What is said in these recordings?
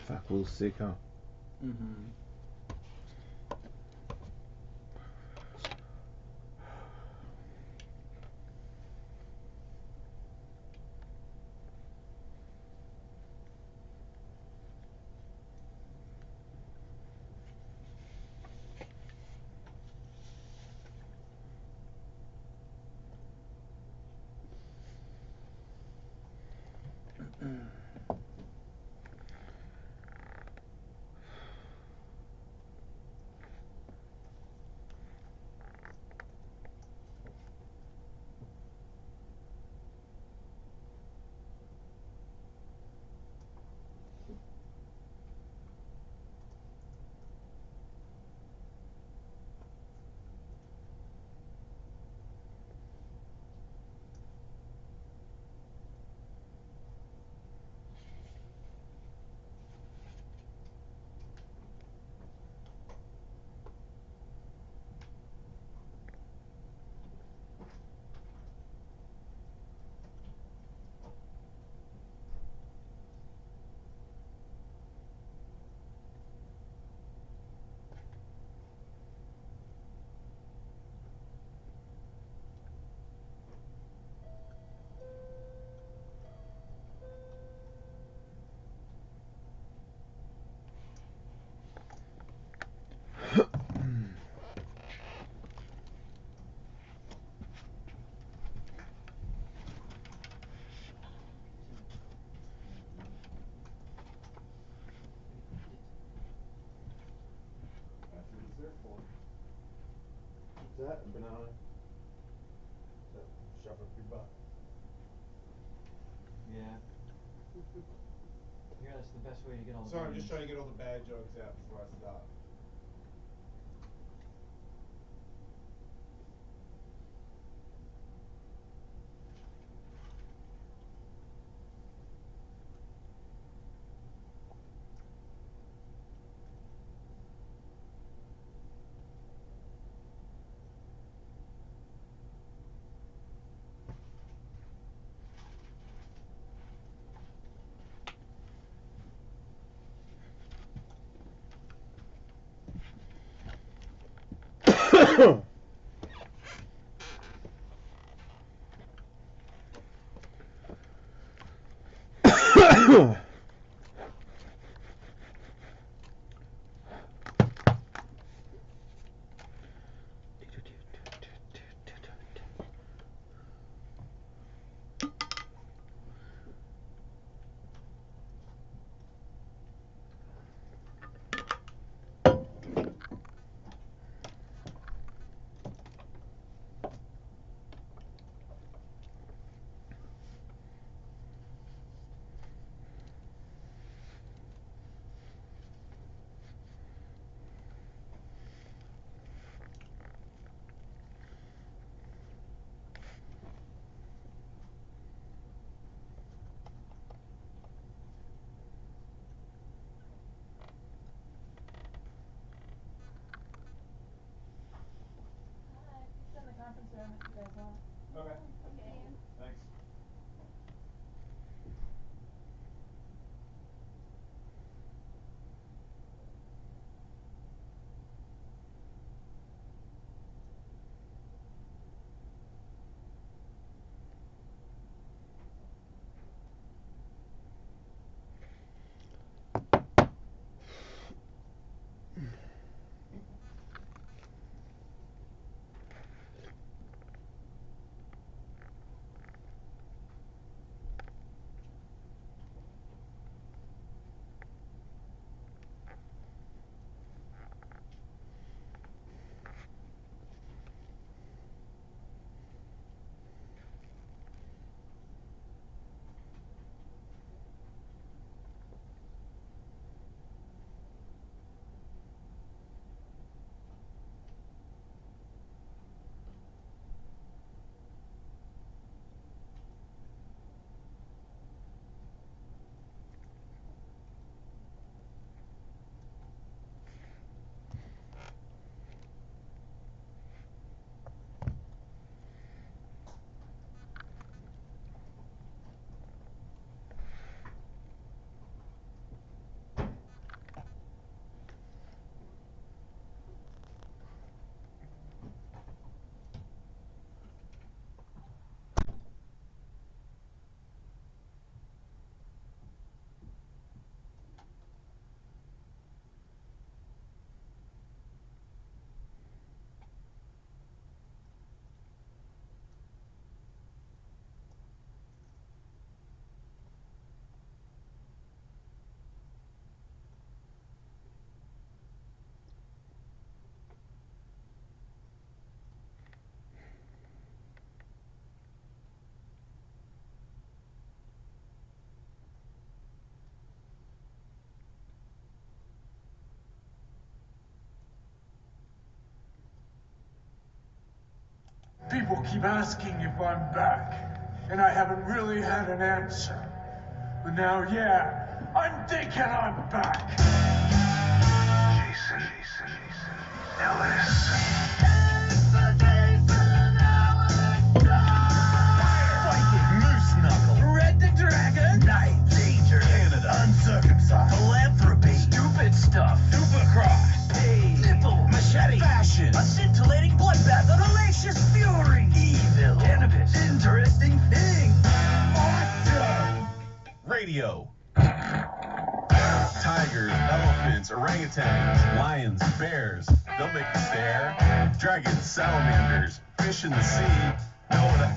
Fuck, Will's sick, huh? Mm-hmm. What's that? A banana? So, shove up your butt. Yeah. Yeah, that's the best way to get all the Sorry, I'm just trying to get all the bad jokes out before I stop. People keep asking if I'm back, and I haven't really had an answer. But now, yeah, I'm thinking I'm back. Jason Ellis. Moose Knuckle. Red the Dragon. Night. Danger. Canada. Uncircumcised. Philanthropy. Stupid stuff. Supercross. Hey. Nipple. Machete. Fashion. A scintillating bloodbath. A hellacious fury. Evil. Cannabis. Interesting thing. Awesome. Radio. Tigers, elephants, orangutans, lions, bears, they'll make you stare. Dragons, salamanders, fish in the sea. Know what I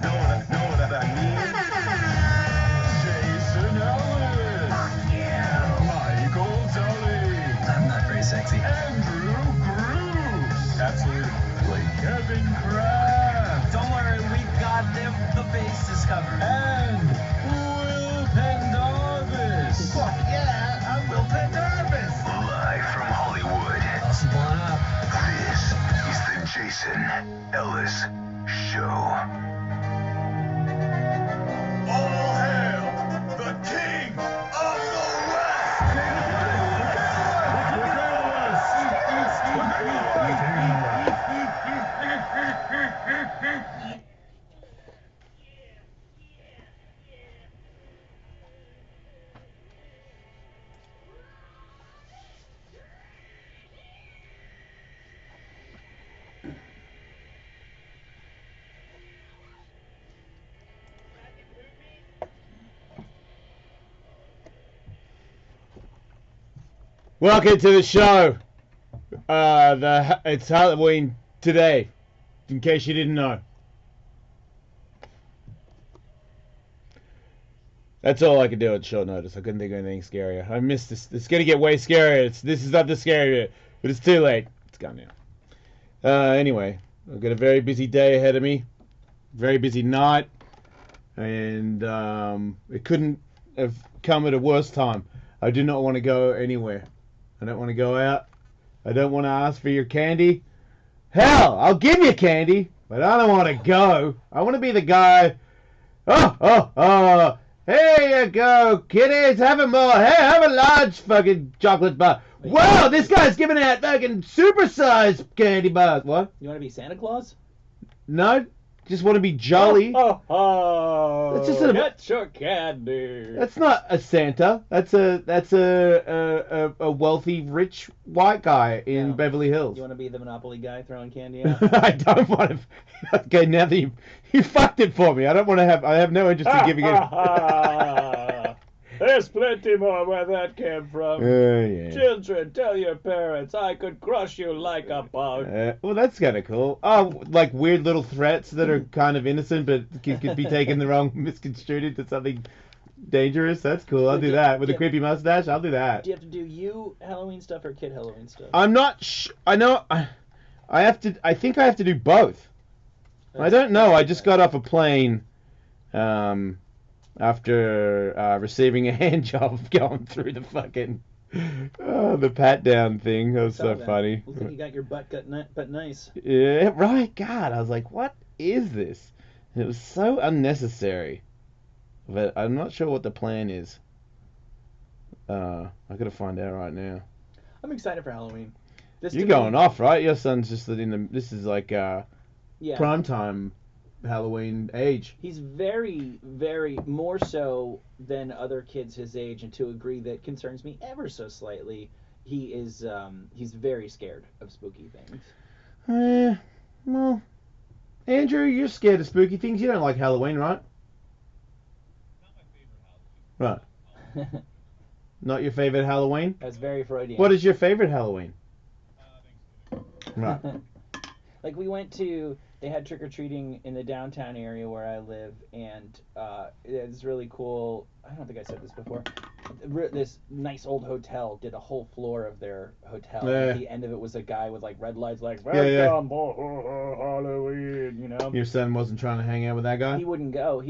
mean? Jason Ellis. Michael Tully. I'm not very sexy. Andrew Bruce. Absolutely. Kevin Kraft. Don't worry, we've got them. The faces covered. And Will Pendarvis. Fuck yeah, I'm Will Pendarvis. Live from Hollywood. Awesome blowing up. This is the Jason Ellis Show. All hail the King of the West! Welcome to the show. It's Halloween today, in case you didn't know. That's all I could do at short notice. I couldn't think of anything scarier. I missed this. It's gonna get way scarier. This is not the scary bit, but it's too late. It's gone now. Anyway, I've got a very busy day ahead of me. Very busy night, and it couldn't have come at a worse time. I do not want to go anywhere. I don't want to go out. I don't want to ask for your candy. Hell, I'll give you candy, but I don't want to go. I want to be the guy. Oh, here you go, kiddies, have a more. Hey, have a large fucking chocolate bar. Wow, this guy's giving out fucking supersized candy bars. What? You want to be Santa Claus? No, just want to be jolly. That's just a- get your candy. That's not a Santa. That's a wealthy, rich white guy in No. Beverly Hills. You want to be the Monopoly guy throwing candy out? I don't want to. Okay, now that you fucked it for me. I don't want to have. I have no interest in giving it. There's plenty more where that came from. Yeah. Children, tell your parents I could crush you like a bug. Well, that's kind of cool. Oh, like weird little threats that are kind of innocent, but could be taken the wrong, misconstrued into something dangerous. That's cool. I'll do that with a creepy mustache. I'll do that. Do you have to do you Halloween stuff or kid Halloween stuff? I'm not. I know. I have to. I think I have to do both. I don't know. I just got off a plane. After receiving a hand job going through the fucking the pat down thing. That was so funny. Looks like you got your butt cut but nice. Yeah, right. God, I was like, what is this? And it was so unnecessary. But I'm not sure what the plan is. I gotta find out right now. I'm excited for Halloween. You're going off, right? Your son's just in the. This is like yeah. prime time Halloween age. He's very, very more so than other kids his age, and to a degree that concerns me ever so slightly. He is he's very scared of spooky things. Well, Andrew, you're scared of spooky things. You don't like Halloween, right? Not my favorite Halloween. Right. Not your favorite Halloween? That's very Freudian. What is your favorite Halloween? Right. Like they had trick-or-treating in the downtown area where I live, and it's really cool. I don't think I said this before. this nice old hotel did a whole floor of their hotel. Yeah. At the end of it was a guy with like red lights, like Yeah. welcome Halloween, you know. Your son wasn't trying to hang out with that guy? He wouldn't go,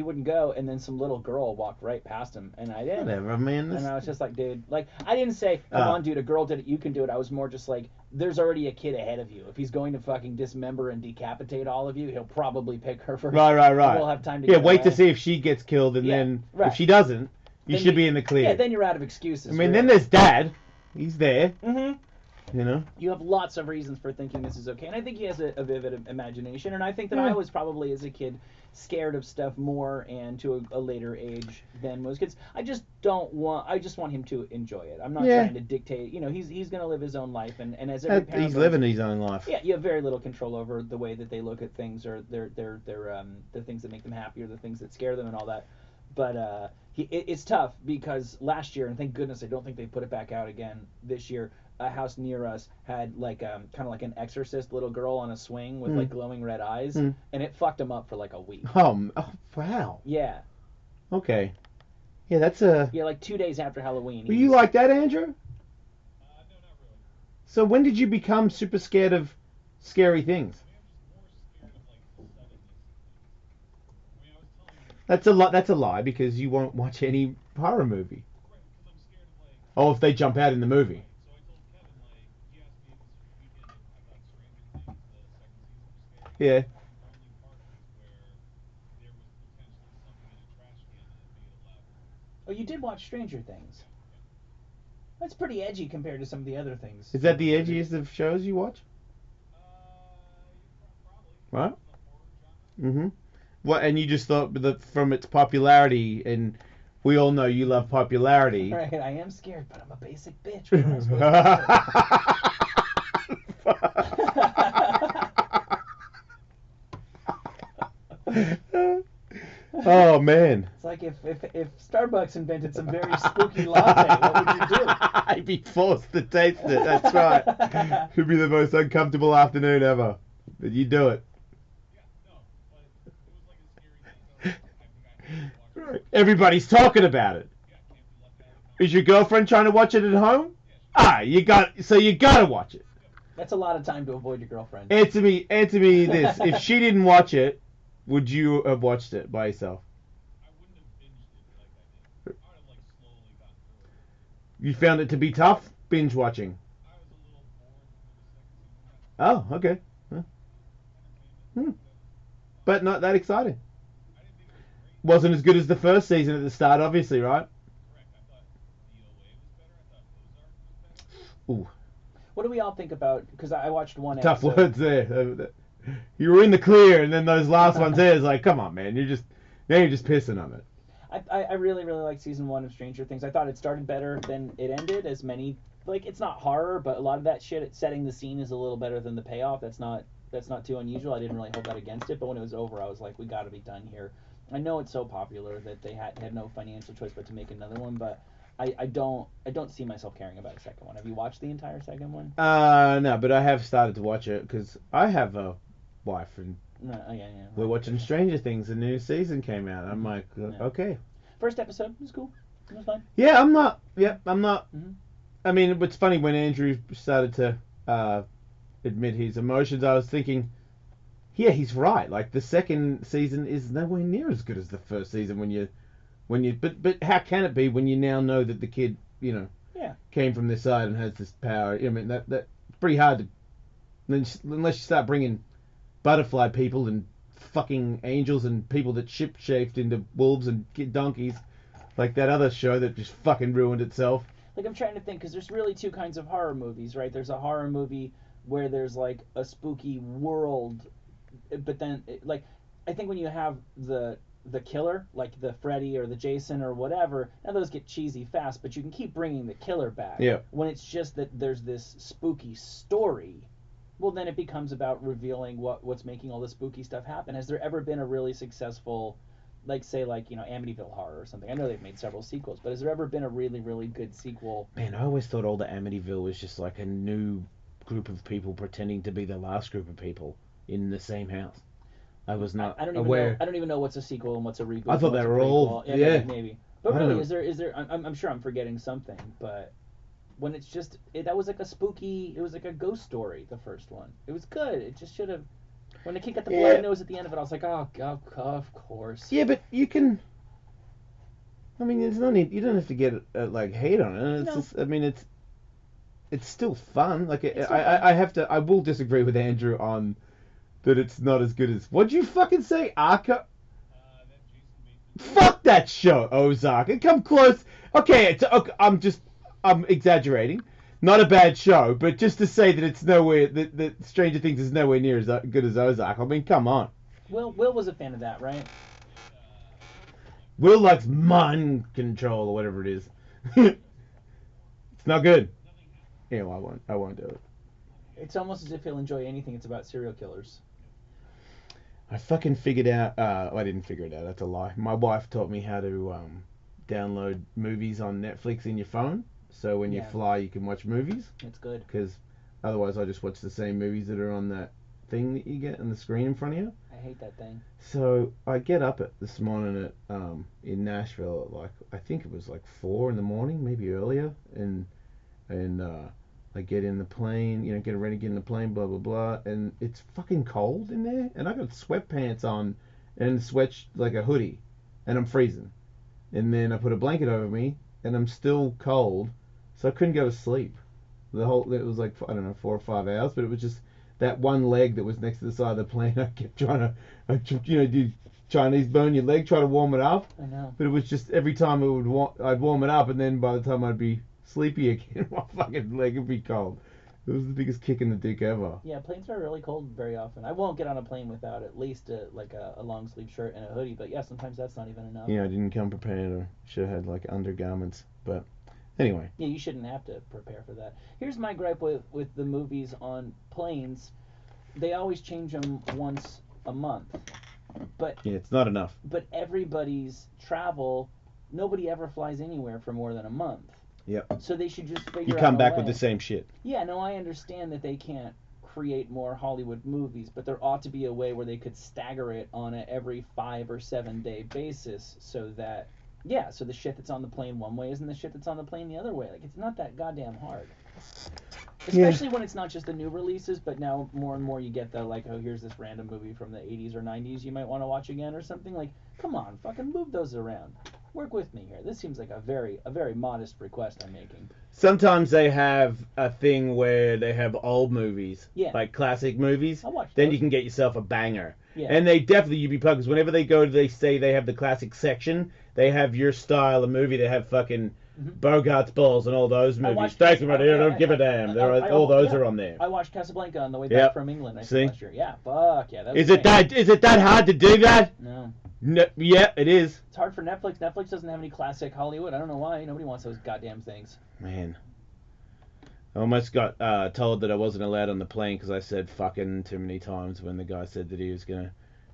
and then some little girl walked right past him, and I didn't. Whatever, man. And I was just like, dude, like, I didn't say, come on, dude, a girl did it, you can do it. I was more just like, there's already a kid ahead of you. If he's going to fucking dismember and decapitate all of you, he'll probably pick her first. Right. We'll have time to Yeah, get wait away. to see if she gets killed, and then right. if she doesn't, you Then should be in the clear. Yeah, then you're out of excuses. I mean, really. then there's Dad. He's there. Mm-hmm. You know? You have lots of reasons for thinking this is okay, and I think he has a vivid imagination, and I think that I was probably, as a kid, scared of stuff more and to a later age than most kids. I just want him to enjoy it. I'm not trying to dictate. You know, he's going to live his own life, and as every parent He's living his own life. Yeah, you have very little control over the way that they look at things, or the things that make them happy, or the things that scare them, and all that. But it's tough because last year, and thank goodness I don't think they put it back out again this year, a house near us had like kind of like an exorcist little girl on a swing with like glowing red eyes, and it fucked him up for like a week. Oh, wow. Yeah. Okay. Yeah, that's a... Yeah, like 2 days after Halloween. Were you like that, Andrew? No, not really. So when did you become super scared of scary things? That's a lie because you won't watch any horror movie. Oh, if they jump out in the movie. Yeah. Oh, you did watch Stranger Things. That's pretty edgy compared to some of the other things. Is that the edgiest of shows you watch? What? Mm-hmm. What? And you just thought that from its popularity, and we all know you love popularity. Right, I am scared, but I'm a basic bitch. What am I supposed to do? Oh man! It's like if Starbucks invented some very spooky latte, what would you do? I'd be forced to taste it. That's right. It'd be the most uncomfortable afternoon ever. But you do it. Everybody's talking about it. Is your girlfriend trying to watch it at home? You gotta watch it. That's a lot of time to avoid your girlfriend. Answer me this. If she didn't watch it, would you have watched it by yourself? I wouldn't have binged it like I did. I would have slowly gotten through it. You found it to be tough, binge watching? I was a little bored with the second season. Oh, okay. But not that exciting. Wasn't as good as the first season at the start, obviously, right? Correct. I thought DOA was better. I thought Ozark was better. Ooh. What do we all think about? Because I watched one Tough episode. words there. You were in the clear, and then those last ones there is like, come on, man. You're just pissing on it. I really, really liked season 1 of Stranger Things. I thought it started better than it ended. As many, like, it's not horror, but a lot of that shit, it's setting the scene is a little better than the payoff. That's not too unusual. I didn't really hold that against it, but when it was over, I was like, we got to be done here. I know it's so popular that they had no financial choice but to make another one, but I don't see myself caring about a second one. Have you watched the entire second one? No, but I have started to watch it because I have a wife and we're watching Stranger Things. The new season came out. I'm like, okay. First episode was cool. It was fun. Yeah, I'm not. Mm-hmm. I mean, it's funny when Andrew started to admit his emotions. I was thinking, yeah, he's right. Like the second season is nowhere near as good as the first season but how can it be when you now know that the kid, came from this side and has this power? I mean, that's pretty hard to, unless you start bringing butterfly people and fucking angels and people that shaped into wolves and donkeys, like that other show that just fucking ruined itself. Like, I'm trying to think, because there's really two kinds of horror movies, right? There's a horror movie where there's like a spooky world, but then I think when you have the killer, like the Freddy or the Jason or whatever, now those get cheesy fast, but you can keep bringing the killer back. Yeah. When it's just that there's this spooky story, well, then it becomes about revealing what's making all the spooky stuff happen. Has there ever been a really successful, Amityville Horror or something? I know they've made several sequels, but has there ever been a really, really good sequel? Man, I always thought all the Amityville was just like a new group of people pretending to be the last group of people in the same house. I was not aware. I don't even know what's a sequel and what's a reboot. I thought they were all... Yeah. Maybe. But I don't really, know. is there? I'm sure I'm forgetting something, but when it's just that was like a spooky. It was like a ghost story. The first one. It was good. It just should have. When the kid got the bloody nose at the end of it, I was like, oh, of course. Yeah, but you can. I mean, there's no need. You don't have to get like hate on it. It's No. just. I mean, it's still fun. Like It's still fun. I have to. I will disagree with Andrew on that. It's not as good as. What'd you fucking say, Arca? Fuck that show, Ozark. It come close. Okay, okay, I'm exaggerating. Not a bad show, but just to say that it's nowhere that Stranger Things is nowhere near as good as Ozark. I mean, come on. Will was a fan of that, right? Will likes mind control or whatever it is. It's not good. Yeah, well, I won't do it. It's almost as if he'll enjoy anything. It's about serial killers. I fucking figured out. I didn't figure it out. That's a lie. My wife taught me how to download movies on Netflix in your phone. So when you fly, you can watch movies. It's good. Because otherwise, I just watch the same movies that are on that thing that you get on the screen in front of you. I hate that thing. So I get up this morning at in Nashville at I think it was 4 in the morning, maybe earlier, and I get in the plane, get ready to get in the plane, blah blah blah, and it's fucking cold in there, and I got sweatpants on and like a hoodie, and I'm freezing, and then I put a blanket over me, and I'm still cold, so I couldn't go to sleep. It was I don't know 4 or 5 hours, but it was just that one leg that was next to the side of the plane. I kept trying to, do Chinese burn your leg, try to warm it up. I know. But it was just every time I'd warm it up, and then by the time I'd be sleepy again, my fucking leg would be cold. It was the biggest kick in the dick ever. Yeah, planes are really cold very often. I won't get on a plane without at least a long sleeve shirt and a hoodie. But yeah, sometimes that's not even enough. Yeah, I didn't come prepared, or should have had undergarments. But anyway. Yeah, you shouldn't have to prepare for that. Here's my gripe with the movies on planes. They always change them once a month. But yeah, it's not enough. But everybody's travel, nobody ever flies anywhere for more than a month. Yep. So they should just figure out You come a back way. with the same shit. Yeah, no, I understand that they can't create more Hollywood movies, but there ought to be a way where they could stagger it on a every 5 or 7 day basis, so that so the shit that's on the plane one way isn't the shit that's on the plane the other way. Like, it's not that goddamn hard. Especially when it's not just the new releases, but now more and more you get the here's this random movie from the 80s or 90s you might want to watch again or something. Like, come on, fucking move those around. Work with me here. This seems like a very modest request I'm making. Sometimes they have a thing where they have old movies, like classic movies. I'll watch then those. you can get yourself a banger. Yeah. And they definitely, you'd be pumped, because whenever they say they have the classic section, they have your style of movie. They have fucking Bogart's Balls and all those movies. Thank you, I don't give a damn. All those are on there. I watched Casablanca on the way back from England. Last year. Yeah, fuck yeah. That was Is it that hard to do that? No. Yeah, it is. It's hard for Netflix. Netflix doesn't have any classic Hollywood. I don't know why. Nobody wants those goddamn things. Man. I almost got told that I wasn't allowed on the plane because I said fucking too many times when the guy said that he was going to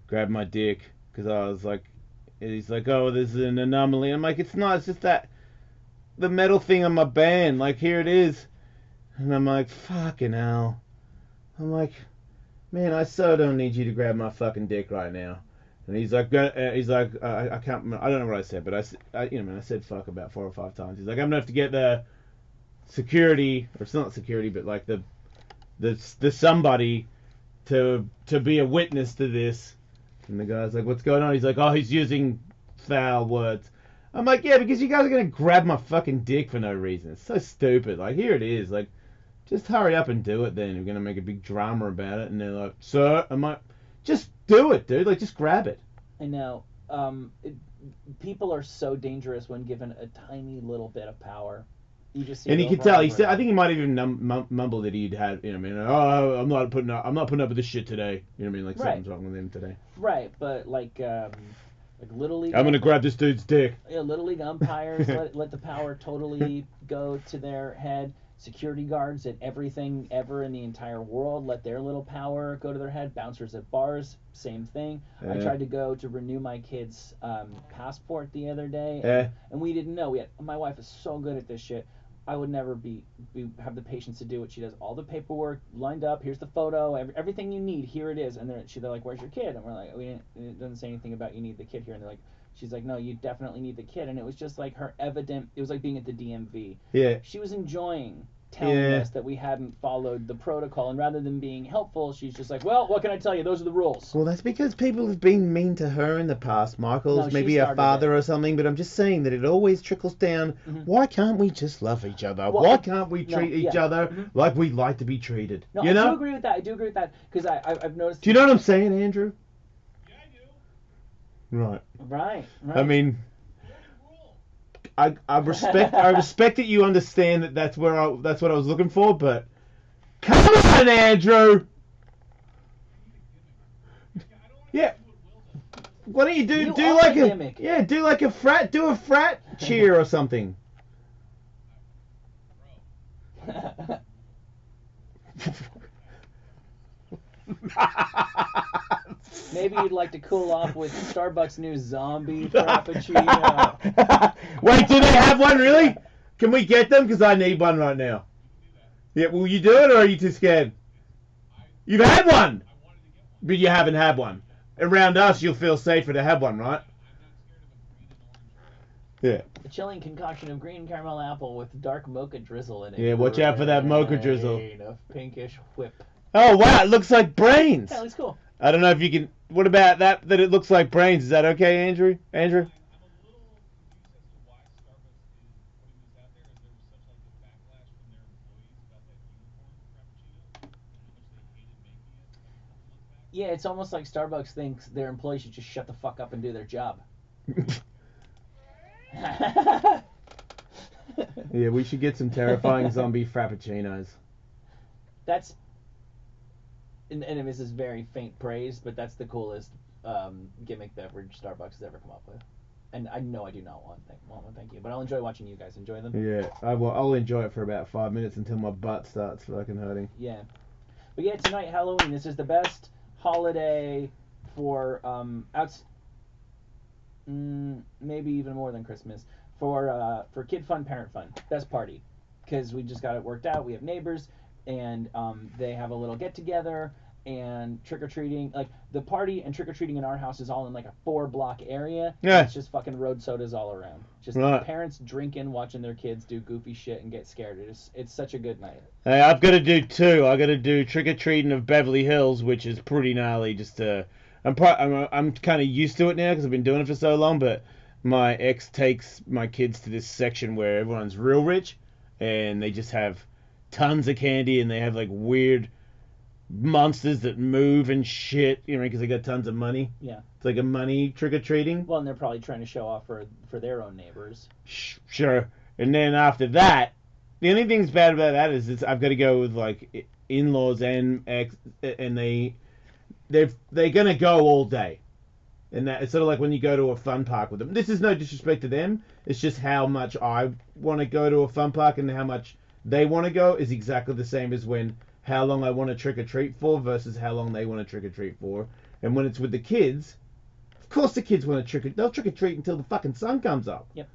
grab my dick. Because I was like, he's like, oh, there's an anomaly. I'm like, it's not. It's just that the metal thing on my band. Like, here it is. And I'm like, fucking hell. I'm like, man, I so don't need you to grab my fucking dick right now. And he's like, I can't remember, I don't know what I said, but I said fuck about 4 or 5 times. He's like, I'm gonna have to get the security, or it's not security, but like the somebody to be a witness to this. And the guy's like, what's going on? He's like, oh, he's using foul words. I'm like, yeah, because you guys are gonna grab my fucking dick for no reason. It's so stupid. Like, here it is. Like, just hurry up and do it then. You're gonna make a big drama about it. And they're like, sir, I'm like, just do it, dude. Like, just grab it. I know. People are so dangerous when given a tiny little bit of power. You just see. And he could tell. He said, I think he might have even mumbled that he'd had. Oh, I'm not putting up with this shit today. You know what I mean? Like, something's wrong with him today. Right, but like Little League. I'm gonna grab this dude's dick. Yeah, Little League umpires let the power totally go to their head. Security guards at everything ever in the entire world let their little power go to their head. Bouncers at bars, same thing. I tried to go to renew my kid's passport the other day, and we didn't know. My wife is so good at this shit. I would never have the patience to do what she does. All the paperwork lined up. Here's the photo. Everything you need. Here it is. And they're like, "Where's your kid?" And we're like, "It doesn't say anything about you need the kid here." And they're like, She's like, no, you definitely need the kid. And it was just like her evident, it was like being at the DMV. Yeah. She was enjoying telling us that we hadn't followed the protocol, and rather than being helpful, she's just like, well, what can I tell you? Those are the rules. Well, that's because people have been mean to her in the past, Michael. No, Maybe she her started father it. or something, but I'm just saying that it always trickles down. Why can't we just love each other? Well, Why can't we treat each yeah. other like we like to be treated? No, you I know? do agree with that. I do agree with that, because I've noticed... Do you know what I'm saying, Andrew? Yeah, I do. Right. Right. I mean... I respect that you understand that that's what I was looking for, but come on, Andrew. Yeah. Why don't you do are like a a gimmick. do like a frat cheer or something. Maybe you'd like to cool off with Starbucks' new zombie frappuccino. Wait, do they have one really? Can we get them? Because I need one right now. Yeah, will you do it, or are you too scared? You've had one, but you haven't had one. Around us, you'll feel safer to have one, right? Yeah. A chilling concoction of green caramel apple with dark mocha drizzle in it. Yeah, watch out for that mocha drizzle. Grain of pinkish whip. Oh wow, it looks like brains. Yeah, it looks cool. I don't know if you can. What about that it looks like brains? Is that okay, Andrew? Andrew? Yeah, it's almost like Starbucks thinks their employees should just shut the fuck up and do their job. Yeah, we should get some terrifying zombie frappuccinos. That's, and this is very faint praise, but that's the coolest gimmick beverage Starbucks has ever come up with. And I know I do not want one, thank you. But I'll enjoy watching you guys enjoy them. Yeah, I'll enjoy it for about 5 minutes until my butt starts fucking hurting. Yeah. But yeah, tonight, Halloween. This is the best holiday for maybe even more than Christmas for kid fun, parent fun. Best party, because we just got it worked out. We have neighbors, and they have a little get together and trick or treating. Like the party and trick or treating in our house is all in like a 4-block area. Yeah. It's just fucking road sodas all around. Just Right. Parents drinking, watching their kids do goofy shit and get scared. It's such a good night. Hey, I've got to do two. I got to do trick or treating of Beverly Hills, which is pretty gnarly. I'm kind of used to it now because I've been doing it for so long. But my ex takes my kids to this section where everyone's real rich, and they just have tons of candy, and they have like weird monsters that move and shit. You know, because they got tons of money. Yeah. It's like a money trick or treating. Well, and they're probably trying to show off for their own neighbors. Sure. And then after that, the only thing that's bad about that is I've got to go with like in-laws and ex, and they're gonna go all day, and that it's sort of like when you go to a fun park with them. This is no disrespect to them. It's just how much I want to go to a fun park and how much they want to go is exactly the same as how long I want to trick or treat for versus how long they want to trick or treat for. And when it's with the kids, of course the kids want to they'll trick or treat until the fucking sun comes up. Yep.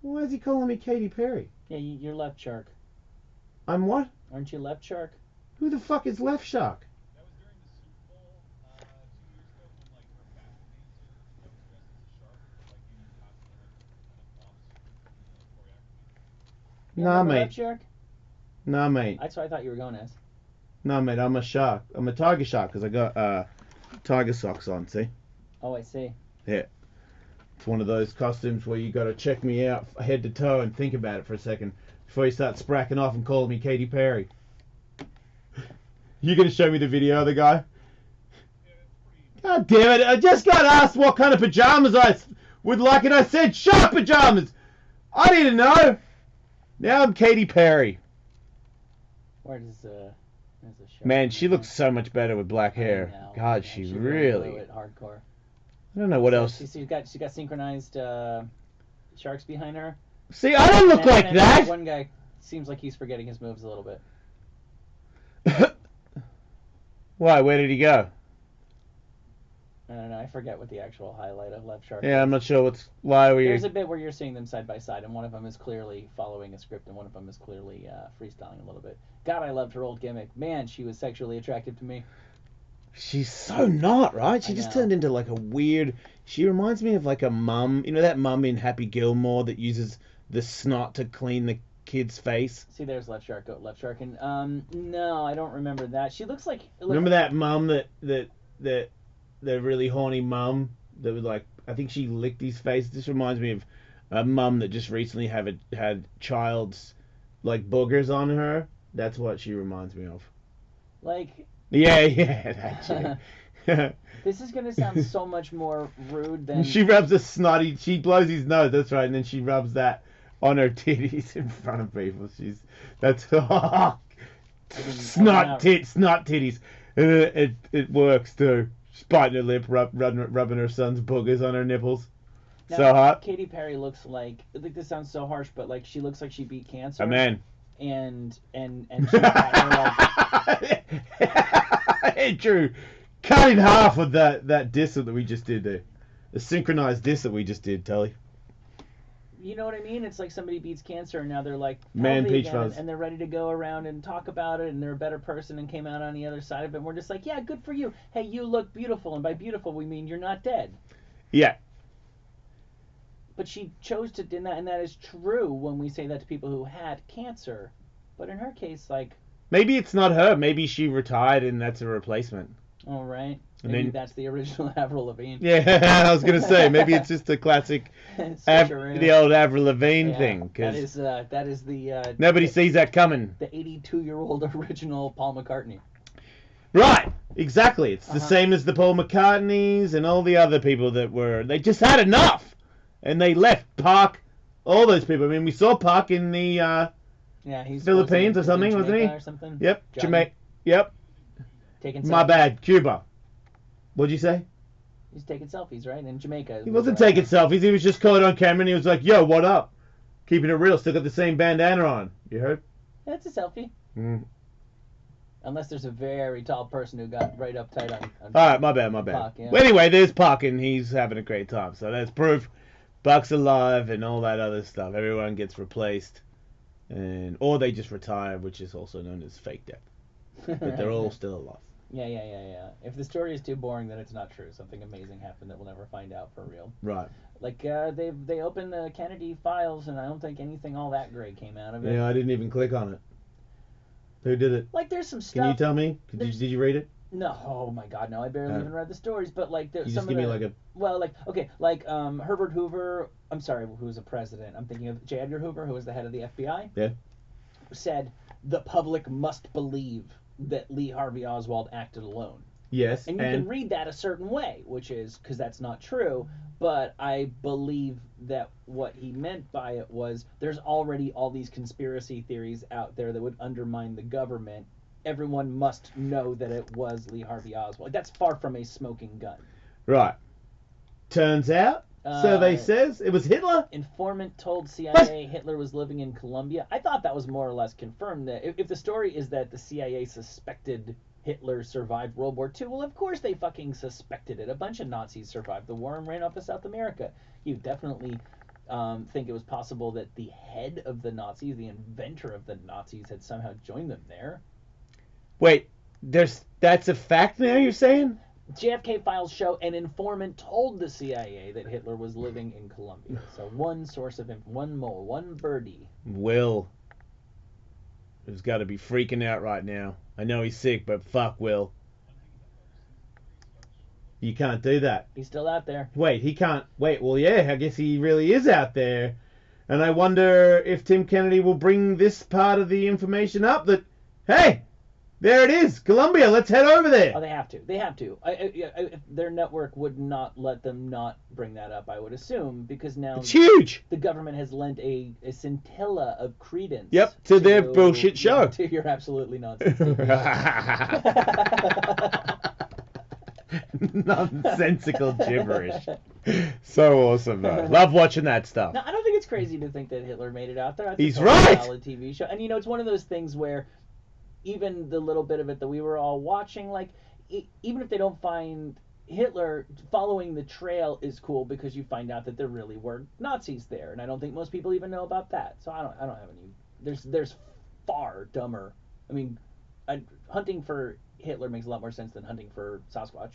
Why is he calling me Katy Perry? Yeah, you're left shark. I'm what? Aren't you left shark? Who the fuck is Left Shark? That was during the Super Bowl 2 years ago when like her backup dancer was dressed as a shark, like in costume, like kind of bombs choreography. You Nah, remember mate. Left shark? Nah, mate. That's what I thought you were going as. Nah, mate. I'm a shark. I'm a tiger shark because I got tiger socks on. See? Oh, I see. Yeah. It's one of those costumes where you got to check me out head to toe and think about it for a second before you start spracking off and calling me Katy Perry. You gonna show me the video of the guy? God damn it! I just got asked what kind of pajamas I would like, and I said shark pajamas. I didn't know. Now I'm Katy Perry. Where's the shark? Man, she looks so much better with black hair. I know. God, Yeah, she blew really. it hardcore. I don't know what else. She's got synchronized sharks behind her. See, I don't look like And that. One guy seems like he's forgetting his moves a little bit. Why? Where did he go? I don't know. I forget what the actual highlight of Left Shark Yeah, is. I'm not sure why we. There's a bit where you're seeing them side by side, and one of them is clearly following a script, and one of them is clearly freestyling a little bit. God, I loved her old gimmick. Man, she was sexually attractive to me. She's so not, right? She I just know. turned into like a weird. She reminds me of like a mum. You know that mum in Happy Gilmore that uses the snot to clean the kid's face? See, there's Left Shark, Left Shark, and no, I don't remember that. She looks like. Remember that mum that the really horny mum that was like, I think she licked his face. This reminds me of a mum that just recently had child's like boogers on her. That's what she reminds me of. Like. Yeah, that chick. This is gonna sound so much more rude than. She rubs a snotty. She blows his nose. That's right, and then she rubs that on her titties in front of people. That's snot titties. And it works too. She's biting her lip, rubbing her son's boogers on her nipples. Now, So hot. Katy Perry looks like. I think this sounds so harsh, but like she looks like she beat cancer. A man. And she's got her like. Hey, Drew, cut in half with that diss that we just did there. The synchronized diss that we just did, Tully. You know what I mean? It's like somebody beats cancer and now they're like Man, healthy peach again, fuzz. and they're ready to go around and talk about it, and they're a better person and came out on the other side of it. And we're just like, yeah, good for you. Hey, you look beautiful, and by beautiful we mean you're not dead. Yeah. But she chose to deny, and that is true when we say that to people who had cancer. But in her case, like, Maybe it's not her. Maybe she retired and that's a replacement. all right, And maybe then- that's the original Avril Lavigne. Yeah, I was gonna say maybe it's just a classic, Switcheroo. the old Avril Lavigne Yeah, thing. that Because is the nobody sees that coming. the 82-year-old original Paul McCartney. Right, exactly. It's the Uh-huh. same as the Paul McCartneys and all the other people they just had enough, and they left. Park, all those people. I mean, we saw Park in the Yeah, he's Philippines or in something, wasn't he? Jamaica or something. yep, Johnny. Jamaica. Yep, Taking my selfies. bad, Cuba. What'd you say? He's taking selfies, right? In Jamaica. He wasn't taking selfies. He was just caught on camera and he was like, "Yo, what up?" Keeping it real. Still got the same bandana on. You heard? Yeah, it's a selfie. Mm. Unless there's a very tall person who got right uptight on All right, my bad. Park, yeah. Well, anyway, there's Puck, and he's having a great time. So that's proof. Buck's alive, and all that other stuff. Everyone gets replaced, or they just retire, which is also known as fake death. But they're all still alive. Yeah. If the story is too boring, then it's not true. Something amazing happened that we'll never find out for real. Right. Like they opened the Kennedy files, and I don't think anything all that great came out of it. Yeah, I didn't even click on it. Who did it? Like there's some Can stuff. you tell me? Did you read it? No, oh my God, no! I barely Oh. even read the stories, but like there's You some just give of me the, like a. well, like okay, like Herbert Hoover. I'm sorry, who was a president? I'm thinking of J. Edgar Hoover, who was the head of the FBI. Yeah. Said the public must believe that Lee Harvey Oswald acted alone, Yes. and you can read that a certain way, which is because that's not true. But I believe that what he meant by it was there's already all these conspiracy theories out there that would undermine the government. Everyone must know that it was Lee Harvey Oswald. That's far from a smoking gun. Right. Turns out, survey says it was Hitler. Informant told CIA Hitler was living in Colombia. I thought that was more or less confirmed. That if the story is that the CIA suspected Hitler survived World War II, well, of course they fucking suspected it. A bunch of Nazis survived the war and ran off to South America. You definitely think it was possible that the head of the Nazis, the inventor of the Nazis, had somehow joined them there. Wait, that's a fact now. You're saying? JFK files show an informant told the CIA that Hitler was living in Colombia. So one source of one mole, one birdie. Will has got to be freaking out right now. I know he's sick, but fuck Will. You can't do that. He's still out there. Wait, he can't. Wait, well, yeah, I guess he really is out there. And I wonder if Tim Kennedy will bring this part of the information up that, hey, there it is, Colombia, let's head over there. Oh, they have to. They have to. Their network would not let them not bring that up, I would assume, because now It's huge. the government has lent a scintilla of credence. Yep, to their bullshit show. To your absolutely nonsense. Nonsensical gibberish. So awesome, though. Love watching that stuff. No, I don't think it's crazy to think that Hitler made it out there. I think He's it was a right. solid TV show, and it's one of those things where even the little bit of it that we were all watching, like even if they don't find Hitler following the trail is cool because you find out that there really were Nazis there, and I don't think most people even know about that. So I don't have any. There's far dumber. I mean, hunting for Hitler makes a lot more sense than hunting for Sasquatch.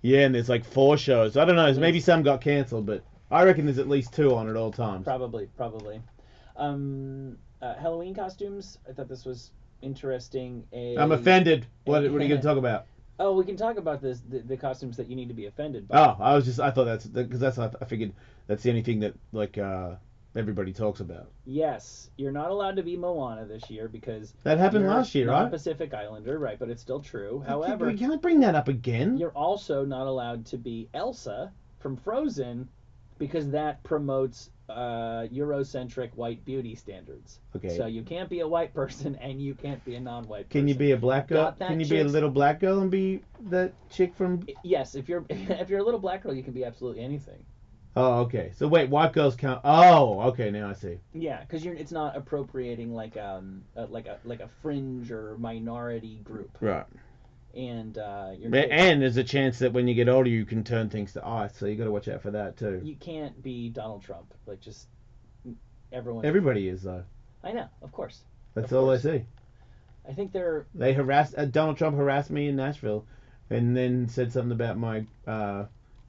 Yeah, and there's like 4 shows. I don't know. Maybe some got cancelled, but I reckon there's at least 2 on at all times. Probably. Halloween costumes. I thought this was interesting. I'm offended. What are you going to talk about? Oh, we can talk about the costumes that you need to be offended by. Oh, I thought I figured that's the only thing that like everybody talks about. Yes, you're not allowed to be Moana this year because that happened last year, not right? A Pacific Islander, right? But it's still true. However, we can't bring that up again. You're also not allowed to be Elsa from Frozen because that promotes Eurocentric white beauty standards. Okay. So you can't be a white person and you can't be a non-white person. Can you be a black girl? Can you be a little black girl and be the chick from? Yes, if you're a little black girl, you can be absolutely anything. Oh, okay. So wait, white girls count? Oh, okay. Now I see. Yeah, because it's not appropriating like a fringe or minority group. Right. And and there's a chance that when you get older, you can turn things to ice. So you got to watch out for that too. You can't be Donald Trump. Like just everyone. Everybody is though. I know, of course. That's all I see. I think they harassed Donald Trump harassed me in Nashville, and then said something about my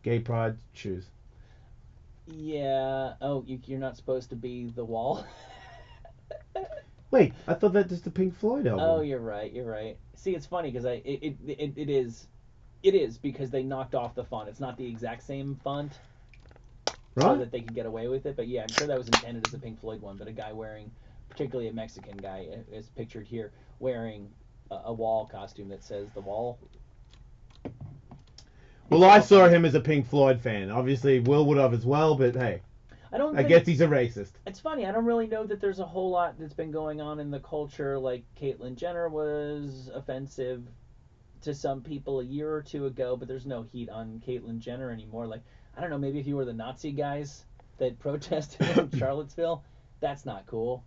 gay pride shoes. Yeah. Oh, you're not supposed to be the Wall. Wait, I thought that was the Pink Floyd album. Oh, you're right. See, it's funny because it is because they knocked off the font. It's not the exact same font, right? So that they could get away with it. But yeah, I'm sure that was intended as a Pink Floyd one. But a guy wearing, particularly a Mexican guy, is pictured here wearing a Wall costume that says the Wall. Well, I saw him as a Pink Floyd fan. Obviously, Will would have as well, but hey, I guess he's a racist. It's funny. I don't really know that there's a whole lot that's been going on in the culture. Like Caitlyn Jenner was offensive to some people a year or 2 ago, but there's no heat on Caitlyn Jenner anymore. Like, I don't know, maybe if you were the Nazi guys that protested in Charlottesville, that's not cool.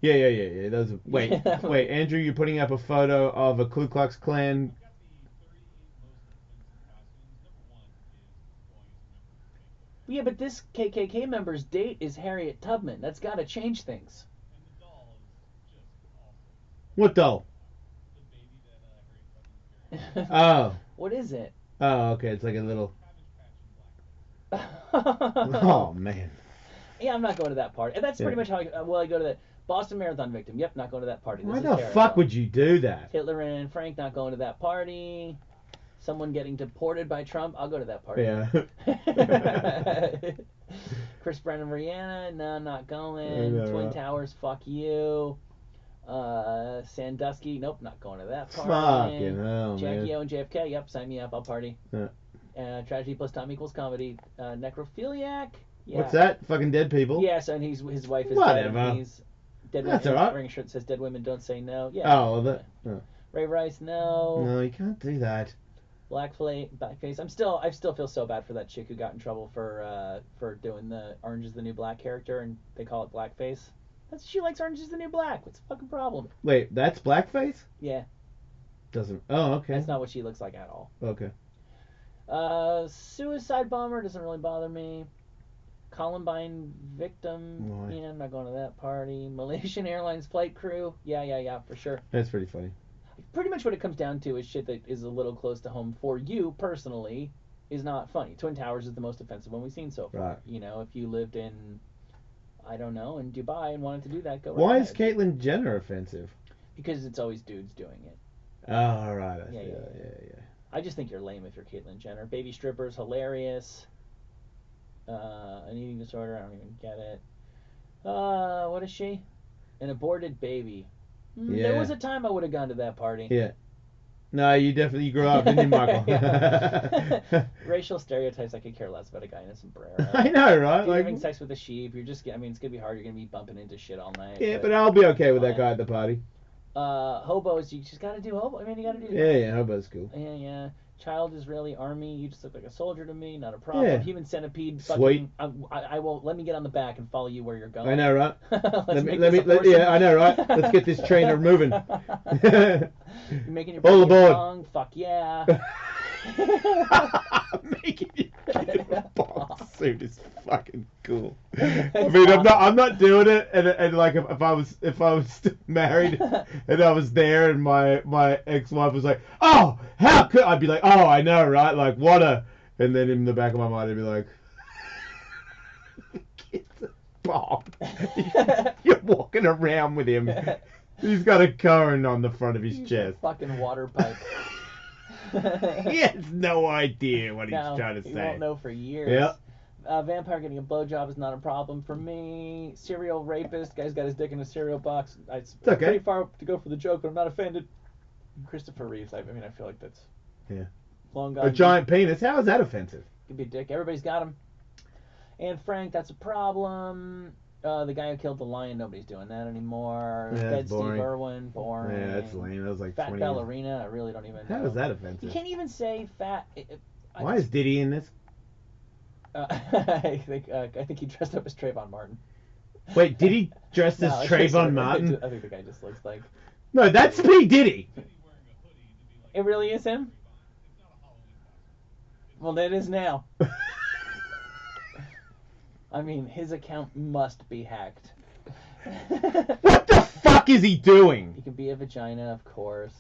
Yeah. Those. Wait, Andrew, you're putting up a photo of a Ku Klux Klan. Yeah, but this KKK member's date is Harriet Tubman. That's got to change things. And the doll is just awesome. What doll? The baby that Harriet Tubman's carrying. Oh. What is it? Oh, okay. It's like a little. Cabbage Patch and Black. Oh man. Yeah, I'm not going to that party. That's pretty much how I go to that Boston Marathon victim. Yep, not going to that party. Why the fuck would you do that? Hitler and Frank not going to that party. Someone getting deported by Trump, I'll go to that party. Yeah. Chris Brown and Rihanna, no, not going. Twin Towers, fuck you. Sandusky, nope, not going to that party. Fucking hell, Jackie man. O and JFK, yep, sign me up, I'll party. Yeah. Tragedy plus time equals comedy. Necrophiliac, yeah. What's that? Fucking dead people? Yes, and his wife is Whatever. dead. He's dead. That's women, alright. wearing a shirt that says "Dead women don't say no." Yeah. Oh, that. Oh. Ray Rice, no. No, you can't do that. Blackface. I still feel so bad for that chick who got in trouble for doing the Orange is the New Black character, and they call it blackface. She likes Orange is the New Black. What's the fucking problem? Wait, that's blackface? Yeah. Doesn't. Oh, okay. That's not what she looks like at all. Okay. Suicide bomber doesn't really bother me. Columbine victim. Why? Yeah, I'm not going to that party. Malaysian Airlines flight crew. Yeah, for sure. That's pretty funny. Pretty much what it comes down to is shit that is a little close to home for you personally is not funny. Twin Towers is the most offensive one we've seen so far. Right. You know, if you lived in, I don't know, in Dubai and wanted to do that, go right Why ahead. is Caitlyn Jenner offensive? Because it's always dudes doing it. Oh, right. I see. Yeah. I just think you're lame if you're Caitlyn Jenner. Baby strippers, hilarious. An eating disorder, I don't even get it. What is she? An aborted baby. Yeah. There was a time I would have gone to that party. Yeah. No, you definitely grew up, didn't you, Michael? Racial stereotypes, I could care less about a guy in a sombrero. I know, right? You're having sex with a sheep. You're just, I mean, it's going to be hard. You're going to be bumping into shit all night. Yeah, but I'll be okay with that guy at the party. Hobos, you just got to do hobo. I mean, you got to do. Yeah, hobo's cool. Yeah. Child Israeli army. You just look like a soldier to me. Not a problem. Yeah. Human centipede. Sweet. I won't. Let me get on the back and follow you where you're going. I know, right? Yeah, I know, right? Let's get this trainer moving. You're making your All body aboard. wrong. Fuck yeah. Making you get in a box suit is fucking cool. I mean, I'm not doing it, and like if I was still married and I was there and my ex-wife was like, oh, how could I'd be like, oh, I know, right? Like what a, and then in the back of my mind I'd be like, get the bomb. You're walking around with him. He's got a cone on the front of his chest. A fucking water pipe. He has no idea what he's trying to say. He won't know for years. Yep. Vampire getting a blowjob is not a problem for me. Serial rapist, guy's got his dick in a cereal box. It's okay. Pretty far to go for the joke, but I'm not offended. Christopher Reeves, I mean, I feel like that's long gone. A giant penis, how is that offensive? Could be a dick. Everybody's got him. And Frank, that's a problem. The guy who killed the lion, nobody's doing that anymore. Yeah, Dead boring. Steve Irwin, boring. Yeah, that's lame. That was like Fat 20 ballerina, I really don't even know. How is that offensive? You can't even say fat. Why is Diddy in this? I think he dressed up as Trayvon Martin. Wait, did he dress as No, Trayvon Martin? I think the guy just looks like. No, that's P. Diddy. It really is him? Well, that is now. I mean, his account must be hacked. What the fuck is he doing? He can be a vagina, of course.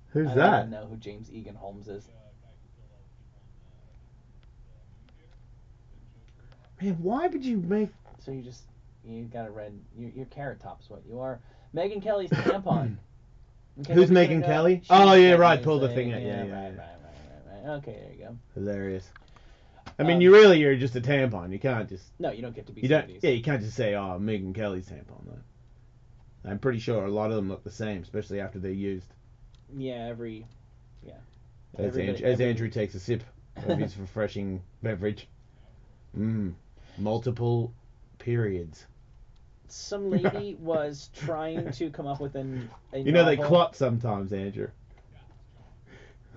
Who's I that? don't even know who James Egan Holmes is. Man, why would you make... So you got a red... You're Carrot Top's what you are. Megyn Kelly's tampon. Okay, Who's let me Megyn check it out. Kelly? She's Oh, yeah, like right, pull the using- thing out. Yeah. Right. Okay, there you go. Hilarious. I mean, you're just a tampon. You can't just... No, you don't get to be You don't. 70s. Yeah, you can't just say, "Oh, Megyn Kelly's tampon." Though. I'm pretty sure a lot of them look the same, especially after they're used. Yeah, As Andrew takes a sip of his refreshing beverage. Multiple periods. Some lady was trying to come up with a You know they novel- clot sometimes, Andrew.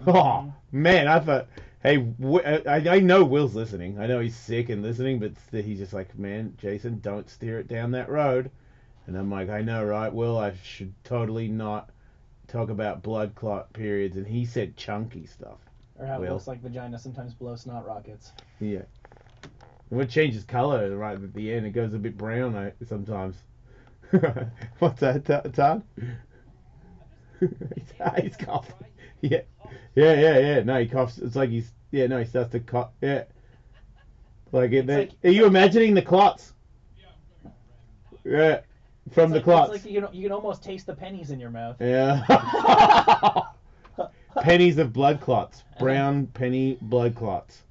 Oh man, I thought. Hey, I know Will's listening. I know he's sick and listening, but he's just like, man, Jason, don't steer it down that road. And I'm like, I know, right, Will? I should totally not talk about blood clot periods. And he said chunky stuff. Or how it Will. looks like vagina sometimes blow snot rockets. Yeah. And when it changes color right at the end, it goes a bit brown sometimes. What's that, Todd? He's coughing. Yeah. No, he coughs. It's like he starts to cough. Yeah. Like, are you imagining the clots? Yeah. From the clots. It's like you can almost taste the pennies in your mouth. Yeah. Pennies of blood clots. Brown penny blood clots.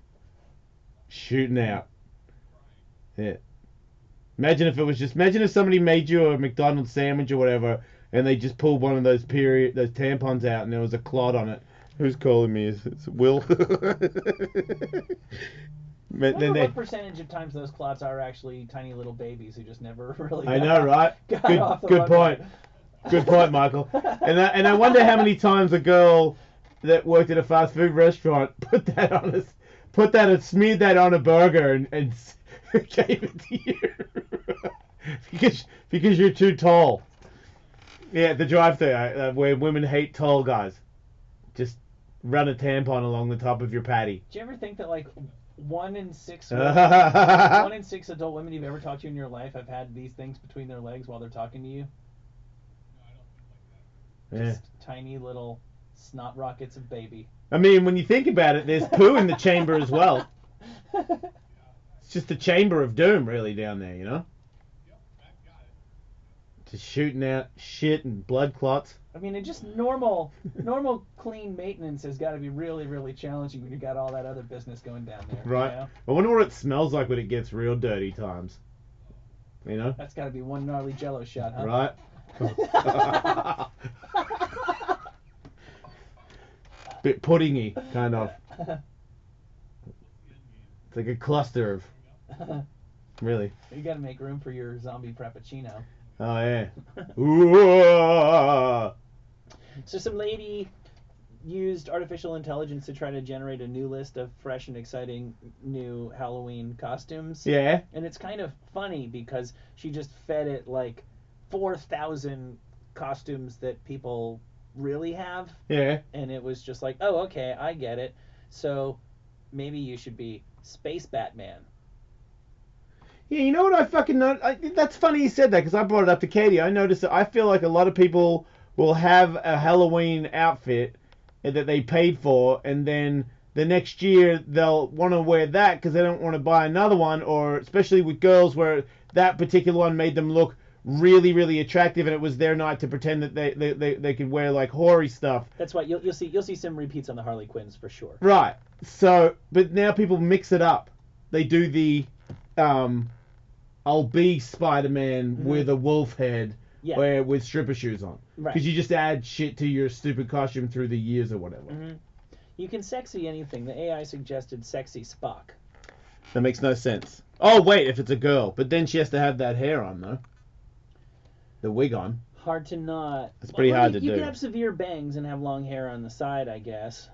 Shooting out. Yeah. Imagine if somebody made you a McDonald's sandwich or whatever, and they just pulled one of those tampons out, and there was a clot on it. Who's calling me? It's Will. I wonder what percentage of times those clots are actually tiny little babies who just never really. I know, right? Got Good point. Good point, Michael. And I wonder how many times a girl that worked at a fast food restaurant smeared that on a burger and gave it to you because you're too tall. Yeah, the drive-thru where women hate tall guys. Just run a tampon along the top of your patty. Do you ever think that like 1 in 6 adult women you've ever talked to in your life have had these things between their legs while they're talking to you? Just tiny little snot rockets of baby. I mean, when you think about it, there's poo in the chamber as well. It's just a chamber of doom, really, down there, you know? Just shooting out shit and blood clots. I mean, it just normal clean maintenance has got to be really, really challenging when you got all that other business going down there. Right. You know? I wonder what it smells like when it gets real dirty times. You know? That's got to be one gnarly Jello shot, huh? Right. Bit puddingy, kind of. It's like a cluster of. Really. You got to make room for your zombie frappuccino. Oh yeah. Ooh. So some lady used artificial intelligence to try to generate a new list of fresh and exciting new Halloween costumes. Yeah. And it's kind of funny because she just fed it like 4,000 costumes that people really have. Yeah. And it was just like, oh, okay, I get it. So maybe you should be Space Batman. Yeah, you know what I fucking know? That's funny you said that because I brought it up to Katie. I noticed that I feel like a lot of people will have a Halloween outfit that they paid for, and then the next year they'll want to wear that because they don't want to buy another one, or especially with girls where that particular one made them look really, really attractive, and it was their night to pretend that they could wear like hoary stuff. That's why you'll see some repeats on the Harley Quinns for sure. Right. So, but now people mix it up. They do the I'll be Spider-Man with a wolf head, Yeah. with stripper shoes on. Right. Because you just add shit to your stupid costume through the years or whatever. Mm-hmm. You can sexy anything. The AI suggested sexy Spock. That makes no sense. Oh, wait, if it's a girl. But then she has to have that hair on, though. The wig on. Hard to not. It's pretty hard to do. You can have severe bangs and have long hair on the side, I guess.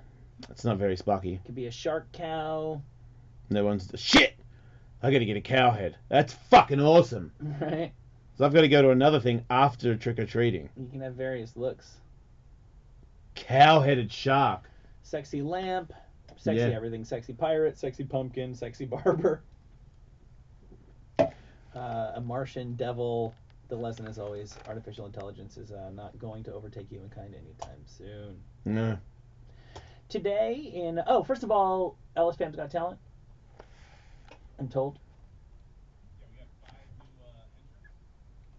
That's not very Spocky. Could be a shark cow. No one's... Shit! I gotta get a cow head. That's fucking awesome. Right? So I've got to go to another thing after trick-or-treating. You can have various looks. Cow-headed shark. Sexy lamp. Sexy everything. Sexy pirate. Sexy pumpkin. Sexy barber. A Martian devil. The lesson is always artificial intelligence is not going to overtake humankind anytime soon. No. Today first of all, Ellis Fam's Got Talent. I'm told. Yeah, we got 5 new entrants.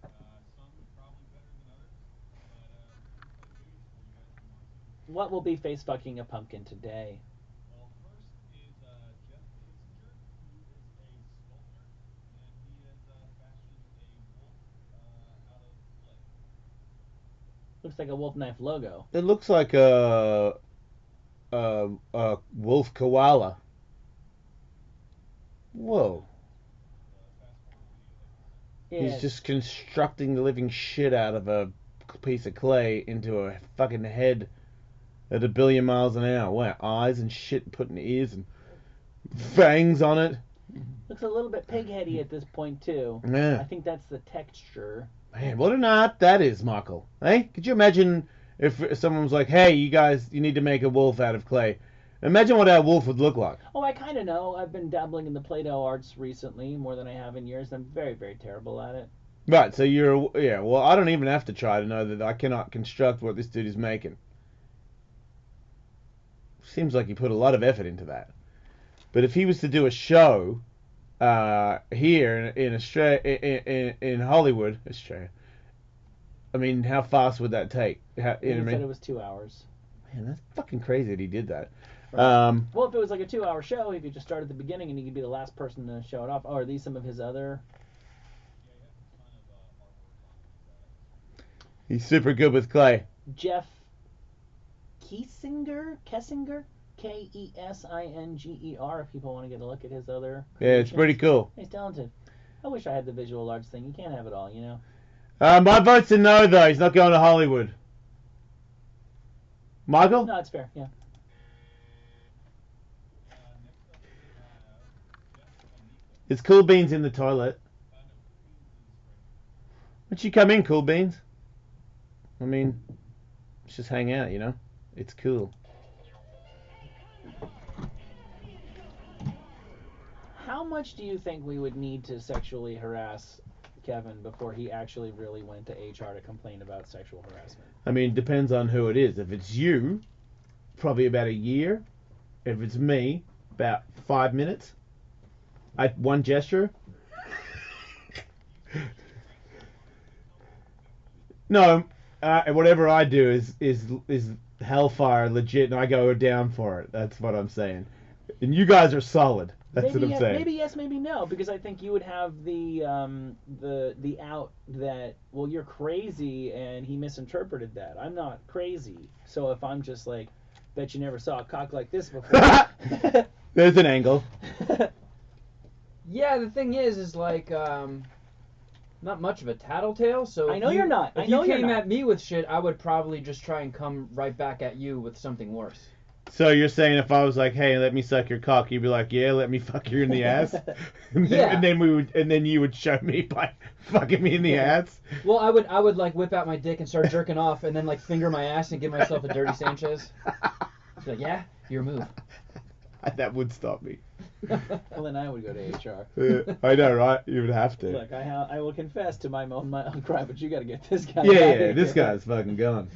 Some probably better than others, but we're gonna play games for you guys if you want to see. What will be face fucking a pumpkin today? Well, first is Jeff Kissinger, who is a sculptor, and he has fashioned a wolf out of clay. Looks like a wolf knife logo. It looks like a wolf koala. Whoa. He's just constructing the living shit out of a piece of clay into a fucking head at 1 billion miles an hour. What, eyes and shit, putting ears and fangs on it? Looks a little bit pig-heady at this point, too. Yeah. I think that's the texture. Man, what an art that is, Michael. Hey, could you imagine if someone was like, hey, you guys, you need to make a wolf out of clay? Imagine what our wolf would look like. Oh, I kind of know. I've been dabbling in the Play-Doh arts recently, more than I have in years. I'm very, very terrible at it. Right, so well, I don't even have to try to know that I cannot construct what this dude is making. Seems like he put a lot of effort into that. But if he was to do a show here in Australia, in Hollywood, Australia, I mean, how fast would that take? He said it was 2 hours. Man, that's fucking crazy that he did that. Right. Well, if it was like a 2-hour show, he could just start at the beginning and he could be the last person to show it off. Oh, are these some of his other? He's super good with clay. Jeff Kessinger? Kessinger, if people want to get a look at his other. Yeah, it's pretty cool. He's talented. I wish I had the visual arts thing. You can't have it all, you know. My vote's a no, though. He's not going to Hollywood. Michael? No, it's fair, yeah. Is Cool Beans in the toilet? Why don't you come in, Cool Beans? I mean, let's just hang out, you know? It's cool. How much do you think we would need to sexually harass Kevin before he actually really went to HR to complain about sexual harassment? I mean, it depends on who it is. If it's you, probably about a year. If it's me, about 5 minutes. One gesture. No, whatever I do is hellfire legit, and I go down for it. That's what I'm saying. And you guys are solid. That's what I'm saying. Maybe yes, maybe no, because I think you would have the out that, well, you're crazy and he misinterpreted that. I'm not crazy, so if I'm just like, bet you never saw a cock like this before. There's an angle. Yeah, the thing is like, not much of a tattletale, so I know you're not. If you came at me with shit, I would probably just try and come right back at you with something worse. So you're saying if I was like, "Hey, let me suck your cock," you'd be like, "Yeah, let me fuck you in the ass," Yeah. and then you would show me by fucking me in the ass. Well, I would like whip out my dick and start jerking off, and then like finger my ass and give myself a dirty Sanchez. Be like, yeah, your move. That would stop me. Well, then I would go to HR. Yeah, I know, right? You would have to. Look, I will confess to my own crime, but you got to get this guy. Yeah, out yeah, of this here. guy's fucking gone.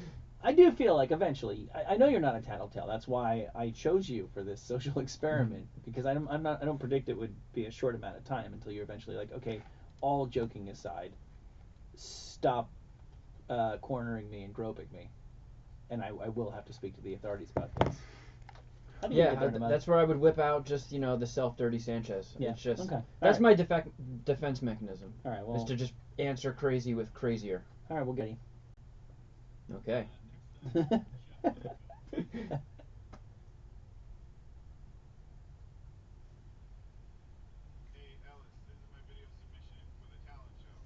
I do feel like eventually, I know you're not a tattletale. That's why I chose you for this social experiment, because I don't predict it would be a short amount of time until you're eventually like, okay, all joking aside, stop cornering me and groping me, and I will have to speak to the authorities about this. How do you Yeah, get there, Mud? that's where I would whip out just the self-dirty Sanchez. Yeah, It's just okay. that's All my defense mechanism. All right, well, Is to just answer crazy with crazier. all right, we'll get Okay. you. Hey Ellis, this is my video submission for the talent show.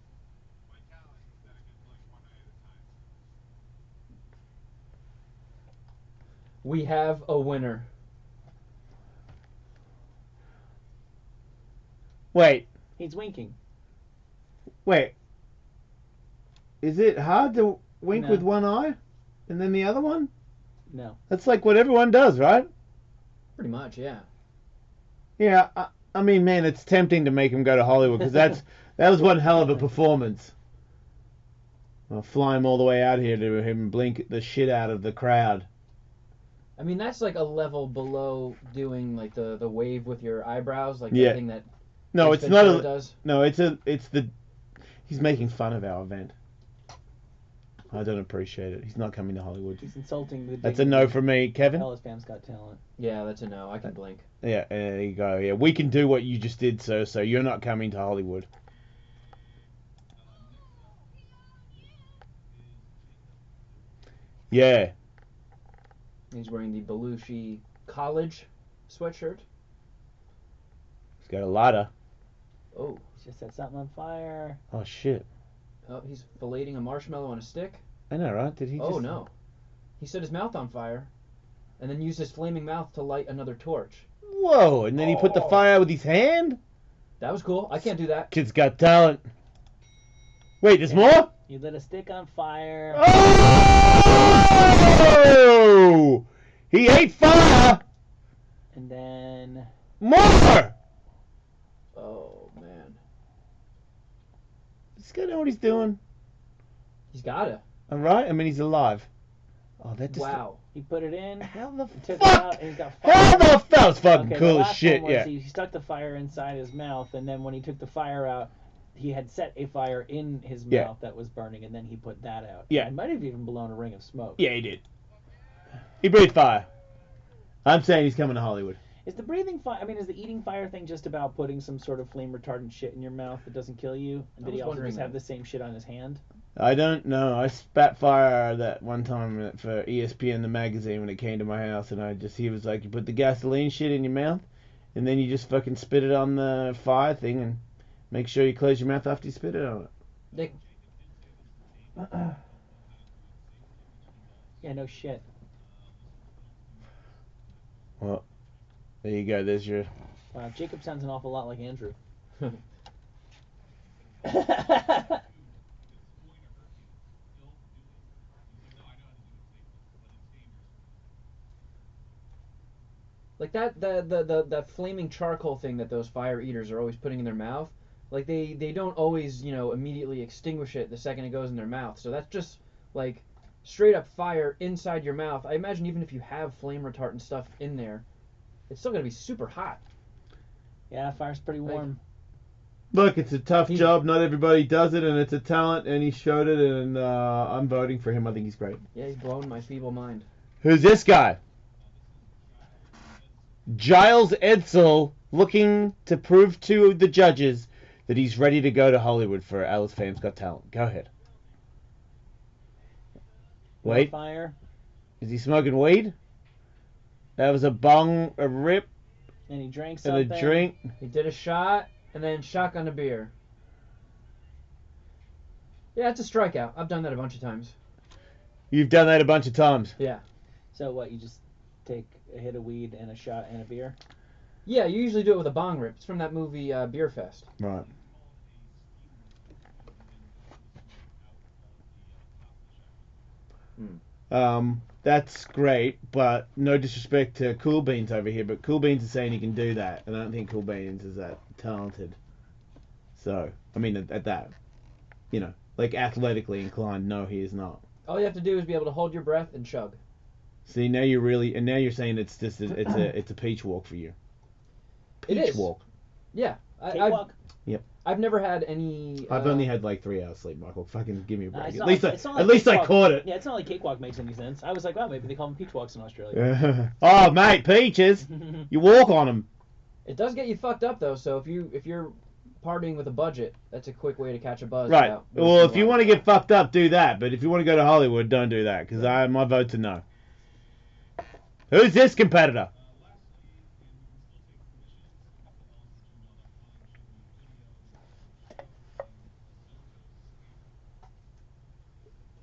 My talent is that I can blink one eye at a time. We have a winner. Wait, He's winking. wait. Is it hard to wink No. with one eye, and then the other one? No. That's like what everyone does, right? Pretty much, yeah. Yeah, I mean, man, it's tempting to make him go to Hollywood because that was one hell of a performance. I'll fly him all the way out here to him blink the shit out of the crowd. I mean, that's like a level below doing like the wave with your eyebrows, like Yeah. the thing that No, Ace it's not Ventura a. does. No, it's the. He's making fun of our event. I don't appreciate it. He's not coming to Hollywood. He's insulting the That's a no from me, Kevin. Ellis Fam's Got Talent. Yeah, that's a no. I can blink. Yeah, there you go. Yeah, we can do what you just did, sir. So you're not coming to Hollywood. Yeah. He's wearing the Belushi college sweatshirt. He's got a lighter. Oh, He's just set something on fire. Oh shit. oh, he's filleting a marshmallow on a stick. I know, right? Did he? Oh just... no, he set his mouth on fire, and then used his flaming mouth to light another torch. Whoa! And then he put the fire out with his hand. That was cool. I can't do that. Kid's got talent. Wait, there's more? You lit a stick on fire. Oh! He ate fire. And then More. Oh man, This guy know what he's doing. he's gotta. All right. I mean, he's alive. Oh, that just. Wow. he put it in. How the Took it fuck? out, and he's got fire. How the fuck? That was fucking Okay, cool the as last shit. one was Yeah. he stuck the fire inside his mouth, and then when he took the fire out, he had set a fire in his Yeah. mouth that was burning, and then he put that out. Yeah. He might have even blown a ring of smoke. Yeah, he did. He breathed fire. I'm saying he's coming to Hollywood. Is the breathing fire? I mean, is the eating fire thing just about putting some sort of flame retardant shit in your mouth that doesn't kill you? And I did he was also wondering just have that. the same shit on his hand? I don't know. I spat fire that one time for ESPN the magazine when it came to my house, and he was like, you put the gasoline shit in your mouth, and then you just fucking spit it on the fire thing, and make sure you close your mouth after you spit it on it. They, Yeah, no shit. Well, there you go. There's your. Wow, Jacob sounds an awful lot like Andrew. like that the flaming charcoal thing that those fire eaters are always putting in their mouth. Like they don't always immediately extinguish it the second it goes in their mouth. So that's just like straight up fire inside your mouth. I imagine even if you have flame retardant stuff in there, it's still gonna be super hot. Yeah, fire's pretty warm. Look, it's a tough job. Not everybody does it, and it's a talent, and he showed it, and I'm voting for him. I think he's great. Yeah, he's blowing my feeble mind. Who's this guy? Giles Edsel, looking to prove to the judges that he's ready to go to Hollywood for Ellis Fam's Got Talent. Go ahead. More Wait, fire, is he smoking weed? That was a bong, a rip, and he drank and something. a drink. He did a shot and then shotgun a beer. Yeah, it's a strikeout. I've done that a bunch of times. You've done that a bunch of times. Yeah. So what? You just take a hit of weed and a shot and a beer. Yeah, you usually do it with a bong rip. It's from that movie Beer Fest. Right. That's great, but no disrespect to Cool Beans over here, but Cool Beans is saying he can do that, and I don't think Cool Beans is that talented. So, I mean, at that, you know, like athletically inclined, no, he is not. All you have to do is be able to hold your breath and chug. See, now you're really, and now you're saying it's just it's a peach walk for you. It Peach is. walk. Yeah. Cakewalk. I've never had any. I've only had like 3 hours sleep, Michael. Fucking give me a break. It's At not least, like- it's not at like least I Cakewalk. caught it. Yeah, it's not like cakewalk makes any sense. I was like, wow, maybe they call them peach walks in Australia. Oh, mate, peaches. You walk on them. It does get you fucked up though. So if you're partying with a budget, that's a quick way to catch a buzz. Right. without Well, wasting if you a lot want to of get fucked up, do that. But if you want to go to Hollywood, don't do that. Because my vote's a no. Who's this competitor?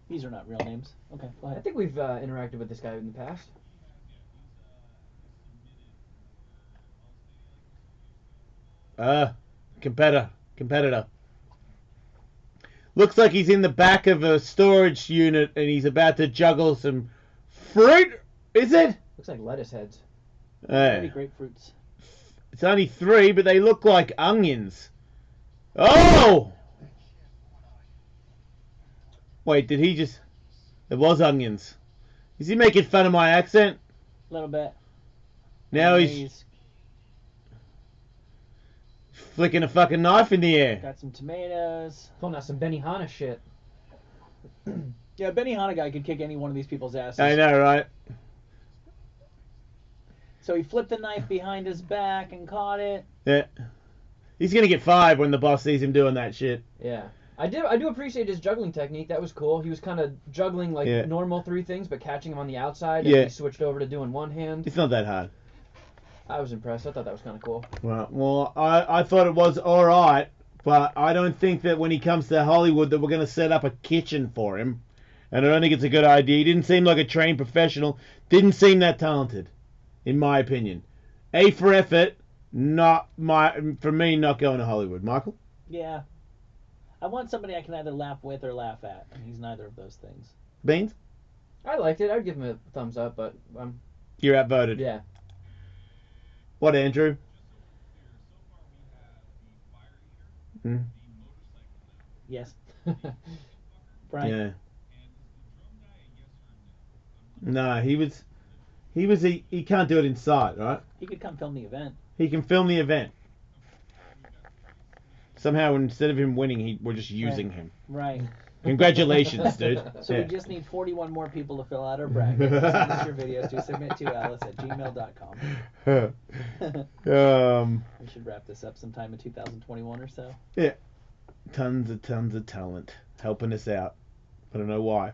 These are not real names. Okay, go I ahead. think we've interacted with this guy in the past. Competitor. Looks like he's in the back of a storage unit and he's about to juggle some fruit. Is it? Looks like lettuce heads. Maybe Hey, grapefruits. it's only 3, but they look like onions. Oh! Wait, did he just... It was onions. Is he making fun of my accent? A little bit. Now he's flicking a fucking knife in the air. Got some tomatoes. Pulling out some Benihana shit. Yeah, Benihana guy could kick any one of these people's asses. I know, right? So he flipped the knife behind his back and caught it. Yeah. He's gonna get 5 when the boss sees him doing that shit. Yeah. I do appreciate his juggling technique. That was cool. He was kind of juggling like Yeah. normal 3 things, but catching him on the outside. Yeah. And he switched over to doing one hand. It's not that hard. I was impressed. I thought that was kind of cool. Well, I thought it was alright, but I don't think that when he comes to Hollywood that we're going to set up a kitchen for him. And I don't think it's a good idea. He didn't seem like a trained professional. Didn't seem that talented, in my opinion. A for effort, for me, not going to Hollywood. Michael? Yeah. I want somebody I can either laugh with or laugh at, and he's neither of those things. Beans? I liked it. I'd give him a thumbs up, but You're outvoted. yeah. What, Andrew? Hmm? Yes. Brian. Yeah. No, he can't do it inside, right? He could come film the event. He can film the event. Somehow, instead of him winning, we're just using him. Right. Congratulations, dude. So Yeah. we just need 41 more people to fill out our bracket. Send us your videos to submit@gmail.com. We should wrap this up sometime in 2021 or so. Yeah. Tons of talent helping us out. I don't know why.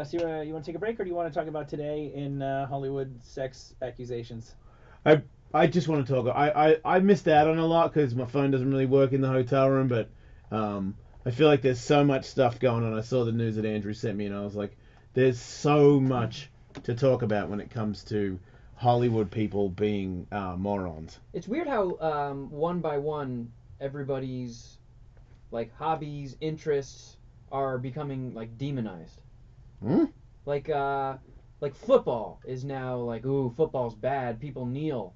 So you want to take a break, or do you want to talk about today in Hollywood sex accusations? I just want to talk. I missed out on a lot because my phone doesn't really work in the hotel room, but I feel like there's so much stuff going on. I saw the news that Andrew sent me, and I was like, there's so much to talk about when it comes to Hollywood people being morons. It's weird how one by one everybody's like hobbies, interests are becoming like demonized. Hmm? Like football is now like, ooh, football's bad. People kneel.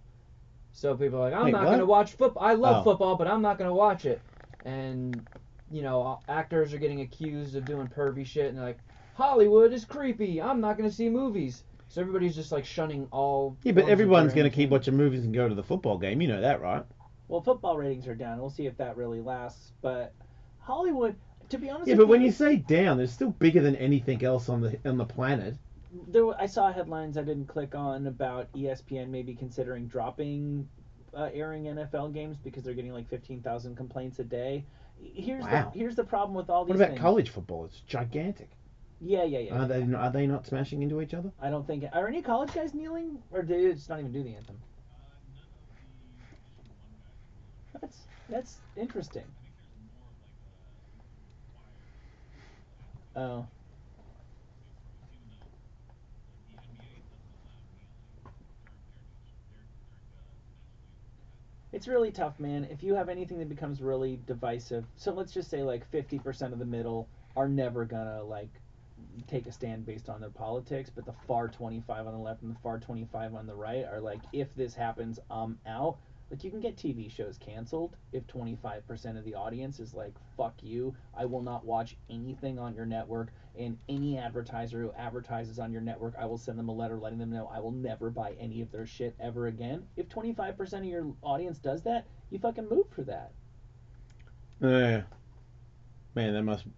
So people are like, I'm Wait, not what? gonna watch football. I love Oh. football, but I'm not gonna watch it. And you know, actors are getting accused of doing pervy shit, and they're like, Hollywood is creepy. I'm not gonna see movies. So everybody's just like shunning all. Yeah, but forms of everyone's their going to keep entertainment. watching movies and go to the football game. You know that, right? Well, football ratings are down. We'll see if that really lasts. But Hollywood, to be honest Yeah, with but when you say down, they're still bigger than anything else on the planet. I saw headlines I didn't click on about ESPN maybe considering dropping airing NFL games because they're getting like 15,000 complaints a day. Wow. Here's the problem with all these What about things. college football? It's gigantic. Yeah. Are they not smashing into each other? I don't think. Are any college guys kneeling, or do they just not even do the anthem? That's interesting. Oh. It's really tough, man. If you have anything that becomes really divisive, so let's just say like 50% of the middle are never gonna like take a stand based on their politics, but the far 25 on the left and the far 25 on the right are like, if this happens, I'm out. Like, you can get TV shows canceled if 25% of the audience is like, fuck you, I will not watch anything on your network, and any advertiser who advertises on your network, I will send them a letter letting them know I will never buy any of their shit ever again. If 25% of your audience does that, you fucking move for that. Man,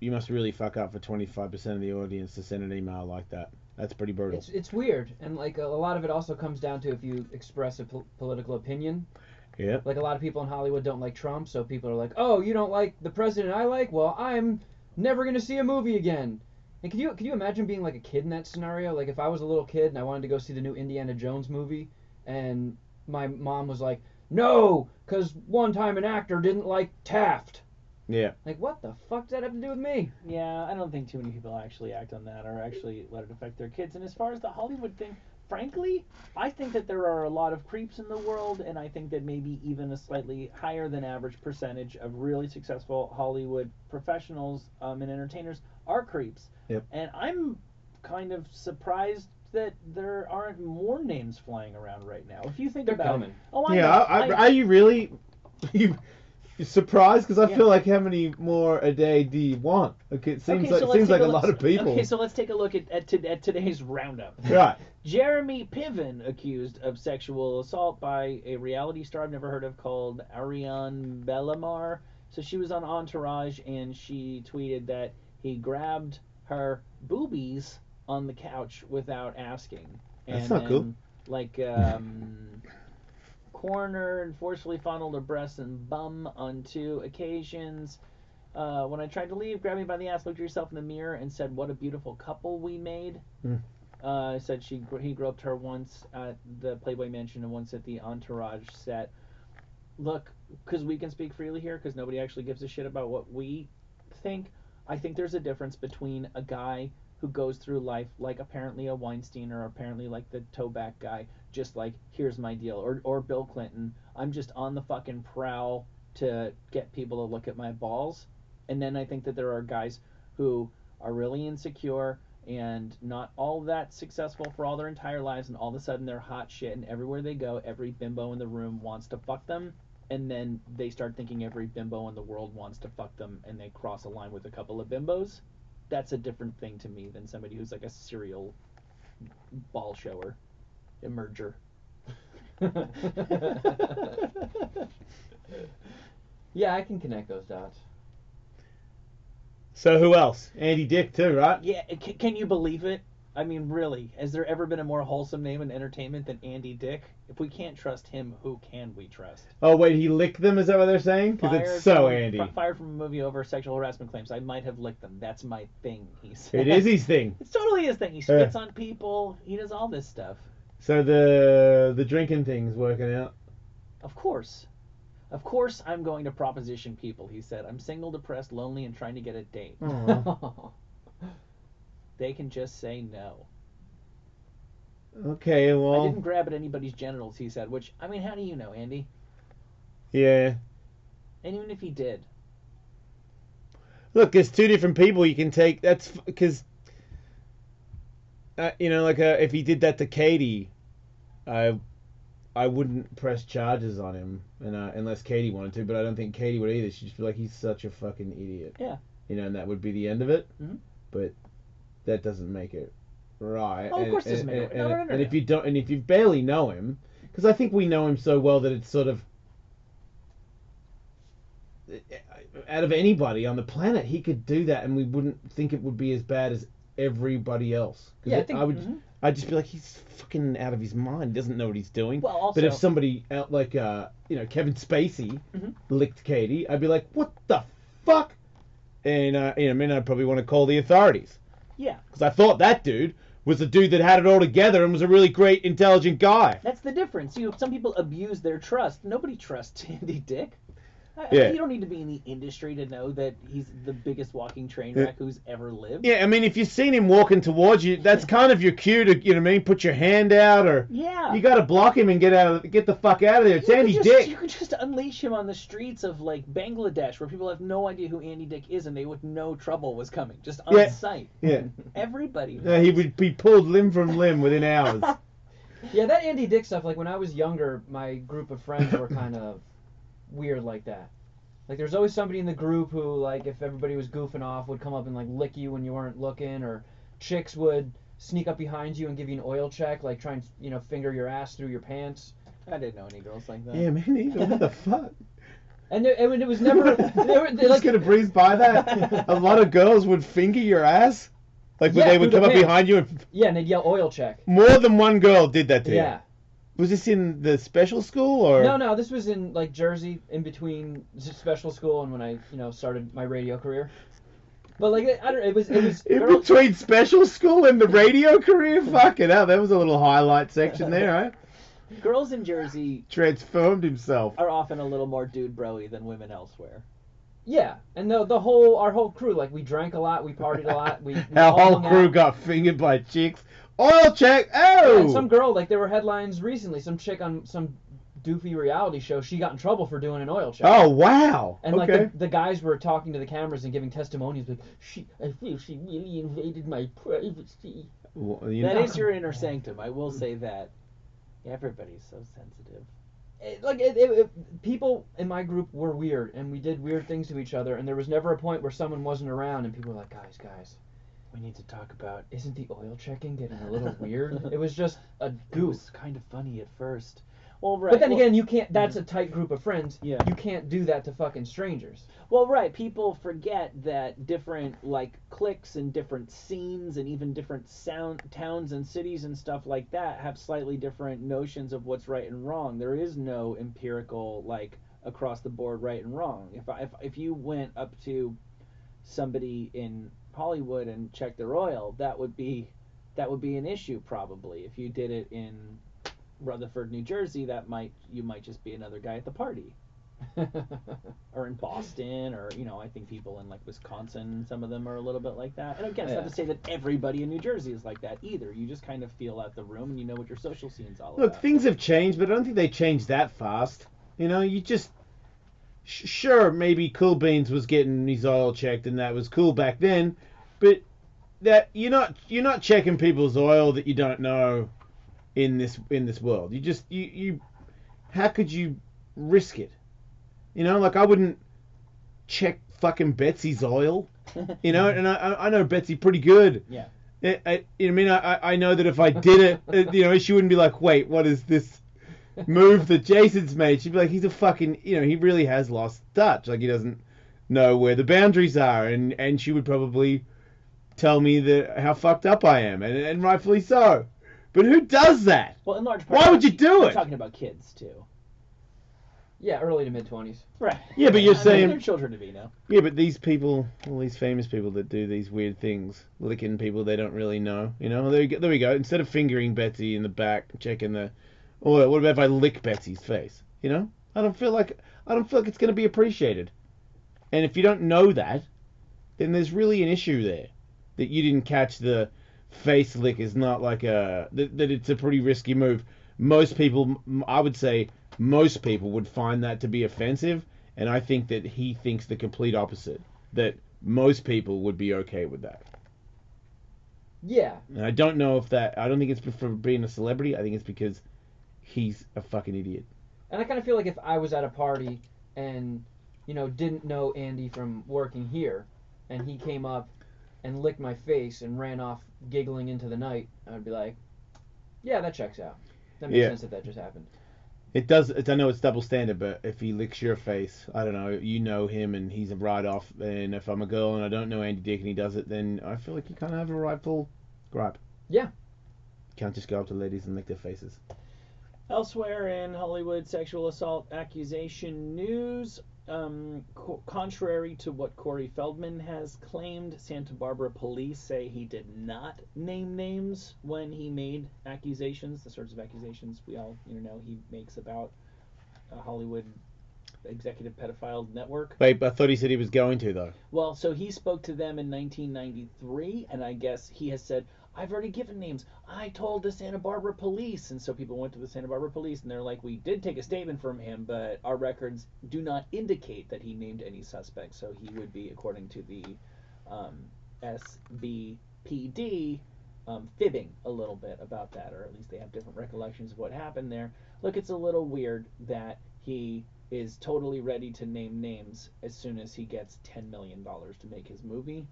you must really fuck up for 25% of the audience to send an email like that. That's pretty brutal. It's weird, and like a lot of it also comes down to if you express a political opinion. Yeah. Like, a lot of people in Hollywood don't like Trump, so people are like, oh, you don't like the president I like? Well, I'm never going to see a movie again. And can you imagine being like a kid in that scenario? Like, if I was a little kid and I wanted to go see the new Indiana Jones movie, and my mom was like, no, because one time an actor didn't like Taft. Yeah. Like, what the fuck does that have to do with me? Yeah, I don't think too many people actually act on that or actually let it affect their kids. And as far as the Hollywood thing, frankly, I think that there are a lot of creeps in the world, and I think that maybe even a slightly higher than average percentage of really successful Hollywood professionals and entertainers are creeps. Yep. And I'm kind of surprised that there aren't more names flying around right now. If you think They're about coming. it. Oh, I Yeah, know. are you really... You're surprised? Because I Yeah. feel like how many more a day do you want? Okay, it seems so let's seems take like a look- lot of people. Okay, so let's take a look at today's roundup. Right. Jeremy Piven accused of sexual assault by a reality star I've never heard of called Ariane Bellamar. So she was on Entourage, and she tweeted that he grabbed her boobies on the couch without asking. And That's not then, cool. Like, cornered and forcefully fondled her breasts and bum on 2 occasions. When I tried to leave, grabbed me by the ass, looked at yourself in the mirror, and said, "What a beautiful couple we made." Said he groped her once at the Playboy Mansion and once at the Entourage set. Look, because we can speak freely here, because nobody actually gives a shit about what we think. I think there's a difference between a guy who goes through life like apparently a Weinstein or apparently like the Toback guy, just like, here's my deal, or Bill Clinton, I'm just on the fucking prowl to get people to look at my balls. And then I think that there are guys who are really insecure and not all that successful for all their entire lives, and all of a sudden they're hot shit, and everywhere they go, every bimbo in the room wants to fuck them, and then they start thinking every bimbo in the world wants to fuck them, and they cross a line with a couple of bimbos. That's a different thing to me than somebody who's like a serial ball shower, emerger. Yeah, I can connect those dots. So who else? Andy Dick too, right? Yeah, can you believe it? I mean, really, has there ever been a more wholesome name in entertainment than Andy Dick? If we can't trust him, who can we trust? Oh wait, he licked them? Is that what they're saying? Because it's so Andy. Fired from a movie over sexual harassment claims. I might have licked them. That's my thing, he said. It is his thing. It's totally his thing. He spits on people. He does all this stuff. So the drinking thing's working out. Of course. Of course I'm going to proposition people, he said. I'm single, depressed, lonely, and trying to get a date. They can just say no. Okay, well... I didn't grab at anybody's genitals, he said, which, I mean, how do you know, Andy? Yeah. And even if he did. Look, there's 2 different people you can take. That's because... if he did that to Katie, I wouldn't press charges on him, unless Katie wanted to, but I don't think Katie would either. She'd just be like, he's such a fucking idiot. Yeah. And that would be the end of it. Mm-hmm. But that doesn't make it right. Oh, of course it doesn't make it right. No. And if you don't, and if you barely know him, because I think we know him so well that it's sort of, out of anybody on the planet, he could do that, and we wouldn't think it would be as bad as everybody else. Yeah, I think... I'd just be like, he's fucking out of his mind. He doesn't know what he's doing. Well, also... But if somebody out like, Kevin Spacey licked Katie, I'd be like, what the fuck? And, I'd probably want to call the authorities. Yeah. Because I thought that dude was a dude that had it all together and was a really great, intelligent guy. That's the difference. Some people abuse their trust. Nobody trusts Andy Dick. Yeah. You don't need to be in the industry to know that he's the biggest walking train wreck who's ever lived. Yeah, I mean, if you've seen him walking towards you, that's kind of your cue to, you know what I mean, put your hand out, or Yeah. you got to block him and get the fuck out of there. It's Andy You Dick. could just unleash him on the streets of like Bangladesh, where people have no idea who Andy Dick is, and they would know trouble was coming, just on Yeah. sight. Yeah. Everybody. He would be pulled limb from limb within hours. Yeah, that Andy Dick stuff. Like when I was younger, my group of friends were kind of weird like that. Like there's always somebody in the group who, like, if everybody was goofing off, would come up and like lick you when you weren't looking, or chicks would sneak up behind you and give you an oil check, like try and, you know, finger your ass through your pants. I didn't know any girls like that. Yeah, man, even what the fuck? And it was never. They were Just like, gonna breeze by that. A lot of girls would finger your ass, like when Yeah, they would through come the up pants. behind you. And yeah, and they'd yell oil check. more than one girl did that to you. Yeah. Was this in the special school or? No, this was in like Jersey, in between special school and when I, you know, started my radio career. But like I don't, it was In girls. between special school and the radio career? Fucking hell, that was a little highlight section there, right? Girls in Jersey Transformed himself. are often a little more dude bro-y than women elsewhere. Yeah, and our whole crew, like, we drank a lot, we partied a lot, we Our all whole hung crew out. got fingered by chicks. Oil check! Yeah, Oh! and some girl, like, there were headlines recently, some chick on some doofy reality show, she got in trouble for doing an oil check. Oh, wow! And okay. like the guys were talking to the cameras and giving testimonials, like, I feel she really invaded my privacy. Well, you That know- is your inner sanctum. I will say that. Everybody's so sensitive. People in my group were weird, and we did weird things to each other, and there was never a point where someone wasn't around, and people were like, guys, We need to talk about. isn't the oil checking getting a little weird? It was just a It goof. was kind of funny at first. Well, right. But then well, again, you can't. That's a tight group of friends. Yeah. You can't do that to fucking strangers. Well, right. People forget that different like cliques and different scenes and even different towns and cities and stuff like that have slightly different notions of what's right and wrong. There is no empirical like across the board right and wrong. If you went up to somebody in Hollywood and checked their oil, that would be an issue probably. If you did it in Rutherford, New Jersey, you might just be another guy at the party. Or in Boston, or I think people in like Wisconsin, some of them are a little bit like that. And again, it's not to say that everybody in New Jersey is like that either. You just kind of feel out the room and you know what your social scene's all Look, about. things have changed, but I don't think they changed that fast. You just... Sure, maybe Cool Beans was getting his oil checked, and that was cool back then, but that you're not checking people's oil that you don't know in this world. You how could you risk it? Like I wouldn't check fucking Betsy's oil, and I know Betsy pretty good. Yeah. I know that if I did it, she wouldn't be like, wait, what is this move that Jason's made? She'd be like, he's a fucking, he really has lost touch. Like he doesn't know where the boundaries are, and she would probably tell me how fucked up I am, and rightfully so. But who does that? Well, in large part, Why would you do we're it? talking about kids too. Yeah, early to mid-20s. Right. Yeah, but you're I mean, saying... they're children to be now. Yeah, but these people, all these famous people that do these weird things, licking people they don't really know, there we go. Instead of fingering Betsy in the back, checking the oil, what about if I lick Betsy's face? I don't feel like it's going to be appreciated. And if you don't know that, then there's really an issue there. That you didn't catch the face lick is not like that it's a pretty risky move. Most people, I would say, most people would find that to be offensive, and I think that he thinks the complete opposite. That most people would be okay with that. Yeah. And I don't know if that... I don't think it's for being a celebrity. I think it's because he's a fucking idiot. And I kind of feel like if I was at a party and, didn't know Andy from working here, and he came up and licked my face and ran off giggling into the night, I'd be like, yeah, that checks out. That makes sense that just happened. It does. I know it's double standard, but if he licks your face, I don't know, you know him and he's a write-off. And if I'm a girl and I don't know Andy Dick and he does it, then I feel like you kind of have a rightful gripe. Yeah. You can't just go up to ladies and lick their faces. Elsewhere in Hollywood sexual assault accusation news, contrary to what Corey Feldman has claimed, Santa Barbara police say he did not name names when he made accusations, the sorts of accusations we all know he makes about Hollywood executive pedophile network. Wait, I thought he said he was going to, though. Well, so he spoke to them in 1993, and I guess he has said, I've already given names. I told the Santa Barbara police. And so people went to the Santa Barbara police, and they're like, we did take a statement from him, but our records do not indicate that he named any suspects. So he would be, according to the SBPD, fibbing a little bit about that, or at least they have different recollections of what happened there. Look, it's a little weird that he is totally ready to name names as soon as he gets $10 million to make his movie.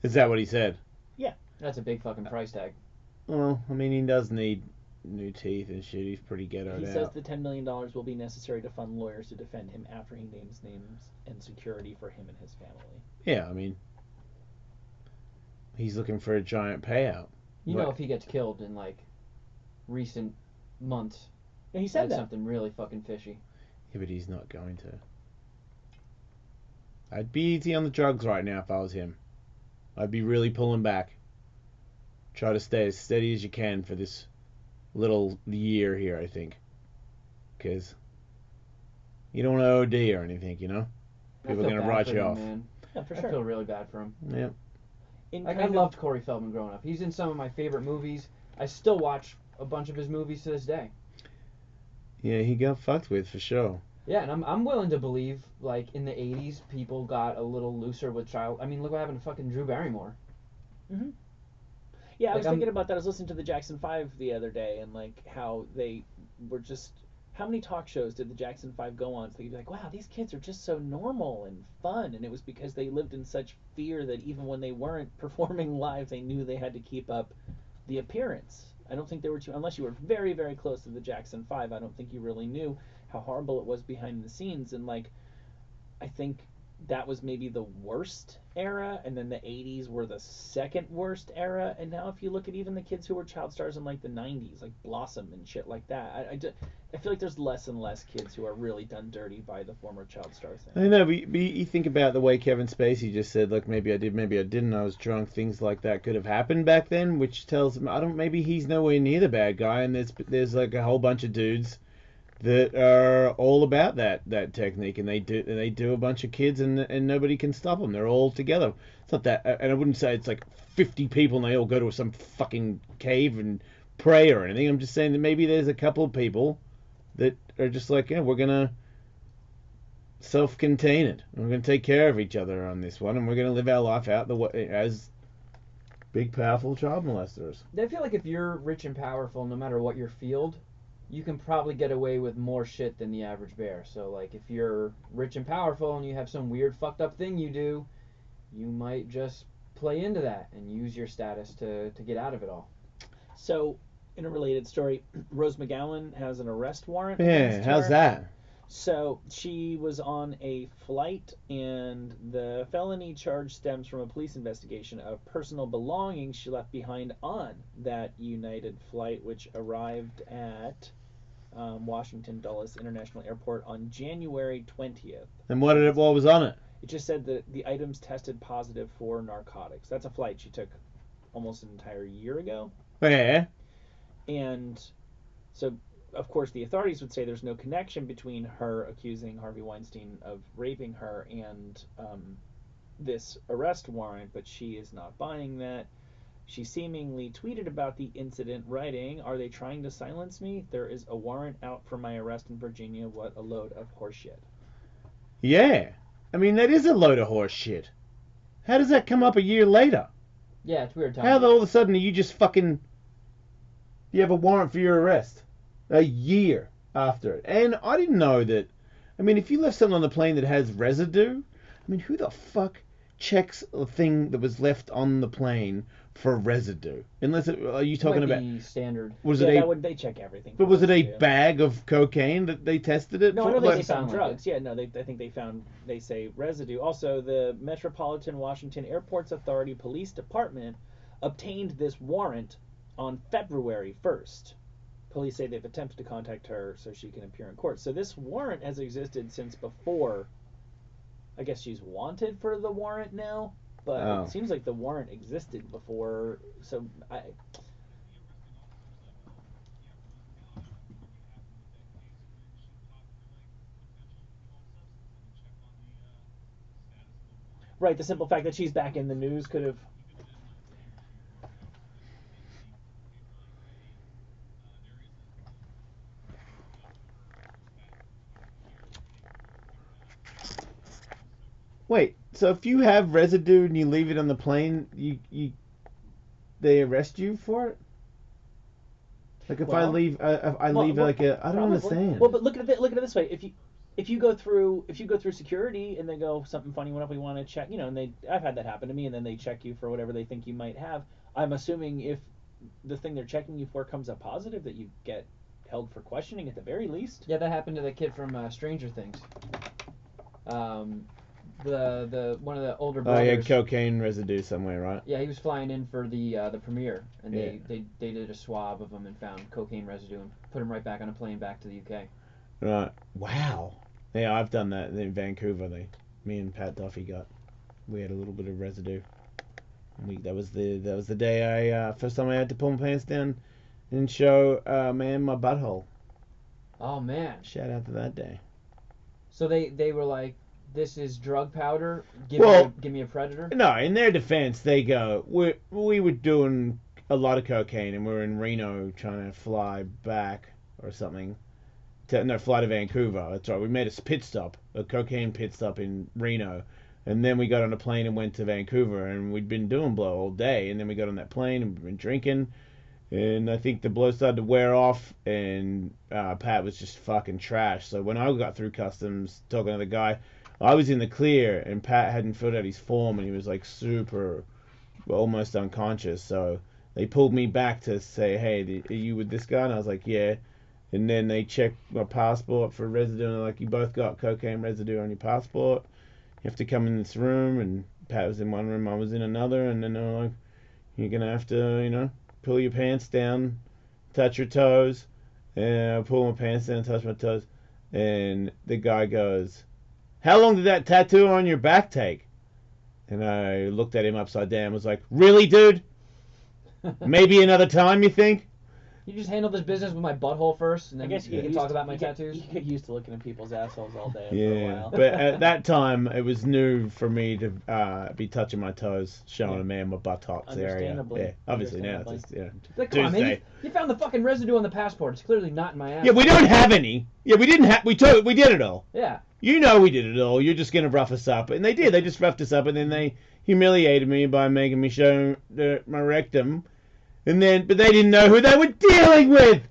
Is that what he said? Yeah. That's a big fucking price tag. Well, I mean, he does need new teeth and shit. He's pretty ghettoed He out. says the $10 million will be necessary to fund lawyers to defend him after he names names and security for him and his family. Yeah, I mean, he's looking for a giant payout. You know, if he gets killed in like recent months, And he said that's that. something really fucking fishy. Yeah, but he's not going to. I'd be easy on the drugs right now if I was him. I'd be really pulling back. Try to stay as steady as you can for this little year here, I think. Because you don't want to OD or anything, you know? People are going to write you off. Man. Yeah, for I sure. feel really bad for him. Yeah. Like, I loved Corey Feldman growing up. He's in some of my favorite movies. I still watch a bunch of his movies to this day. Yeah, he got fucked with for sure. Yeah, and I'm willing to believe, like, in the 80s, people got a little looser with child... I mean, look what happened to fucking Drew Barrymore. Mm-hmm. Yeah, I Like, was thinking about that. I was listening to the Jackson 5 the other day, and, like, how they were just... How many talk shows did the Jackson 5 go on? So you'd be like, wow, these kids are just so normal and fun. And it was because they lived in such fear that even when they weren't performing live, they knew they had to keep up the appearance. I don't think they were too... Unless you were very, very close to the Jackson 5, I don't think you really knew how horrible it was behind the scenes. And, like, I think that was maybe the worst era, and then the 80s were the second worst era. And now if you look at even the kids who were child stars in, like, the 90s, like Blossom and shit like that, I feel like there's less and less kids who are really done dirty by the former child star thing. I know, but you think about the way Kevin Spacey just said, like, maybe I did, maybe I didn't, I was drunk, things like that could have happened back then, which tells him, maybe he's nowhere near the bad guy, and there's like a whole bunch of dudes that are all about that technique, and they do a bunch of kids, and nobody can stop them. They're all together. It's not that, and I wouldn't say it's like 50 people and they all go to some fucking cave and pray or anything. I'm just saying that maybe there's a couple of people that are just like, yeah, we're gonna self-contain it. We're gonna take care of each other on this one, and we're gonna live our life out the way as big, powerful child molesters. I feel like if you're rich and powerful, no matter what your field, you can probably get away with more shit than the average bear. So, like, if you're rich and powerful and you have some weird fucked up thing you do, you might just play into that and use your status to get out of it all. So, in a related story, Rose McGowan has an arrest warrant. Yeah, against how's her. that? So she was on a flight, and the felony charge stems from a police investigation of personal belongings she left behind on that United flight, which arrived at Washington Dulles International Airport on January 20th. And what was on it? It just said that the items tested positive for narcotics. That's a flight she took almost an entire year ago. Yeah. And so, of course, the authorities would say there's no connection between her accusing Harvey Weinstein of raping her and this arrest warrant, but she is not buying that. She seemingly tweeted about the incident, writing, "Are they trying to silence me? There is a warrant out for my arrest in Virginia. What a load of horseshit." Yeah. I mean, that is a load of horse shit. How does that come up a year later? Yeah, it's weird. How all of a sudden are you just fucking... You have a warrant for your arrest a year after it. And I didn't know that... I mean, if you left something on the plane that has residue, I mean, who the fuck checks a thing that was left on the plane for residue? Unless are you talking about standard? They check everything. But was it a residue. bag of cocaine that they tested it No, for? I don't think they sound found like drugs. Yeah, no, I think they say residue. Also, the Metropolitan Washington Airports Authority Police Department obtained this warrant on February 1st. Police say they've attempted to contact her so she can appear in court. So this warrant has existed since before. I guess she's wanted for the warrant now, but it seems like the warrant existed before. So Right, the simple fact that she's back in the news could have. Wait, so if you have residue and you leave it on the plane, they arrest you for it? Like if I Well, leave, if I leave like a, I don't probably. understand. Well, but look at it this way: if you go through security and they go something funny went up, we want to check, and I've had that happen to me, and then they check you for whatever they think you might have. I'm assuming if the thing they're checking you for comes up positive, that you get held for questioning at the very least. Yeah, that happened to the kid from Stranger Things. The one of the older Oh, brothers. he had cocaine residue somewhere, right? Yeah, he was flying in for the premiere, and Yeah. they did a swab of him and found cocaine residue and put him right back on a plane back to the UK. Right. Wow. Yeah, I've done that in Vancouver. Me and Pat Duffy we had a little bit of residue. That was the day first time I had to pull my pants down and show man my butthole. Oh man! Shout out to that day. So they were like, "This is drug powder. Give me a predator." No, in their defense, they go, we were doing a lot of cocaine and we were in Reno trying to fly back or something. Fly to Vancouver. That's right. We made a cocaine pit stop in Reno. And then we got on a plane and went to Vancouver. And we'd been doing blow all day. And then we got on that plane and we'd been drinking. And I think the blow started to wear off. And Pat was just fucking trash. So when I got through customs talking to the guy, I was in the clear. And Pat hadn't filled out his form. And he was like super, almost unconscious. So they pulled me back to say, hey, are you with this guy? And I was like, yeah. And then they checked my passport for residue, and they're like, you both got cocaine residue on your passport. You have to come in this room, and Pat was in one room, I was in another, and then they were like, you're going to have to, pull your pants down, touch your toes. And I pull my pants down and touch my toes. And the guy goes, how long did that tattoo on your back take? And I looked at him upside down and was like, really, dude? Maybe another time, you think? You just handle this business with my butthole first, and then I guess you can talk about my tattoos. You get used to looking at people's assholes all day for a Yeah, while. but at that time, it was new for me to be touching my toes, showing a man my buttocks area. Understandably. Yeah, obviously now it's just, Like, come on, man, Tuesday. you found the fucking residue on the passport. It's clearly not in my ass. Yeah, we don't have any. Yeah, we didn't have. We did it all. Yeah. You know we did it all. You're just gonna rough us up, and they did. They just roughed us up, and then they humiliated me by making me show my rectum, but they didn't know who they were dealing with.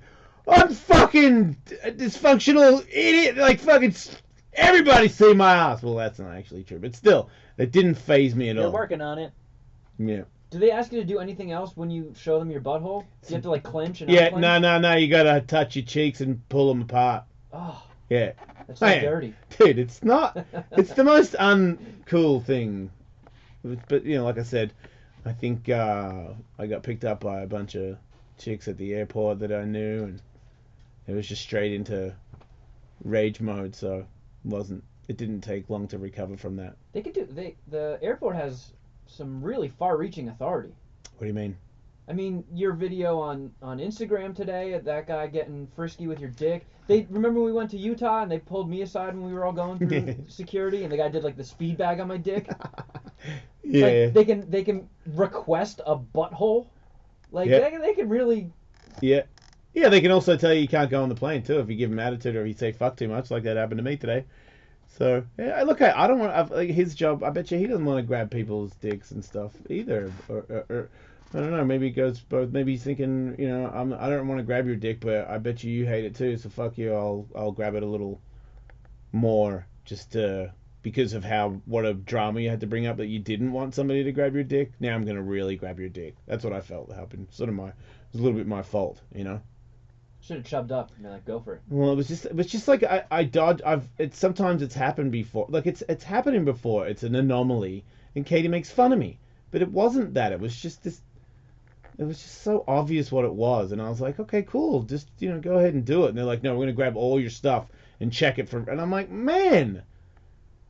I'm fucking dysfunctional idiot. Like fucking everybody see my ass. Well, that's not actually true, but still, it didn't faze me at You're all. working on it. Yeah. Do they ask you to do anything else when you show them your butthole? Do you have to like clench and Yeah. unclench? No. You gotta touch your cheeks and pull them apart. Oh, Yeah. that's so Man, dirty. Dude, it's not. It's the most uncool thing. But like I said, I think I got picked up by a bunch of chicks at the airport that I knew, and it was just straight into rage mode. So it didn't take long to recover from that. They could do. The airport has some really far-reaching authority. What do you mean? I mean, your video on Instagram today, that guy getting frisky with your dick. They remember we went to Utah and they pulled me aside when we were all going through security, and the guy did like this feed bag on my dick. Yeah. Like, they can request a butthole. Like they can really. Yeah. Yeah, they can also tell you can't go on the plane too if you give them attitude or if you say fuck too much, like that happened to me today. So yeah, look, I don't want like his job. I bet you he doesn't want to grab people's dicks and stuff either. Or I don't know. Maybe it goes both. Maybe he's thinking, I don't want to grab your dick, but I bet you hate it too. So fuck you. I'll grab it a little more just because of what a drama you had to bring up that you didn't want somebody to grab your dick. Now I'm gonna really grab your dick. That's what I felt happened. It was a little bit my fault, Should have chubbed up and been like, go for it. Well, it was just like I dodged. Sometimes it's happened before. Like it's happening before. It's an anomaly, and Katie makes fun of me. But it wasn't that. It was just this. It was just so obvious what it was, and I was like, okay, cool. Just go ahead and do it. And they're like, no, we're gonna grab all your stuff and check it for. And I'm like, man,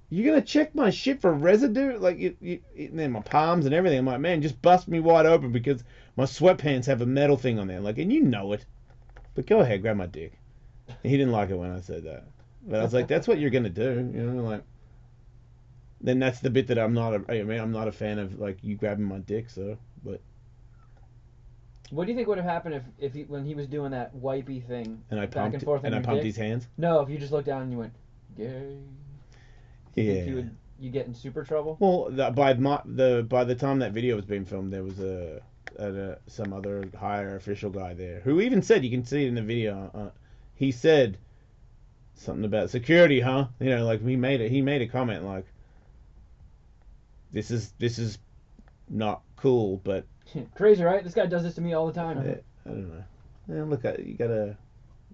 you're gonna check my shit for residue? Like and then my palms and everything. I'm like, man, just bust me wide open because my sweatpants have a metal thing on there. Like, and you know it. But go ahead, grab my dick. He didn't like it when I said that. But I was like, that's what you're going to do. Like, then that's the bit that I'm not a fan of, like, you grabbing my dick, so, but. What do you think would have happened if he, when he was doing that wipey thing, And I back pumped, and forth on and I your pumped dick? his hands? No, if you just looked down and you went, gay. Do you Yeah. think you get in super trouble? Well, by the time that video was being filmed, there was some other higher official guy there who even said, you can see it in the video, he said something about security, huh? You know, like he made a comment like, this is not cool, but Crazy, right? This guy does this to me all the time. I don't know. Yeah, look, you gotta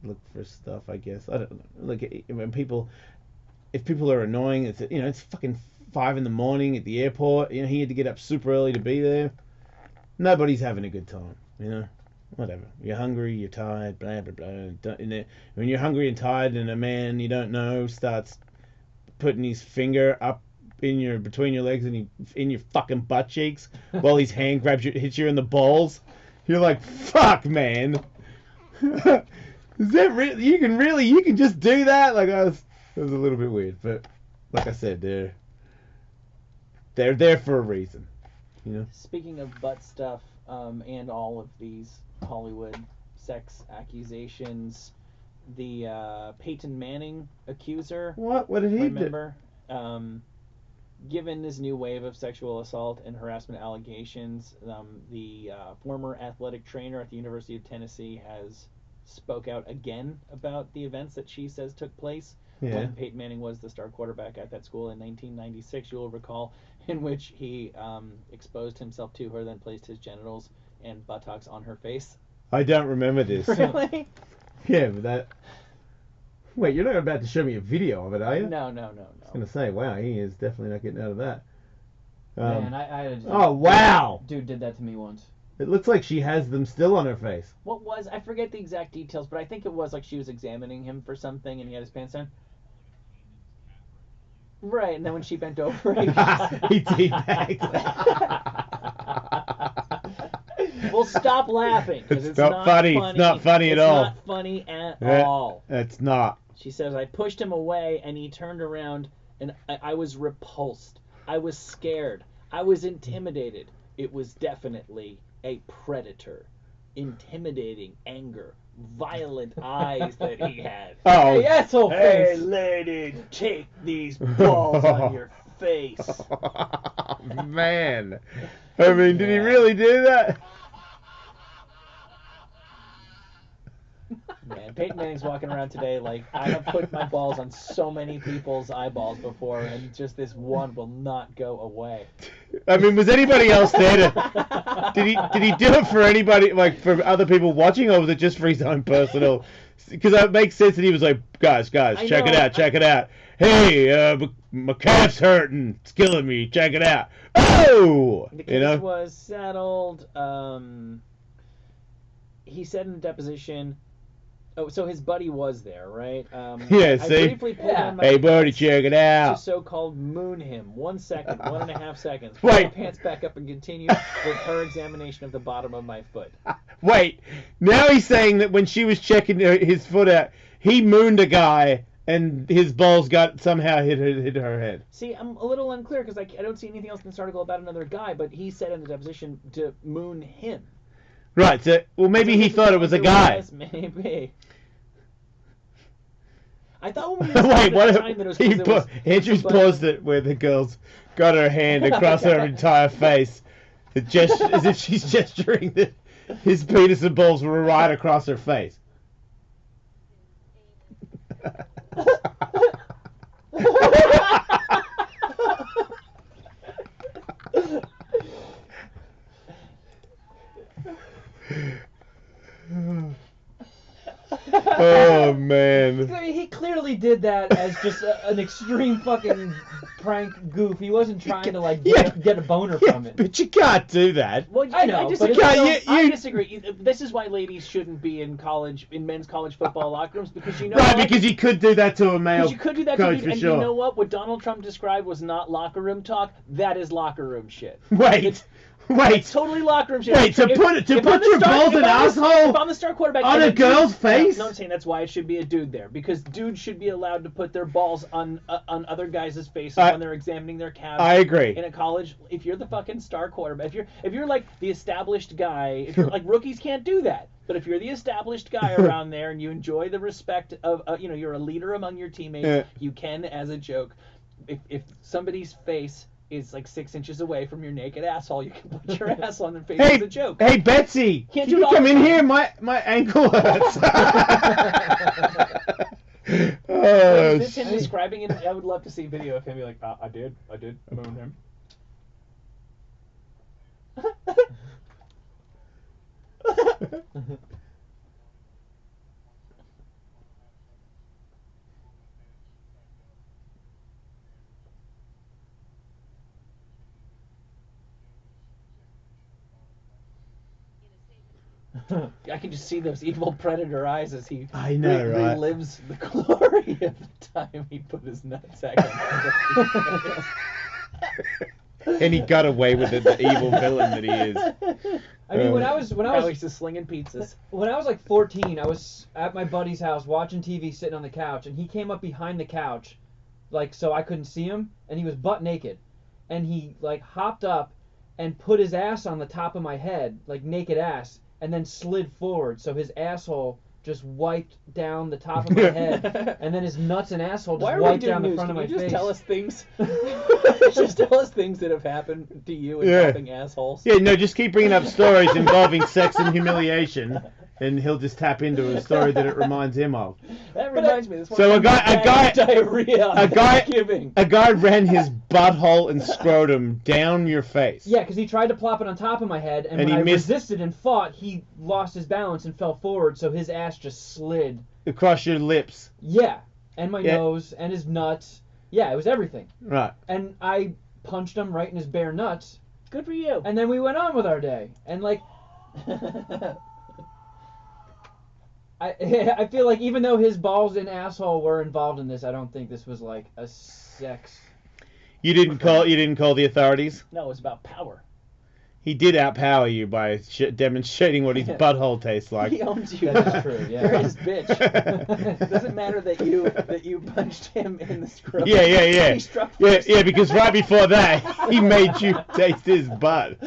look for stuff, I guess. I don't know. Look, if people are annoying, it's fucking 5 a.m. at the airport. You know, he had to get up super early to be there. Nobody's having a good time. You know, whatever. You're hungry, you're tired, blah blah blah. When you're hungry and tired, and a man you don't know starts putting his finger up between your legs and in your fucking butt cheeks while his hand hits you in the balls, you're like, fuck, man. Is that really? You can just do that? Like, it was a little bit weird, but like I said, they're there for a reason, you know. Speaking of butt stuff, and all of these Hollywood sex accusations, the Peyton Manning accuser. What did he do? Remember? Given this new wave of sexual assault and harassment allegations, the former athletic trainer at the University of Tennessee has spoke out again about the events that she says took place when Peyton Manning was the star quarterback at that school in 1996, you'll recall, in which he exposed himself to her, then placed his genitals and buttocks on her face. I don't remember this. Really? Yeah, but that... Wait, you're not about to show me a video of it, are you? No. I was going to say, wow, he is definitely not getting out of that. Man, I had oh, wow! Dude did that to me once. It looks like she has them still on her face. I forget the exact details, but I think it was like she was examining him for something and he had his pants down. Right, and then when she bent over, he teabagged. Well, stop laughing. It's not funny. It's not funny at all. It's not funny at all. It's not. She says, I pushed him away and he turned around and I was repulsed. I was scared. I was intimidated. It was definitely a predator. Intimidating anger. Violent eyes that he had. Oh, hey, asshole Hey, face. lady, take these balls on your face. Man. I mean, did he really do that? Man, Peyton Manning's walking around today like, I have put my balls on so many people's eyeballs before, and just this one will not go away. I mean, was anybody else there to... Did he do it for anybody, like, for other people watching, or was it just for his own personal... Because it makes sense that he was like, guys, check it out. Hey, my calf's hurting. It's killing me. Check it out. Oh! The case was settled. He said in the deposition... Oh, so his buddy was there, right? Yeah, I see? briefly pulled on my Hey, buddy, check it to out. so-called moon him. 1 second, 1.5 seconds. Wait. Pull my pants back up and continue with her examination of the bottom of my foot. Wait, now he's saying that when she was checking his foot out, he mooned a guy and his balls got somehow hit her head. See, I'm a little unclear because I don't see anything else in this article about another guy, but he said in the deposition to moon him. Right, so, well, maybe he thought it was a guy. Maybe. I thought when we were Wait, what? time that it was Andrew's paused it where the girl's got her hand across her entire face. As if she's gesturing that his penis and balls were right across her face. Oh, man. I mean, he clearly did that as just an extreme fucking prank goof. He wasn't trying to like get a boner from it. But you can't do that. Well, I know, I but disagree. it's I disagree. This is why ladies shouldn't be in men's college football locker rooms, because you know Right, what? because you could do that to a male Because you could do that coach to for and sure. you know what Donald Trump described was not locker room talk. That is locker room shit. Wait. It's totally locker room shit. Wait, to put your balls in If asshole I'm the star quarterback on and a girl's dude, face? No, I'm saying that's why it should be a dude there, because dudes should be allowed to put their balls on other guys' faces when when they're examining their couch. I agree. In a college, if you're the fucking star quarterback, if you're like the established guy, if you're like rookies can't do that. But if you're the established guy around there and you enjoy the respect of, you're a leader among your teammates, you can, as a joke, if somebody's face is like 6 inches away from your naked asshole, you can put your ass on their face as a joke. Hey, Betsy, Can't can do it you all come the in time. here? My ankle hurts. Is this him describing it? I would love to see a video of him be like, I did, moon him. I can just see those evil predator eyes as he I know, right? relives the glory of the time he put his nutsack on. And he got away with it, the evil villain that he is. I mean, when I was Alex is slinging pizzas. when I was like 14, I was at my buddy's house watching TV, sitting on the couch, and he came up behind the couch, like so I couldn't see him, and he was butt naked, and he like hopped up and put his ass on the top of my head, like naked ass, and then slid forward, so his asshole just wiped down the top of my head, and then his nuts and asshole Why just are we wiped doing down the news? front Can of you my just face. tell us things? Just tell us things that have happened to you involving assholes. Yeah, no, just keep bringing up stories involving sex and humiliation, and he'll just tap into a story that it reminds him of. That reminds me. This So a guy, diarrhea. On a guy, Thanksgiving. a guy ran his butthole and scrotum down your face. Yeah, because he tried to plop it on top of my head, and And when he I missed- resisted and fought, he lost his balance and fell forward, so his ass just slid. Across your lips. Yeah, and my Yeah. nose, and his nuts. Yeah, it was everything. Right. And I punched him right in his bare nuts, Good for you. and then we went on with our day. And, like, I feel like even though his balls and asshole were involved in this, I don't think this was, like, a sex... You didn't call the authorities? No, it was about power. He did outpower you by demonstrating what his butthole tastes like. He owns you. That is true, yeah. You're his bitch. It doesn't matter that you punched him in the scrotum. Yeah. He struck Yeah, first. yeah, because right before that, he made you taste his butt.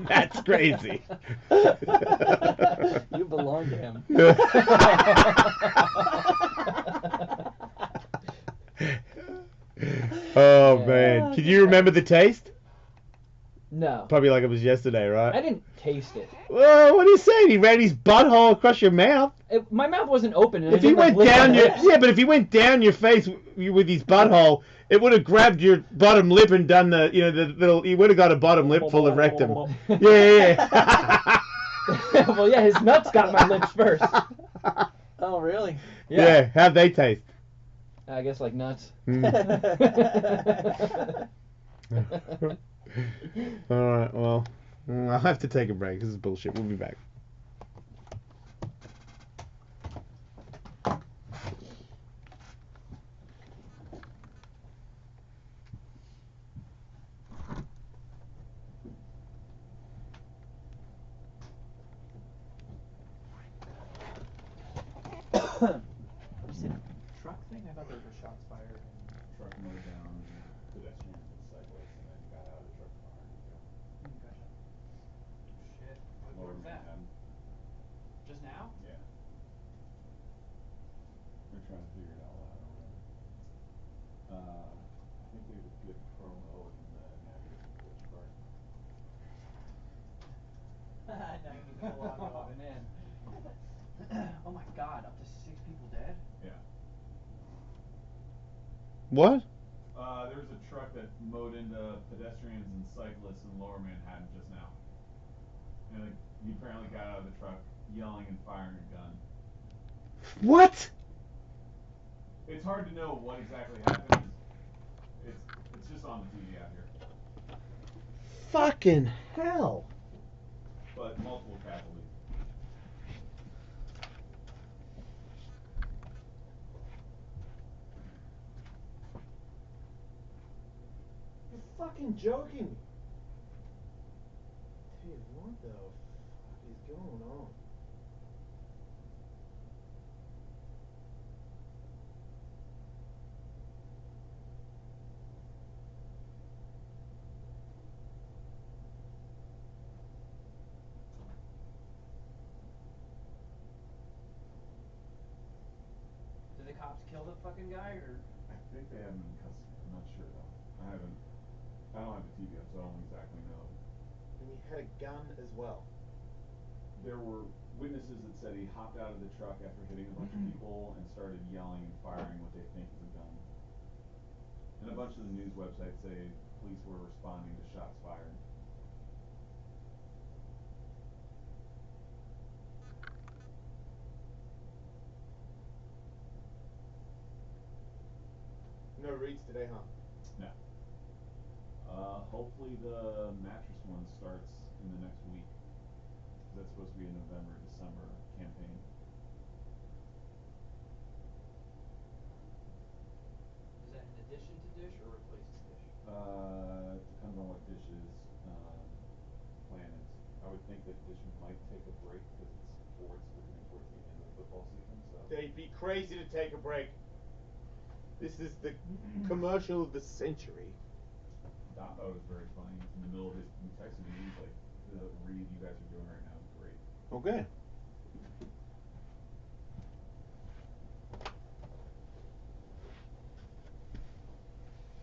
That's crazy. You belong to him. Oh, man. Can you remember the taste? No. Probably like it was yesterday, right? I didn't taste it. Well, what are you saying? He ran his butthole across your mouth. My mouth wasn't open. And If he went down but if he went down your face with his butthole, it would have grabbed your bottom lip and done the little. He would have got a bottom lip full of rectum. Yeah. Well, yeah, his nuts got my lips first. Oh, really? Yeah. How'd they taste? I guess like nuts. All right. Well, I'll have to take a break. This is bullshit. We'll be back. Truck thing? I thought there were shots fired. Truck mowed down pedestrians and cyclists, and then got out of the truck car and Gotcha. Shit. lower Manhattan. Just now? Yeah. We're trying to figure it all out or whatever. I think they have a good promo in the negative Twitch part. Now you need to pull on it in. Oh my god, up to 6 people dead? Yeah. What? There was a truck that mowed into pedestrians and cyclists in lower Manhattan just now. And he apparently got out of the truck yelling and firing a gun. What? It's hard to know what exactly happened. It's just on the TV out here. Fucking hell. But multiple casualties. You're fucking joking. Dude, what the fuck is going on? cops kill the fucking guy, or? I think they have him in custody. I'm not sure though. I don't have the TV up, so I don't exactly know. And he had a gun as well. There were witnesses that said he hopped out of the truck after hitting a bunch of people and started yelling and firing what they think is a gun. And a bunch of the news websites say police were responding to shots fired. No reads today, huh? No. Hopefully the mattress one starts in the next week. That's supposed to be a November, December campaign. Is that in addition to Dish or replacing Dish? Depends on what Dish's plan is. I would think that Dish might take a break because it's looking towards the end of the football season. So They'd be crazy to take a break. This is the commercial of the century. Don thought it was very funny. In the middle of his texting me, he's like, "The read you guys are doing right now is great." Okay.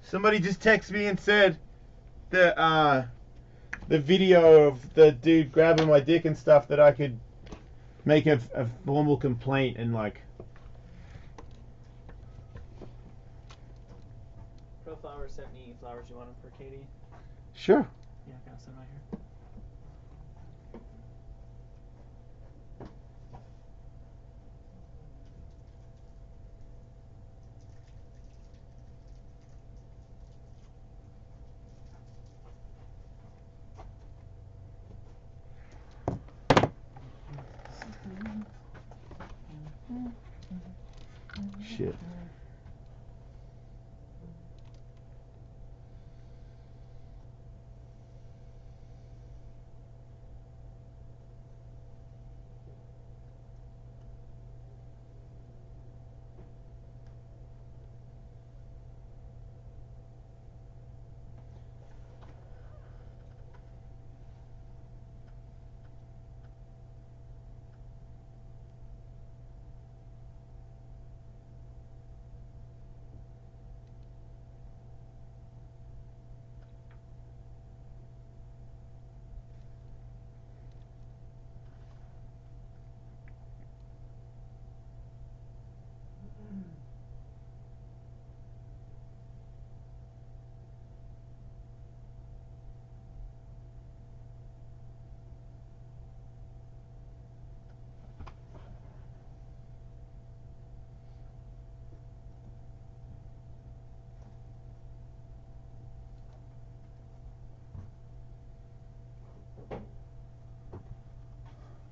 Somebody just texted me and said that the video of the dude grabbing my dick and stuff, that I could make a formal complaint and like. Pro Flowers sent me flowers. You want them for Katie? Sure. Yeah, I got some right here. Shit.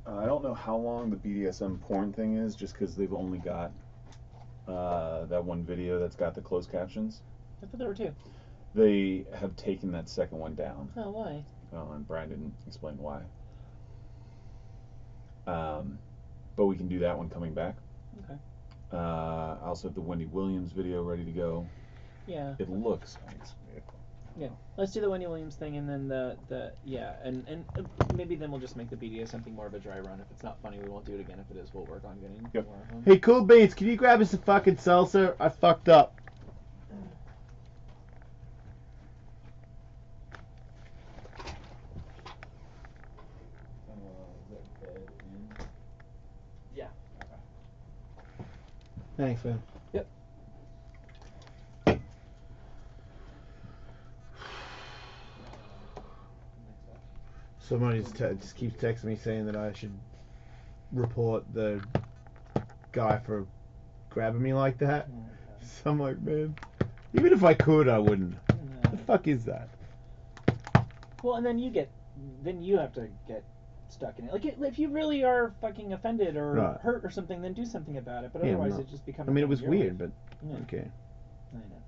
I don't know how long the BDSM porn thing is, just because they've only got that one video that's got the closed captions. I thought there were two. They have taken that second one down. Oh, why? And Brian didn't explain why. But we can do that one coming back. Okay. I also have the Wendy Williams video ready to go. Yeah. It looks nice. Yeah. Let's do the Wendy Williams thing, and then and maybe then we'll just make the BDS something more of a dry run. If it's not funny, we won't do it again. If it is, we'll work on getting more of them. Hey, Cool Beans, can you grab us a fucking salsa? I fucked up. Is that bed in? Yeah. Thanks, man. Yep. Somebody just keeps texting me saying that I should report the guy for grabbing me like that. Okay. So I'm like, man, even if I could, I wouldn't. No. The fuck is that? Well, and then you have to get stuck in it. Like, if you really are fucking offended or Right. hurt or something, then do something about it. But Yeah, otherwise, no. it just becomes. I mean, it a was thing in your weird, life. but Yeah. okay. I know.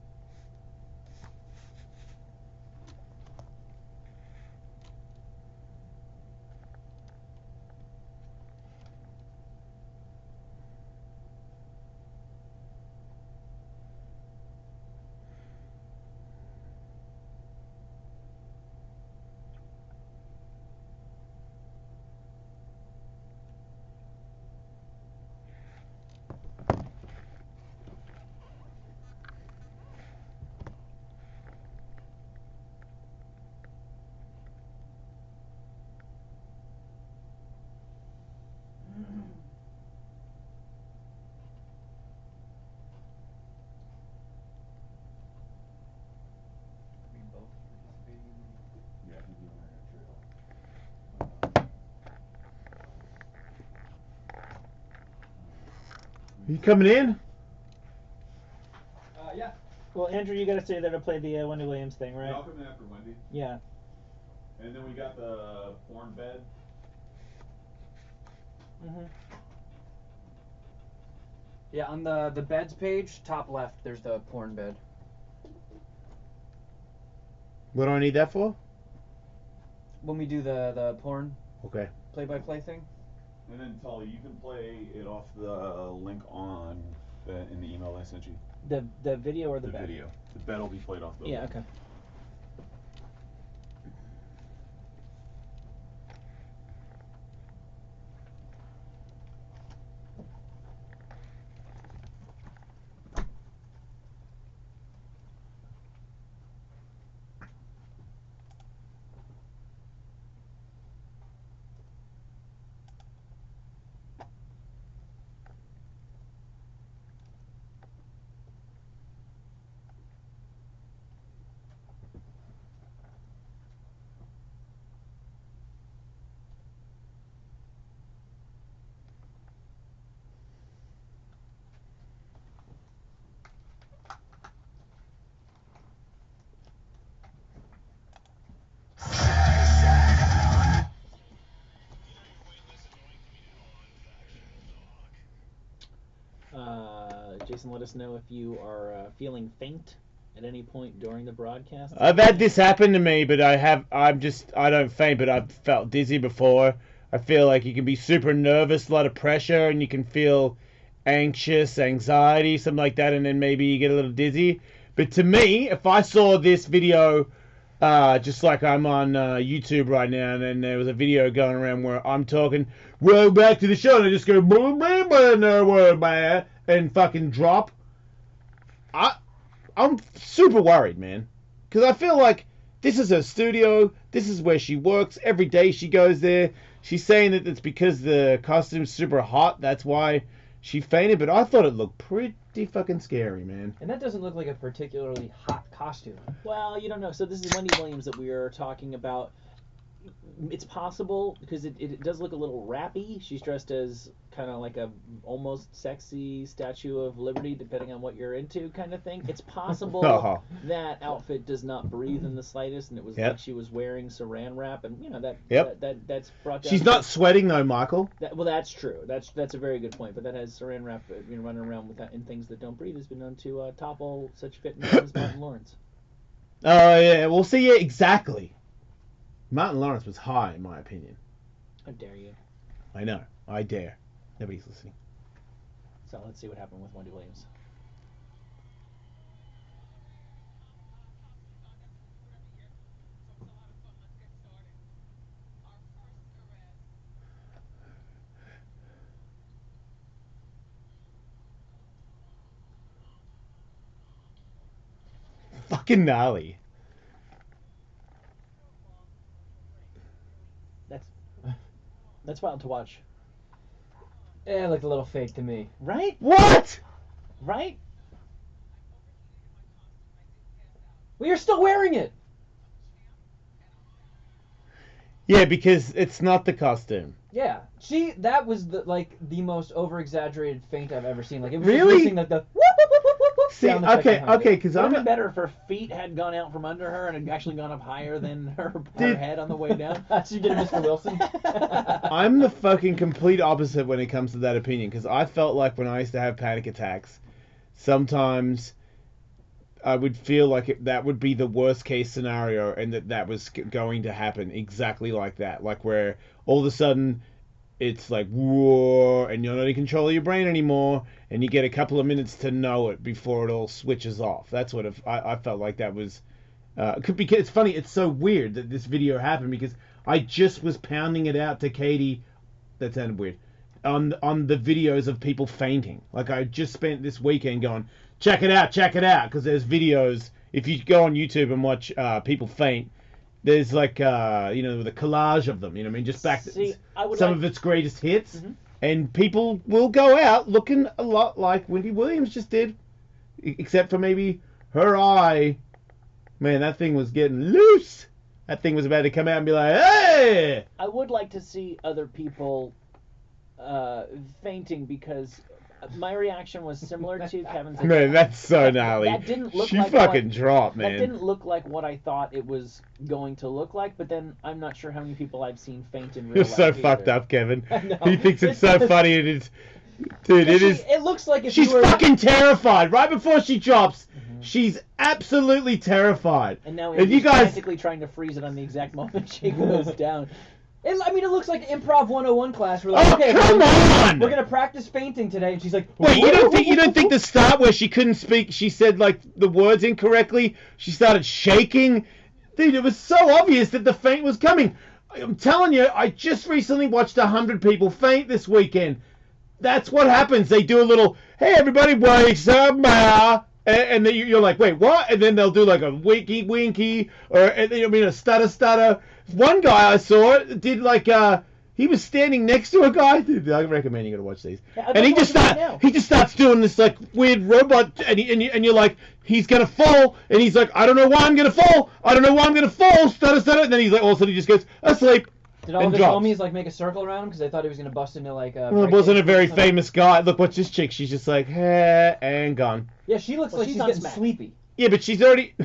You coming in? Yeah. Well, Andrew, you got to stay there to play the Wendy Williams thing, right? I'll come in after Wendy. Yeah. And then we got the porn bed. Mhm. Yeah, on the beds page, top left, there's the porn bed. What do I need that for? When we do the porn Okay. play-by-play thing. And then Tully, you can play it off the link in the email I sent you. The video or the bed? video. The bed will be played off the Yeah, okay. Jason, let us know if you are feeling faint at any point during the broadcast. I've had this happen to me, but I don't faint, but I've felt dizzy before. I feel like you can be super nervous, a lot of pressure, and you can feel anxious, anxiety, something like that, and then maybe you get a little dizzy. But to me, if I saw this video, just like I'm on YouTube right now, and then there was a video going around where I'm talking, well, back to the show, and I just go, and fucking drop. I'm super worried, man, because I feel like this is her studio. This is where she works. Every day she goes there. She's saying that it's because the costume's super hot. That's why she fainted. But I thought it looked pretty fucking scary, man. And that doesn't look like a particularly hot costume. Well, you don't know. So this is Wendy Williams that we are talking about. It's possible because it does look a little rappy. She's dressed as kind of like a almost sexy Statue of Liberty, depending on what you're into, kind of thing. It's possible that outfit does not breathe in the slightest, and it was like she was wearing Saran wrap, and you know that's brought down. She's not sweating though, Michael. Well, that's true. That's a very good point. But that has Saran wrap, running around with that in things that don't breathe has been known to topple such fitness as Martin Lawrence. Oh yeah, we'll see. Yeah, exactly. Martin Lawrence was high, in my opinion. How dare you? I know. I dare. Nobody's listening. So let's see what happened with Wendy Williams. Fucking gnarly. That's wild to watch. It looked a little fake to me. Right? What? Right? Well, you're still wearing it. Yeah, because it's not the costume. Yeah. That was the most over-exaggerated faint I've ever seen. Like it was Really? just missing like the See, sound effect behind it. okay, because It would I'm have been better if her feet had gone out from under her and had actually gone up higher than her head on the way down. She did Mr. Wilson. I'm the fucking complete opposite when it comes to that opinion, because I felt like when I used to have panic attacks, sometimes I would feel like that would be the worst case scenario, and that was going to happen exactly like that, like where all of a sudden it's like whoa, and you're not in control of your brain anymore, and you get a couple of minutes to know it before it all switches off. That's what I felt like that was. Because it's funny, it's so weird that this video happened, because I just was pounding it out to Katie. That sounded weird. On the videos of people fainting. Like I just spent this weekend going, check it out, because there's videos. If you go on YouTube and watch people faint, there's like the collage of them. You know what I mean? Just back some of its greatest hits, and people will go out looking a lot like Wendy Williams just did, except for maybe her eye. Man, that thing was getting loose. That thing was about to come out and be like, hey! I would like to see other people fainting, because My reaction was similar to Kevin's. Man, that's so gnarly. That didn't look she like fucking what, dropped, That man. didn't look like what I thought it was going to look like, but then I'm not sure how many people I've seen faint in real You're life. so either. fucked up, Kevin. I know. He thinks it's It so does. funny. It is. Dude, it is. It looks like if She's you were... fucking terrified. Right before she drops, she's absolutely terrified. And now And he's you guys. frantically trying to freeze it on the exact moment she goes down. It looks like Improv 101 class. We're Oh, like, okay, come on! we're gonna practice fainting today, and she's like, Wait, you don't think the start where she couldn't speak, she said like the words incorrectly, she started shaking? Dude, it was so obvious that the faint was coming. I'm telling you, I just recently watched 100 people faint this weekend. That's what happens. They do a little, hey everybody, wake somehow. And then you're like, wait, what? And then they'll do like a winky, or a stutter. One guy I saw did like he was standing next to a guy. Dude, I recommend you gotta watch these. Yeah, And he just starts doing this like weird robot, and you're like, he's gonna fall, and he's like, I don't know why I'm gonna fall. Stutter, and then he's like, all of a sudden he just goes asleep. Did all and of his drops. homies like make a circle around him because they thought he was gonna bust into like a... Well, it wasn't a very famous guy. Look, watch this chick. She's just like, and gone. Yeah, she looks like she's on getting smack. sleepy. Yeah, but she's already.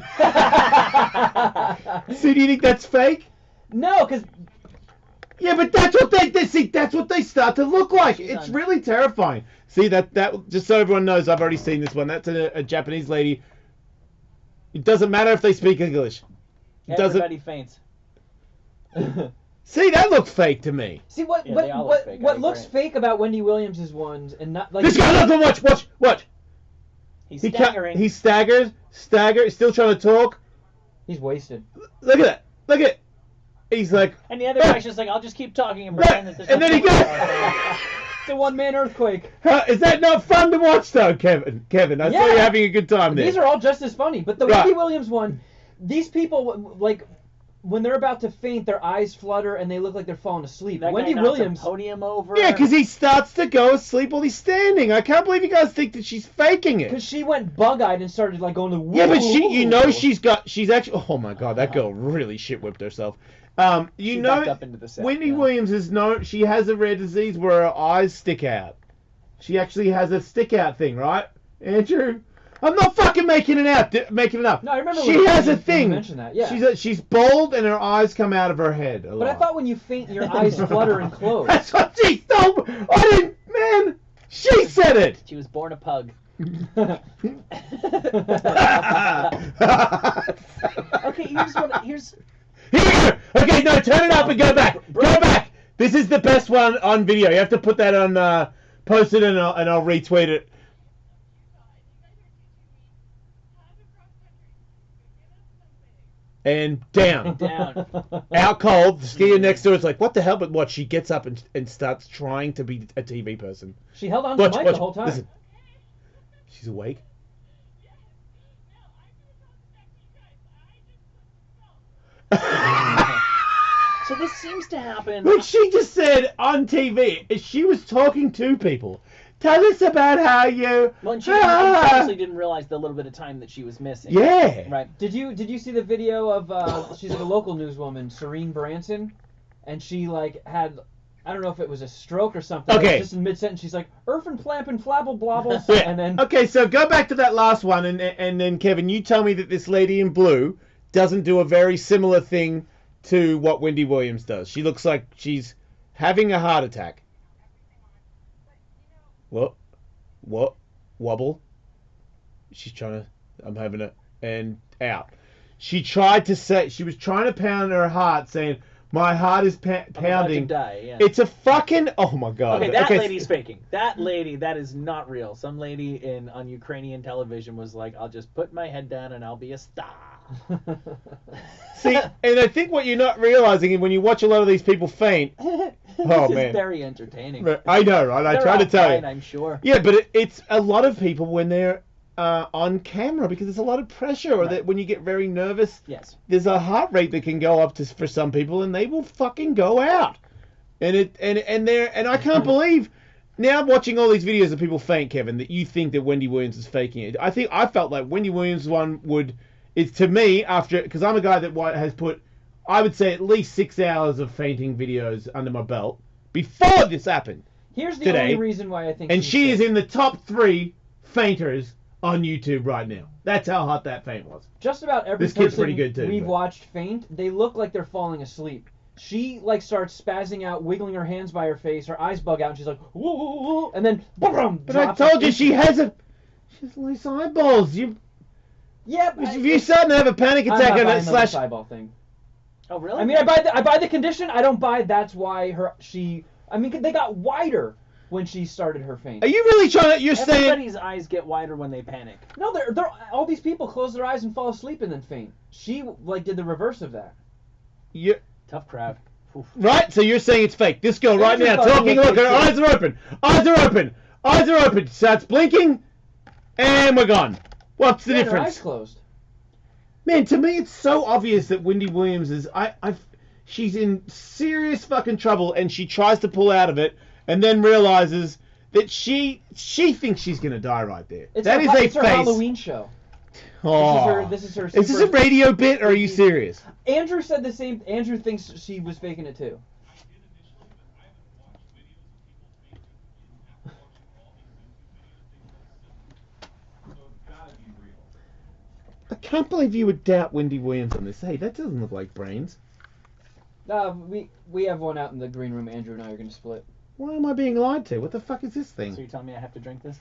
See, do you think that's fake? No, because... Yeah, but that's what they see. That's what they start to look like. She's It's on. really terrifying. See that just so everyone knows, I've already seen this one. That's a Japanese lady. It doesn't matter if they speak English. It doesn't. Everybody faints. See, that looked fake to me. See, what Yeah, they all look fake. I what agree. looks fake about Wendy Williams' ones and not like... This guy, look, watch. He's He can't- staggering. He's staggered, still trying to talk. He's wasted. Look at that. Look at. He's like. And the other guy's just like, I'll just keep talking and Right, pretend that there's and then he nothing goes. going on. It's a one-man earthquake. Is that not fun to watch though, Kevin? I saw Yeah. you having a good time there. These are all just as funny, but the Right. Wendy Williams one, these people, like, when they're about to faint, their eyes flutter and they look like they're falling asleep. That Wendy guy knocks Williams... a podium over. Yeah, because he starts to go asleep while he's standing. I can't believe you guys think that she's faking it. Because she went bug-eyed and started, like, going to... Yeah, but she's actually. Oh my god, that girl really shit whipped herself. She backed up into the set, Wendy yeah. Williams she has a rare disease where her eyes stick out. She actually has a stick out thing, right, Andrew? I'm not fucking making it up. No, I remember She when has you a thing. mentioned that, yeah. She's bald and her eyes come out of her head. But I thought when you faint, your eyes flutter and close. That's what she told me. I didn't, man. She said it. She was born a pug. Okay, Here's Here we go. Okay, no, turn it up and go back. Go back. This is the best one on video. You have to put that on, post it, and I'll retweet it. And down. Out cold. The skier next to her is like, what the hell? But what? She gets up and starts trying to be a TV person. She held on to the mic the whole time. Listen. She's awake. So this seems to happen. Look, she just said on TV, she was talking to people. Tell us about how you... Well, and she obviously didn't realize the little bit of time that she was missing. Yeah. Right. Did you see the video of she's like a local newswoman, Serene Branson, and she like had, I don't know if it was a stroke or something. Okay. Just in mid sentence, she's like Erfin Flampin Flabble Blobbles, Yeah. and then Okay, so go back to that last one, and then Kevin, you tell me that this lady in blue doesn't do a very similar thing to what Wendy Williams does. She looks like she's having a heart attack. What? Wobble? She's trying to... I'm having a... And out. She was trying to pound her heart, saying, my heart is I'm about to pounding. die, yeah. It's a fucking... Oh my god. Okay, that lady's faking. That lady, that is not real. Some lady on Ukrainian television was like, I'll just put my head down and I'll be a star. See, and I think what you're not realizing is when you watch a lot of these people faint... Oh, This man. is very entertaining. I know, right? I They're try to all tell fine, you. I'm sure. Yeah, but it's a lot of people when they're on camera because there's a lot of pressure, or Right. that when you get very nervous, Yes. there's a heart rate that can go up for some people, and they will fucking go out. And I can't believe now watching all these videos of people faint, Kevin, that you think that Wendy Williams is faking it. I felt like Wendy Williams one it's to me after, because I'm a guy that has put, I would say, at least 6 hours of fainting videos under my belt before this happened. Here's the today, only reason why I think and she's she is sick. in the top 3 fainters on YouTube right now. That's how hot that faint was. Just about every This kid's person pretty good too, we've but- watched faint, they look like they're falling asleep. She like starts spazzing out, wiggling her hands by her face, her eyes bug out, and she's like, whoa, whoa, whoa, and then boom. But I told you she has loose eyeballs. Yeah, If you're starting to have a panic I'm attack not on buying it, the slash. eyeball thing. Oh, really? I mean, I buy the condition. I don't buy that's why I mean, they got wider when she started her faint. Are you really trying to? You're saying. Everybody's eyes get wider when they panic. No, they're all these people close their eyes and fall asleep and then faint. She like did the reverse of that. You Tough crowd. Oof. right? So you're saying it's fake. This girl right It's now fucking talking. fake Look, her too. eyes are open. Eyes are open. Eyes are open. Starts blinking, and we're gone. What's the Yeah, her difference? eyes closed. Man, to me, it's so obvious that Wendy Williams is. She's in serious fucking trouble, and she tries to pull out of it, and then realizes that she thinks she's gonna die right there. It's That her, is a it's her face. Halloween show. Oh. This is her. Is this a super- radio bit, or are you serious? Andrew said the same. Andrew thinks she was faking it too. I can't believe you would doubt Wendy Williams on this. Hey, that doesn't look like brains. We have one out in the green room. Andrew and I are going to split. Why am I being lied to? What the fuck is this thing? So you're telling me I have to drink this?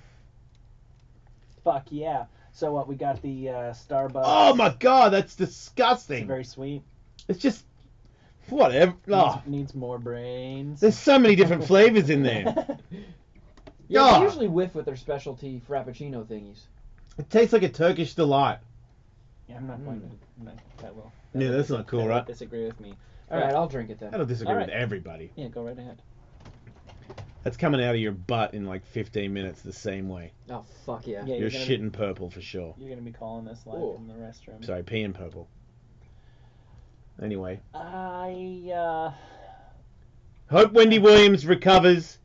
Fuck yeah. So what? We got the Starbucks. Oh my god, that's It's disgusting. very sweet. It's just whatever. Oh, Needs more brains. there's so many different flavors in there. Yeah, God. they usually whiff with their specialty frappuccino thingies. It tastes like a Turkish delight. Yeah, I'm not going to. That will. Yeah, that's not cool, that will right? Disagree with me. All right, I'll drink it then. I don't disagree All with right. everybody. Yeah, go right ahead. That's coming out of your butt in like 15 minutes the same way. Oh fuck yeah. Yeah, You're gonna shitting purple for sure. You're gonna be calling this live Ooh. from the restroom. Sorry, peeing purple. Anyway, I hope Wendy Williams recovers.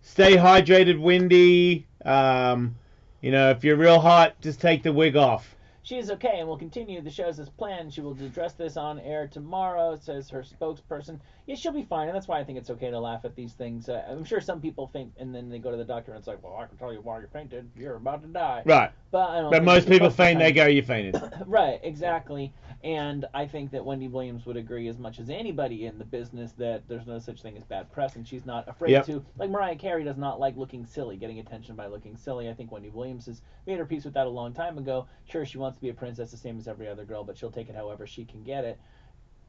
Stay hydrated, Wendy. If you're real hot, just take the wig off. She is okay and will continue the shows as planned. She will address this on air tomorrow, says her spokesperson. Yeah, she'll be fine, and that's why I think it's okay to laugh at these things. I'm sure some people faint, and then they go to the doctor, and it's like, well, I can tell you why you fainted. You're about to die. Right. But I don't. But think most it's people supposed to faint, they faint. go, you fainted. Right, exactly. And I think that Wendy Williams would agree as much as anybody in the business that there's no such thing as bad press, and she's not afraid Yep. to. Like Mariah Carey does not like looking silly, getting attention by looking silly. I think Wendy Williams has made her peace with that a long time ago. Sure, she wants to be a princess the same as every other girl, but she'll take it however she can get it.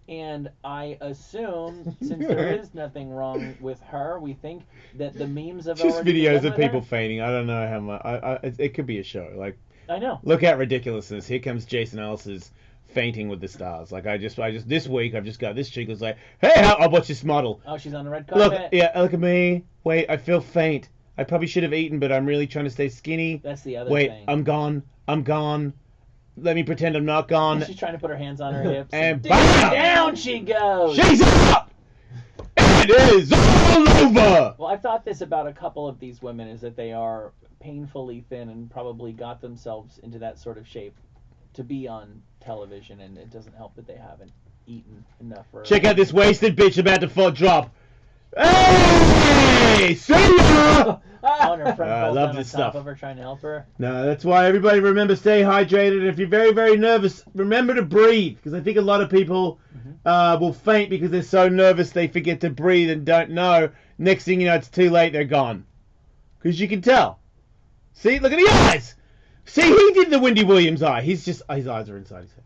And I assume, since there is nothing wrong with her, we think that the memes have Just already videos begun of with people her. fainting. I don't know how much. It could be a show. Like, I know. look at ridiculousness. Here comes Jason Ellis's fainting with the stars. Like, I just this week I've just got this chick who's like, hey, I'll watch this model. Oh, she's on the red carpet. Look, yeah, look at me. Wait, I feel faint. I probably should have eaten, but I'm really trying to stay skinny. That's the other Wait, thing. I'm gone. I'm gone. Let me pretend I'm not gone. She's trying to put her hands on her hips. And Dig bam! down she goes. She's up! It is all over! Well, I've thought this about a couple of these women, is that they are painfully thin and probably got themselves into that sort of shape to be on television, and it doesn't help that they haven't eaten enough for... Check out this wasted bitch about to drop. Hey! See ya! On her front I falls love down this on top stuff. of her, trying to help her. No, that's why everybody remember stay hydrated. If you're very, very nervous, remember to breathe. Because I think a lot of people will faint because they're so nervous they forget to breathe and don't know. Next thing you know, it's too late, they're gone. Because you can tell. See, look at the eyes! See, he did the Wendy Williams eye. His eyes are inside his head.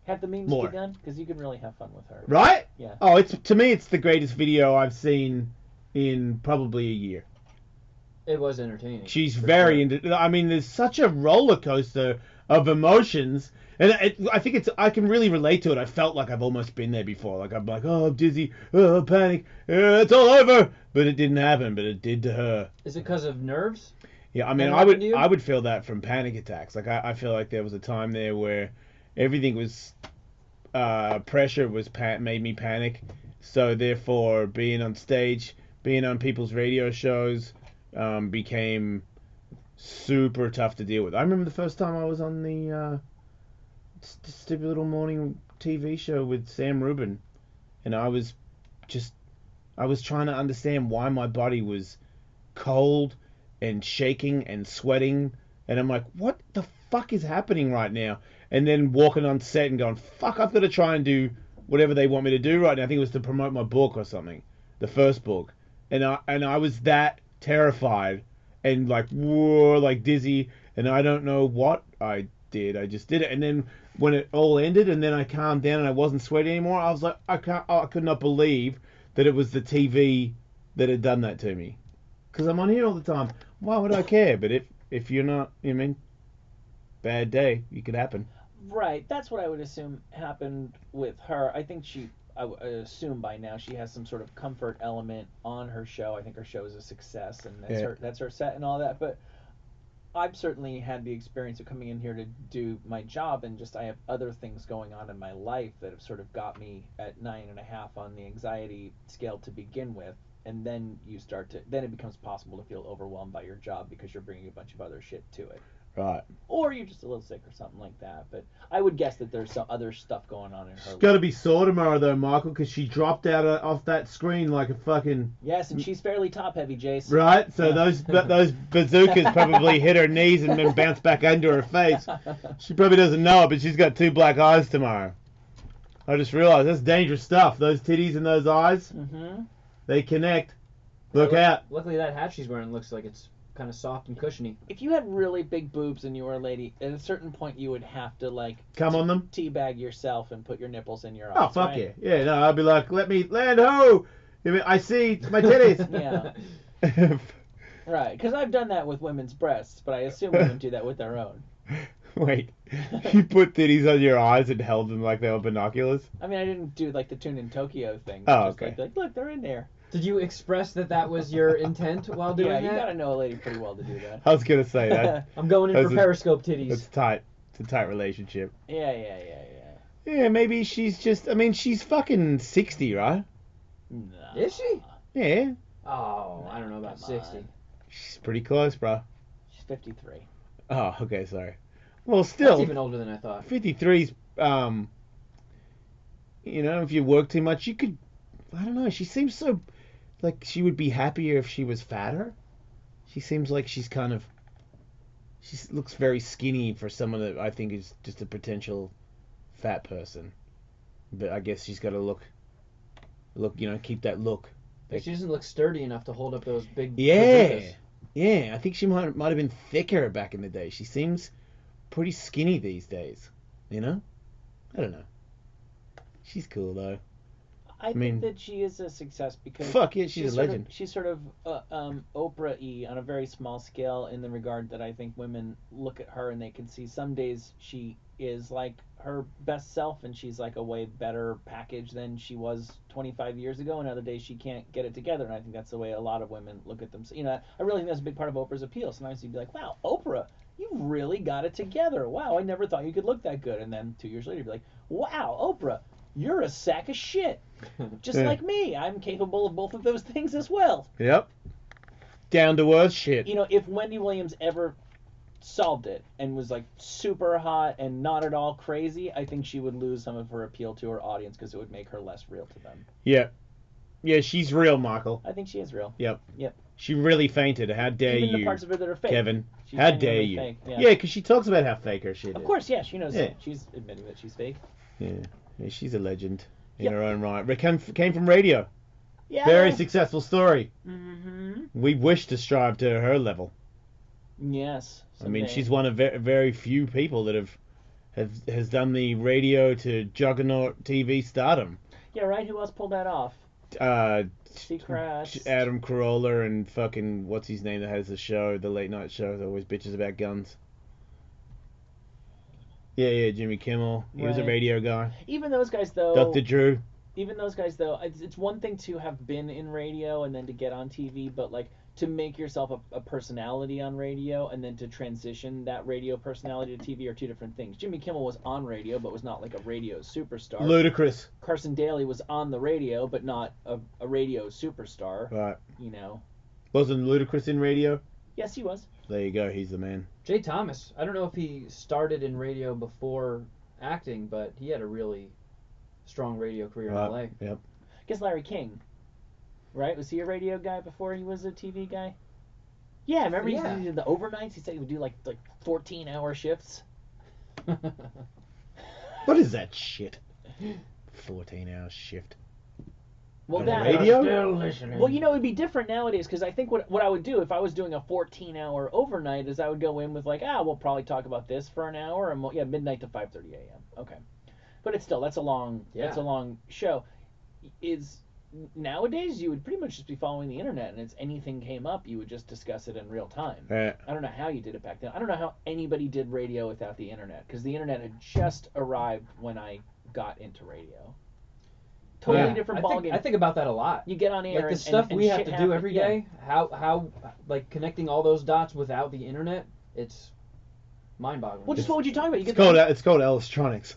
Have the memes More. begun? Because you can really have fun with her. Right? Yeah. Oh, to me, it's the greatest video I've seen in probably a year. It was entertaining. She's for very sure. into. I mean, there's such a roller coaster of emotions, and I think I can really relate to it. I felt like I've almost been there before. Like I'm like, oh, I'm dizzy, oh, panic, it's all over. But it didn't happen. But it did to her. Is it because of nerves? Yeah, I mean, That happened to you? I would feel that from panic attacks. Like I feel like there was a time there where everything was pressure was made me panic. So therefore, being on stage, being on people's radio shows, became super tough to deal with. I remember the first time I was on the stupid little morning TV show with Sam Rubin, and I was just I was trying to understand why my body was cold and shaking and sweating, and I'm like, what the fuck is happening right now? And then walking on set and going, fuck, I've got to try and do whatever they want me to do right now. I think it was to promote my book or something, the first book, and I was that terrified and like whoa, like dizzy, and I don't know what I did. I just did it, and then when it all ended, and then I calmed down and I wasn't sweating anymore, I was like, I could not believe that it was the TV that had done that to me. Because I'm on here all the time. Why would I care? But if you're not, you know what I mean, bad day, it could happen. Right, that's what I would assume happened with her. I think I assume by now she has some sort of comfort element on her show. I think her show is a success, and that's her set and all that. But I've certainly had the experience of coming in here to do my job, and just I have other things going on in my life that have sort of got me at 9.5 on the anxiety scale to begin with. And then then it becomes possible to feel overwhelmed by your job because you're bringing a bunch of other shit to it. Right. Or you're just a little sick or something like that. But I would guess that there's some other stuff going on in her She's got to be sore tomorrow, though, Michael, because she dropped out off that screen like a fucking... Yes, and she's fairly top-heavy, Jace. Right? So those bazookas probably hit her knees and then bounced back into her face. She probably doesn't know it, but she's got 2 black eyes tomorrow. I just realized that's dangerous stuff. Those titties and those eyes, they connect. Look out. Luckily, that hat she's wearing looks like it's kind of soft and cushiony. If you had really big boobs and you were a lady, at a certain point you would have to like come on them, teabag yourself and put your nipples in your eyes. Oh fuck right? yeah! No, I'd be like, let me land ho. I see my titties. Yeah. Right, because I've done that with women's breasts, but I assume women do that with their own. Wait, you put titties on your eyes and held them like they were binoculars? I mean, I didn't do like the Tune in Tokyo thing. Oh, just okay. Like, look, they're in there. Did you express that was your intent while doing that? Yeah, you gotta know a lady pretty well to do that. I was gonna say that. I'm going in for Periscope titties. It's tight. It's a tight relationship. Yeah. Yeah, maybe she's just... I mean, she's fucking 60, right? No. Is she? Yeah. Oh, I don't know about 60. She's pretty close, bro. She's 53. Oh, okay, sorry. Well, still... That's even older than I thought. 53's, you know, if you work too much, you could... I don't know, she seems so... Like, she would be happier if she was fatter. She seems like she's kind of... She looks very skinny for someone that I think is just a potential fat person. But I guess she's got to look, you know, keep that look. Like, she doesn't look sturdy enough to hold up those big... Yeah. bazookas. Yeah, I think she might have been thicker back in the day. She seems pretty skinny these days, you know? I don't know. She's cool, though. I think that she is a success because... Fuck yeah, she's a legend. She's sort of Oprah-y on a very small scale in the regard that I think women look at her and they can see some days she is like her best self and she's like a way better package than she was 25 years ago, and other days she can't get it together, and I think that's the way a lot of women look at them. You know, I really think that's a big part of Oprah's appeal. Sometimes you'd be like, wow, Oprah, you've really got it together. Wow, I never thought you could look that good. And then 2 years later you'd be like, wow, Oprah, you're a sack of shit. Just like me. I'm capable of both of those things as well. Yep. Down to earth shit. You know, if Wendy Williams ever solved it and was like super hot and not at all crazy, I think she would lose some of her appeal to her audience because it would make her less real to them. Yeah. Yeah, she's real, Michael. I think she is real. Yep. Yep. She really fainted. How dare Even you, the parts of her that are fake. Kevin? She's How dare genuinely you? fake, Yeah, because she talks about how fake her shit is. Of course, yeah, she knows Yeah. that. She's admitting that she's fake. Yeah, she's a legend in Yep. her own right. Came from radio. Yeah. Very successful story. Mm-hmm. We wish to strive to her level. Yes. I mean, someday. she's one of very few people that has done the radio to juggernaut TV stardom. Yeah, right? Who else pulled that off? Seacrest. Adam Carolla and fucking what's his name that has the show, the late night show that always bitches about guns. Yeah, Jimmy Kimmel. He was a Right. radio guy. Even those guys, though. Dr. Drew. Even those guys, though, it's one thing to have been in radio and then to get on TV, but like to make yourself a personality on radio and then to transition that radio personality to TV are two different things. Jimmy Kimmel was on radio, but was not like a radio superstar. Ludicrous. Carson Daly was on the radio, but not a radio superstar. Right. You know. Wasn't Ludicrous in radio? Yes, he was. There you go. He's the man. Jay Thomas. I don't know if he started in radio before acting, but he had a really strong radio career in LA. Yep. Guess Larry King. Right? Was he a radio guy before he was a TV guy? Yeah, remember he did the overnights? He said he would do like 14-hour shifts. What is that shit? 14-hour shift. Well, On that radio? Still listening. Well, it'd be different nowadays because I think what I would do if I was doing a 14-hour overnight is I would go in with we'll probably talk about this for an hour and midnight to 5:30 a.m. Okay, but it's still that's a long show. Nowadays you would pretty much just be following the internet and anything came up you would just discuss it in real time. I don't know how you did it back then. I don't know how anybody did radio without the internet because the internet had just arrived when I got into radio. Totally different ballgame. I think about that a lot. You get on air like the stuff we have to do every day. How like connecting all those dots without the internet, it's mind-boggling. Well, just what would you talk about? It's called Ellis-tronics.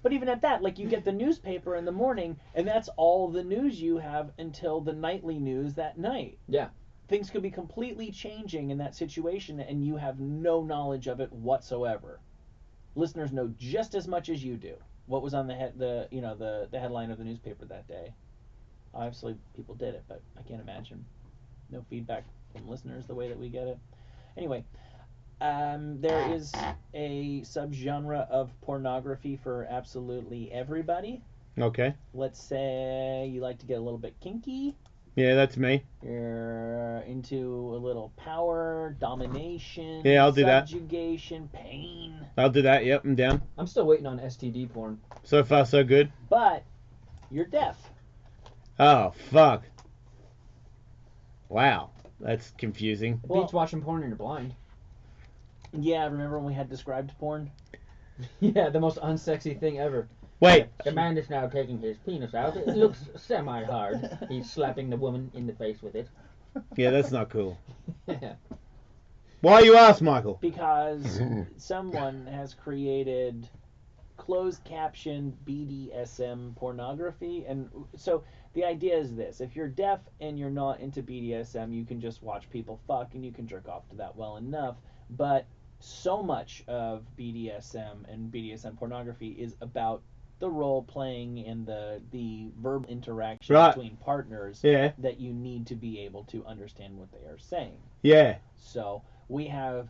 But even at that, you get the newspaper in the morning, and that's all the news you have until the nightly news that night. Yeah. Things could be completely changing in that situation, and you have no knowledge of it whatsoever. Listeners know just as much as you do. What was on the headline of the newspaper that day? Obviously, people did it, but I can't imagine no feedback from listeners the way that we get it. Anyway, there is a subgenre of pornography for absolutely everybody. Okay. Let's say you like to get a little bit kinky. Yeah, that's me. You're into a little power, domination, Yeah, I'll do that. subjugation, pain. I'll do that. Yep, I'm down. I'm still waiting on STD porn. So far, so good. But you're deaf. Oh, fuck. Wow. That's confusing. It beats watching porn when you're blind. Yeah, remember when we had described porn? Yeah, the most unsexy thing ever. Wait. The man is now taking his penis out. It looks semi-hard. He's slapping the woman in the face with it. Yeah, that's not cool. Yeah. Why you ask, Michael? Because someone has created closed caption BDSM pornography. And so the idea is this. If you're deaf and you're not into BDSM, you can just watch people fuck and you can jerk off to that well enough. But so much of BDSM and BDSM pornography is about the role playing and the verbal interaction between partners that you need to be able to understand what they are saying. Yeah. So we have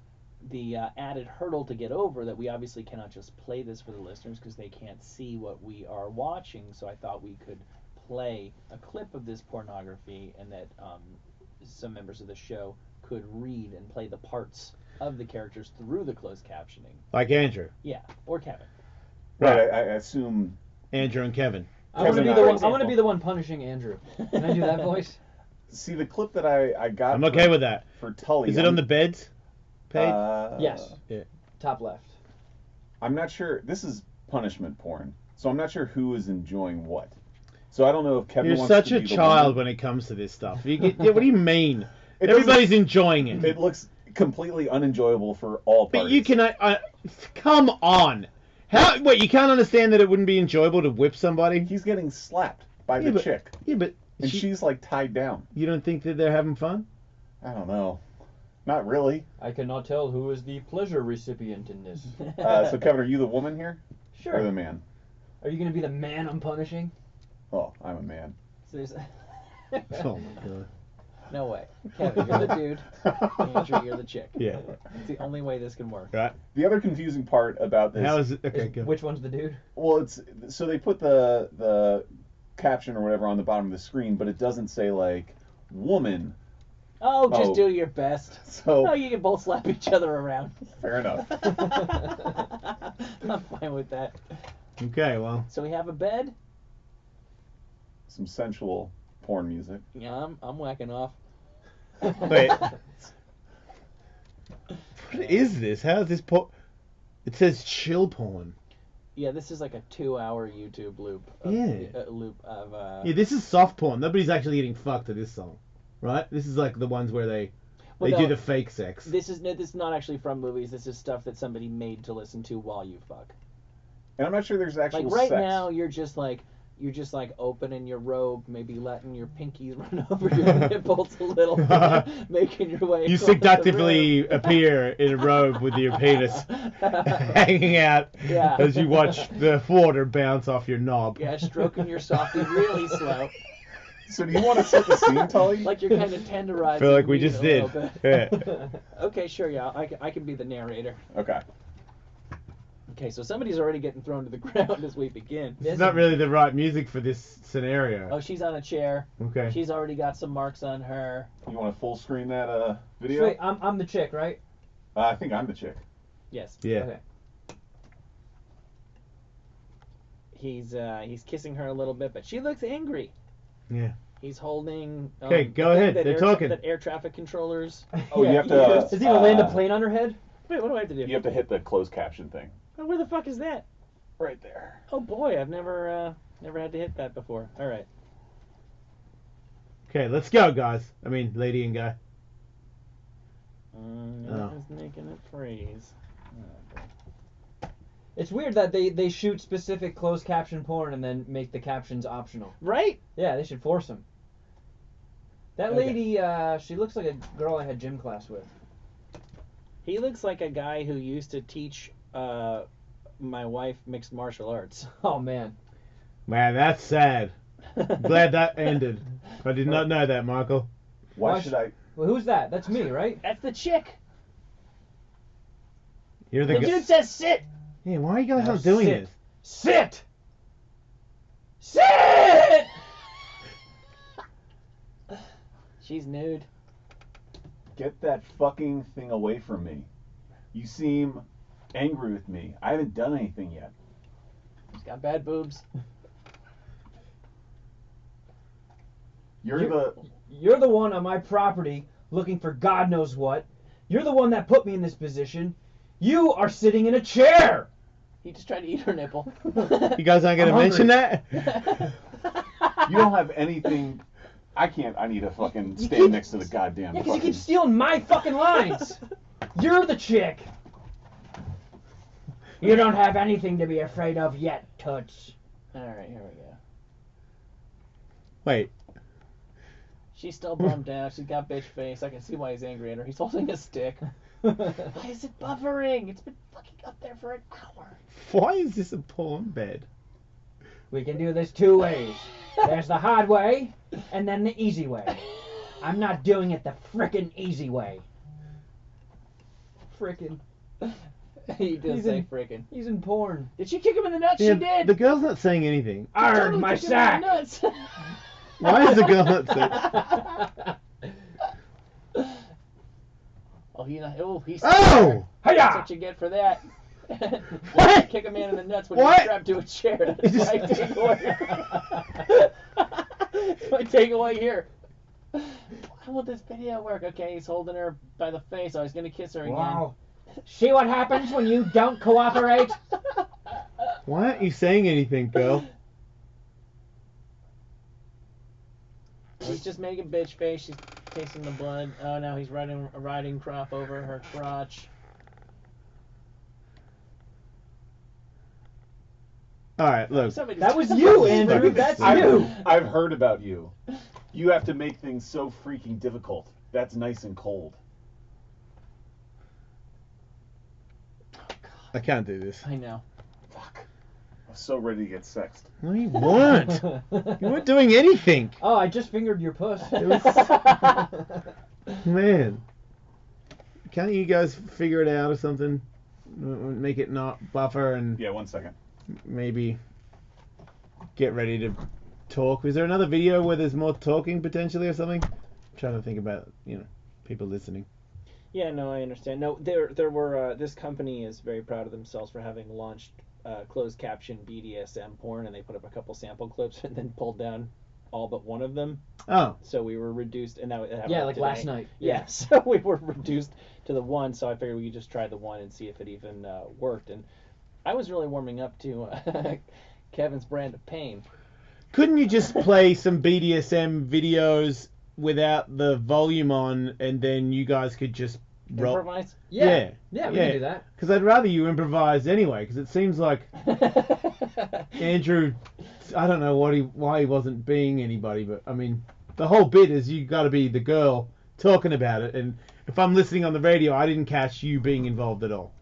the added hurdle to get over that we obviously cannot just play this for the listeners because they can't see what we are watching. So I thought we could play a clip of this pornography and that some members of the show could read and play the parts of the characters through the closed captioning. Like Andrew. Yeah, or Kevin. Right, I assume Andrew and Kevin. I want to be the one punishing Andrew. Can I do that voice? See, the clip that I got. I'm okay with that. For Tully. Is it on the beds page? Yes. Yeah. Top left. I'm not sure. This is punishment porn, so I'm not sure who is enjoying what. So I don't know if Kevin. You're wants such to a be the child woman. when it comes to this stuff. What do you mean? Everybody's enjoying it. It looks completely unenjoyable for all parties. But you can. Come on. How? Wait, you can't understand that it wouldn't be enjoyable to whip somebody? He's getting slapped by the chick. Yeah, but and she's like tied down. You don't think that they're having fun? I don't know. Not really. I cannot tell who is the pleasure recipient in this. So Kevin, are you the woman here? Sure. Or the man? Are you going to be the man I'm punishing? Oh, I'm a man. So Oh my god. No way. Kevin, you're the dude. Andrew, you're the chick. Yeah. It's the only way this can work. Right. The other confusing part about this. How is it? Okay, go. Which one's the dude? Well, it's so they put the caption or whatever on the bottom of the screen, but it doesn't say like woman. Oh, just do your best. So you can both slap each other around. Fair enough. I'm fine with that. Okay, well. So we have a bed. Some sensual porn music. Yeah, I'm whacking off. Wait. What is this? How is this It says chill porn. Yeah, this is like a 2-hour YouTube loop. Yeah, this is soft porn. Nobody's actually getting fucked to this song, right? This is like the ones where they do the fake sex. This is not actually from movies. This is stuff that somebody made to listen to while you fuck. And I'm not sure there's actual like right sex. now you're just like opening your robe, maybe letting your pinkies run over your nipples a little bit, making your way. You seductively appear in a robe with your penis hanging out as you watch the water bounce off your knob. Yeah, stroking your softie really slow. So do you want to set the scene, Tully? Like you're kind of tenderizing. I feel like we meat just a did. little bit. Yeah. Okay, sure, yeah, I can be the narrator. Okay. Okay, so somebody's already getting thrown to the ground as we begin. It's not really the right music for this scenario. Oh, she's on a chair. Okay. She's already got some marks on her. You want to full screen that video? Wait, I'm the chick, right? I think I'm the chick. Yes. Yeah. Okay. He's kissing her a little bit, but she looks angry. Yeah. He's holding. Okay, go the thing ahead. that They're talking. That air traffic controllers. Oh, you have to. Is he gonna land a plane on her head? Wait, what do I have to do? You have to hit the closed caption thing. Oh, where the fuck is that? Right there. Oh boy, I've never had to hit that before. All right. Okay, let's go, guys. I mean, lady and guy. It's making it freeze. It's weird that they shoot specific closed caption porn and then make the captions optional. Right? Yeah, they should force them. That Okay. lady, she looks like a girl I had gym class with. He looks like a guy who used to teach my wife mixed martial arts. Oh man. Man, that's sad. Glad that ended. I did not know that, Michael. Why should I? Well, who's that? That's me, right? That's the chick. You're the The guy. dude says sit. Yeah, why are you guys Now not doing sit. this? Sit! Sit! She's nude. Get that fucking thing away from me. You seem angry with me. I haven't done anything yet. She's got bad boobs. You're the one on my property looking for God knows what. You're the one that put me in this position. You are sitting in a chair. He just tried to eat her nipple. You guys aren't going to I'm mention hungry. that? You don't have anything. I can't. I need to fucking stand next to the goddamn. Yeah, because you fucking... keep stealing my fucking lines. You're the chick. You don't have anything to be afraid of yet, Toots. Alright, here we go. Wait. She's still bummed out. She's got bitch face. I can see why he's angry at her. He's holding a stick. Why is it buffering? It's been fucking up there for an hour. Why is this a porn bed? We can do this two ways. There's the hard way, and then the easy way. I'm not doing it the frickin' easy way. Frickin'. He did He's say in- frickin'. He's in porn. Did she kick him in the nuts? Yeah, She did. the girl's not saying anything. Arrgh, Totally my kicked him in sack! the nuts. Why is the girl not saying? Oh, he's Oh! That's Hiya! what you get for that. What? Kick a man in the nuts when What? you're strapped to a chair. That's my takeaway. That's my takeaway here. How will this video work? Okay, he's holding her by the face. I was gonna kiss her again. Wow. See what happens when you don't cooperate? Why aren't you saying anything, girl? He's just making bitch face. She's tasting the blood. Oh, now he's riding a riding crop over her crotch. Alright, look. Somebody's- That was you, Andrew. That's you. I've heard about you. You have to make things so freaking difficult. That's nice and cold. I can't do this. I know. Fuck. I was so ready to get sexed. No, you weren't. You weren't doing anything. Oh, I just fingered your puss. Man. Can't you guys figure it out or something? Make it not buffer and Yeah, 1 second. maybe get ready to talk. Is there another video where there's more talking potentially or something? I'm trying to think about, people listening. Yeah, no, I understand. No, there were. This company is very proud of themselves for having launched closed caption BDSM porn, and they put up a couple sample clips and then pulled down all but one of them. Oh. So we were reduced, and that happened Yeah, like today. last night. Yeah, so we were reduced to the one. So I figured we could just try the one and see if it even worked. And I was really warming up to Kevin's brand of pain. Couldn't you just play some BDSM videos without the volume on, and then you guys could just Improvise? Yeah, we can do that. Because I'd rather you improvise anyway, because it seems like Andrew, I don't know why he wasn't being anybody, but I mean, the whole bit is you got to be the girl talking about it, and if I'm listening on the radio, I didn't catch you being involved at all.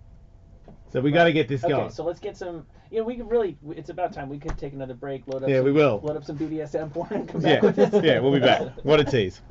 So we got to get this going. Okay, so let's get some. You know, we could really. It's about time. We could take another break. Load up. Yeah, some, we will. Load up some BDSM porn and come Yeah, back with this. yeah, we'll be back. What a tease.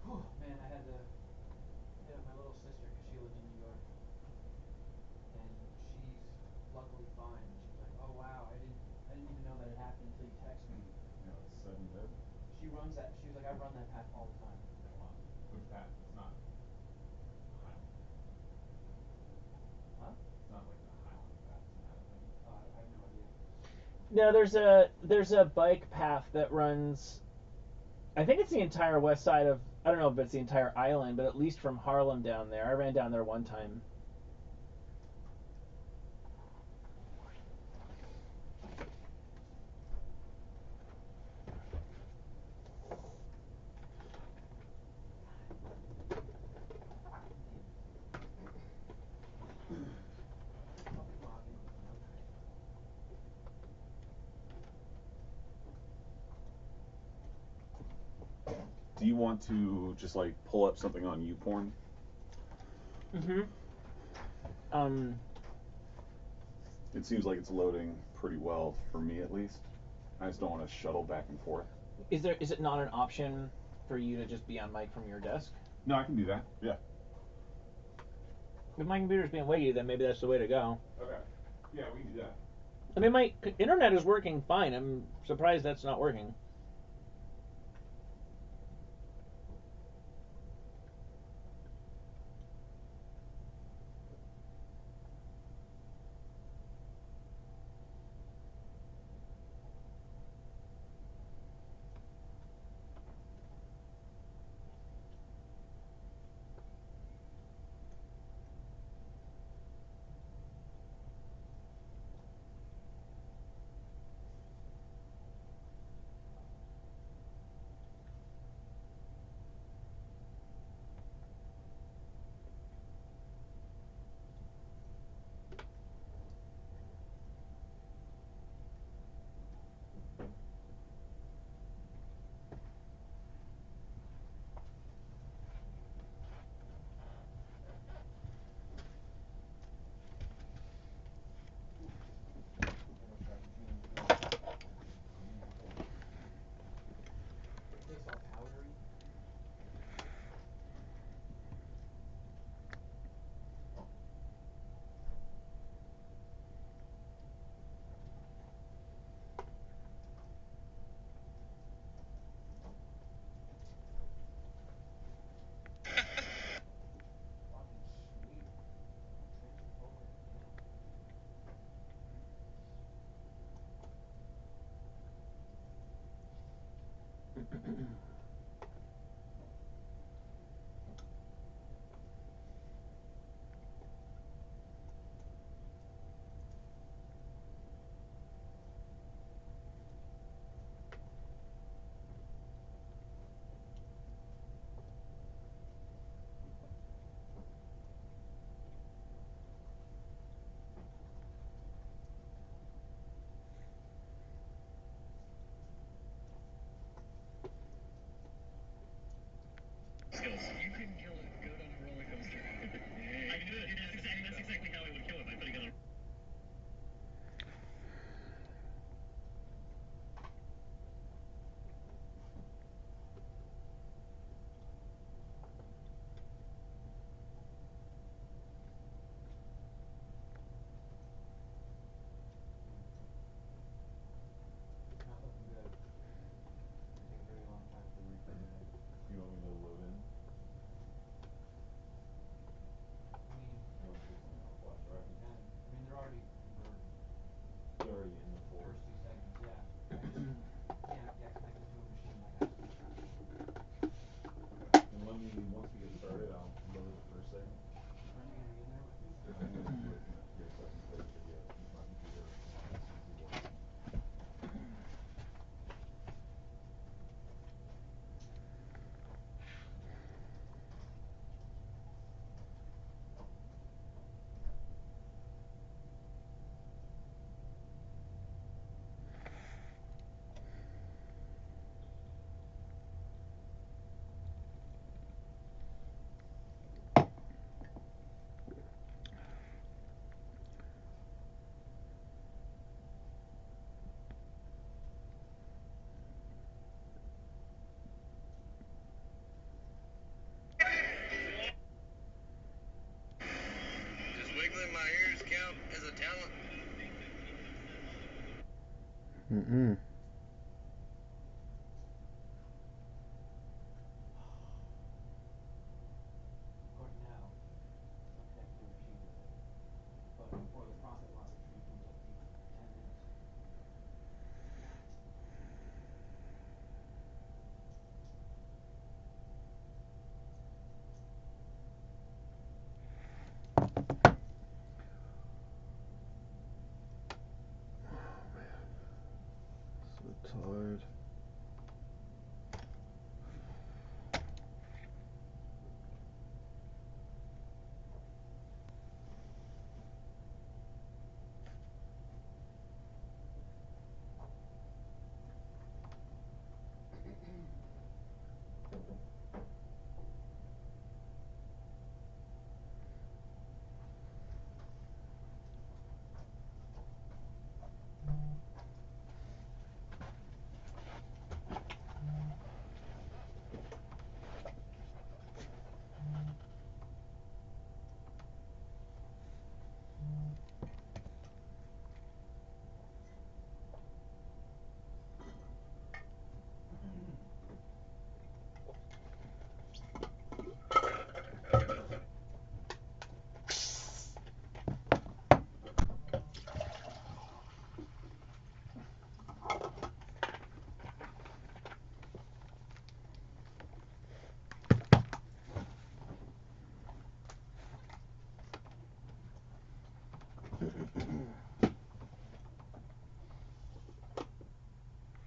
Oh man, I had to hit up my little sister because she lives in New York, and she's luckily fine. She's like, oh wow, I didn't even know that it happened until you text me. You know, it's 7 bit. She runs that. She was like, I run that path all the time. Wow. Which path? It's not Highland. Huh? It's not like the Highland path. Isn't that a thing? I have no idea. No, there's a bike path that runs. I think it's the entire west side of. I don't know if it's the entire island, but at least from Harlem down there. I ran down there one time. Fucking login. Okay. Do you want to just like pull up something on YouPorn? Mm-hmm. It seems like it's loading pretty well for me at least. I just don't want to shuttle back and forth. Is it not an option for you to just be on mic from your desk? No, I can do that. Yeah. If my computer's being waggy, then maybe that's the way to go. Okay. Yeah, we can do that. I mean, my internet is working fine. I'm surprised that's not working. Tastes all powdery. Fucking sweet. Transphobic. kills. You can kill a goat on a roller coaster. I can do it. That's exactly how I would kill it. I put a gun on. Not looking good. Take a very long time to replay today. You want me to load in? I mean, Or is this something else flash, right? you can. I mean, they're already for They're already in the folder. first two segments. Yeah. I just can't get connected to a machine like I do. Okay. And let me, once we get started, I'll load the first segment. Are you gonna be in there with me? I'm going to do it from up here so I can play the video with my computer while I listen to what. Does wiggling my ears count as a talent? Mm-mm. According now, I'm connected to a machine with it. But before the process loss retrieve comes up, it takes 10 minutes. So tired.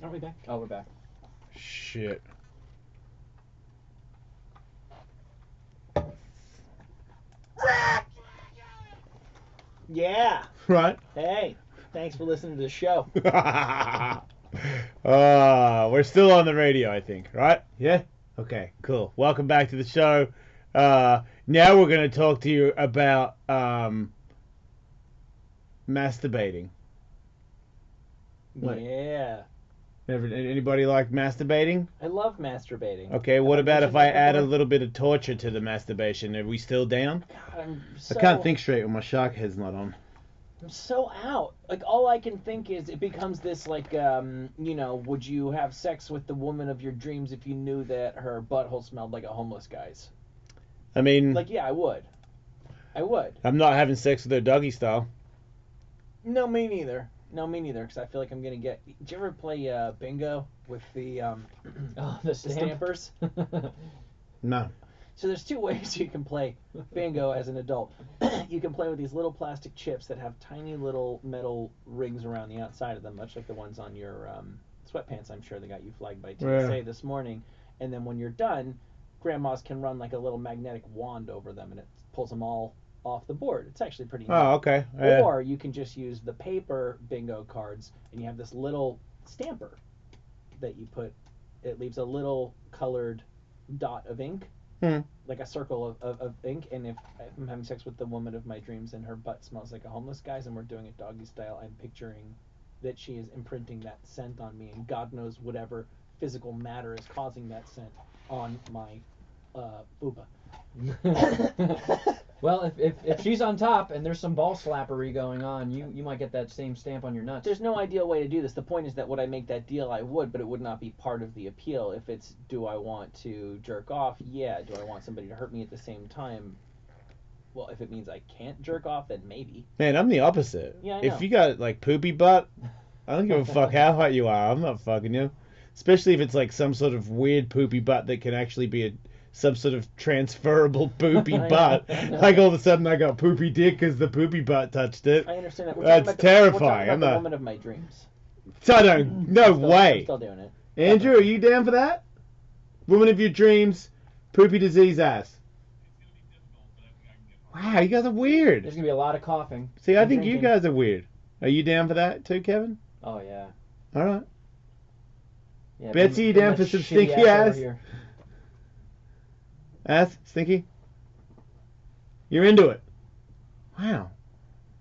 Are we back? Oh, we're back. Shit. Yeah. Right. Hey, thanks for listening to the show. We're still on the radio, I think, right? Yeah? Okay, cool. Welcome back to the show. Now we're going to talk to you about masturbating. What? Yeah. Anybody like masturbating? I love masturbating. Okay, what Have I about if mentioned I that add a before? little bit of torture to the masturbation? Are we still down? God, I'm so, I can't think straight when my shark head's not on. I'm so out. Like, all I can think is it becomes this, like, would you have sex with the woman of your dreams if you knew that her butthole smelled like a homeless guy's? I mean, Like, yeah, I would. I would. I'm not having sex with her doggy style. No, me neither. No, me neither, because I feel like I'm going to get... Did you ever play bingo with the Oh, the stampers? No. So there's two ways you can play bingo as an adult. You can play with these little plastic chips that have tiny little metal rings around the outside of them, much like the ones on your sweatpants, I'm sure, that got you flagged by TSA this morning. And then when you're done, grandmas can run like a little magnetic wand over them, and it pulls them all off the board. It's actually pretty neat. Oh, okay. Or you can just use the paper bingo cards, and you have this little stamper that you put. It leaves a little colored dot of ink like a circle of ink, and if I'm having sex with the woman of my dreams and her butt smells like a homeless guy's and we're doing it doggy style, I'm picturing that she is imprinting that scent on me, and God knows whatever physical matter is causing that scent on my fupa. Well, if she's on top and there's some ball slappery going on, you might get that same stamp on your nuts. There's no ideal way to do this. The point is that would I make that deal? I would, but it would not be part of the appeal. If it's, do I want to jerk off? Yeah. Do I want somebody to hurt me at the same time? Well, if it means I can't jerk off, then maybe. Man, I'm the opposite. Yeah, I know. If you got like poopy butt, I don't give a fuck how hot you are. I'm not fucking you. Especially if it's like some sort of weird poopy butt that can actually be some sort of transferable poopy butt. Like all of a sudden I got poopy dick because the poopy butt touched it. I understand that. That's terrifying. We're talking about I'm the not. woman of my dreams. So I don't. No I'm way. still doing it. Andrew, are you down for that? Woman of your dreams, poopy disease ass. Wow, you guys are weird. There's gonna be a lot of coughing. See, I and think you drinking. guys are weird. Are you down for that too, Kevin? Oh yeah. All right. Yeah, Betsy, you bring down that for some shitty stinky over ass? here. Ass, stinky. You're into it. Wow.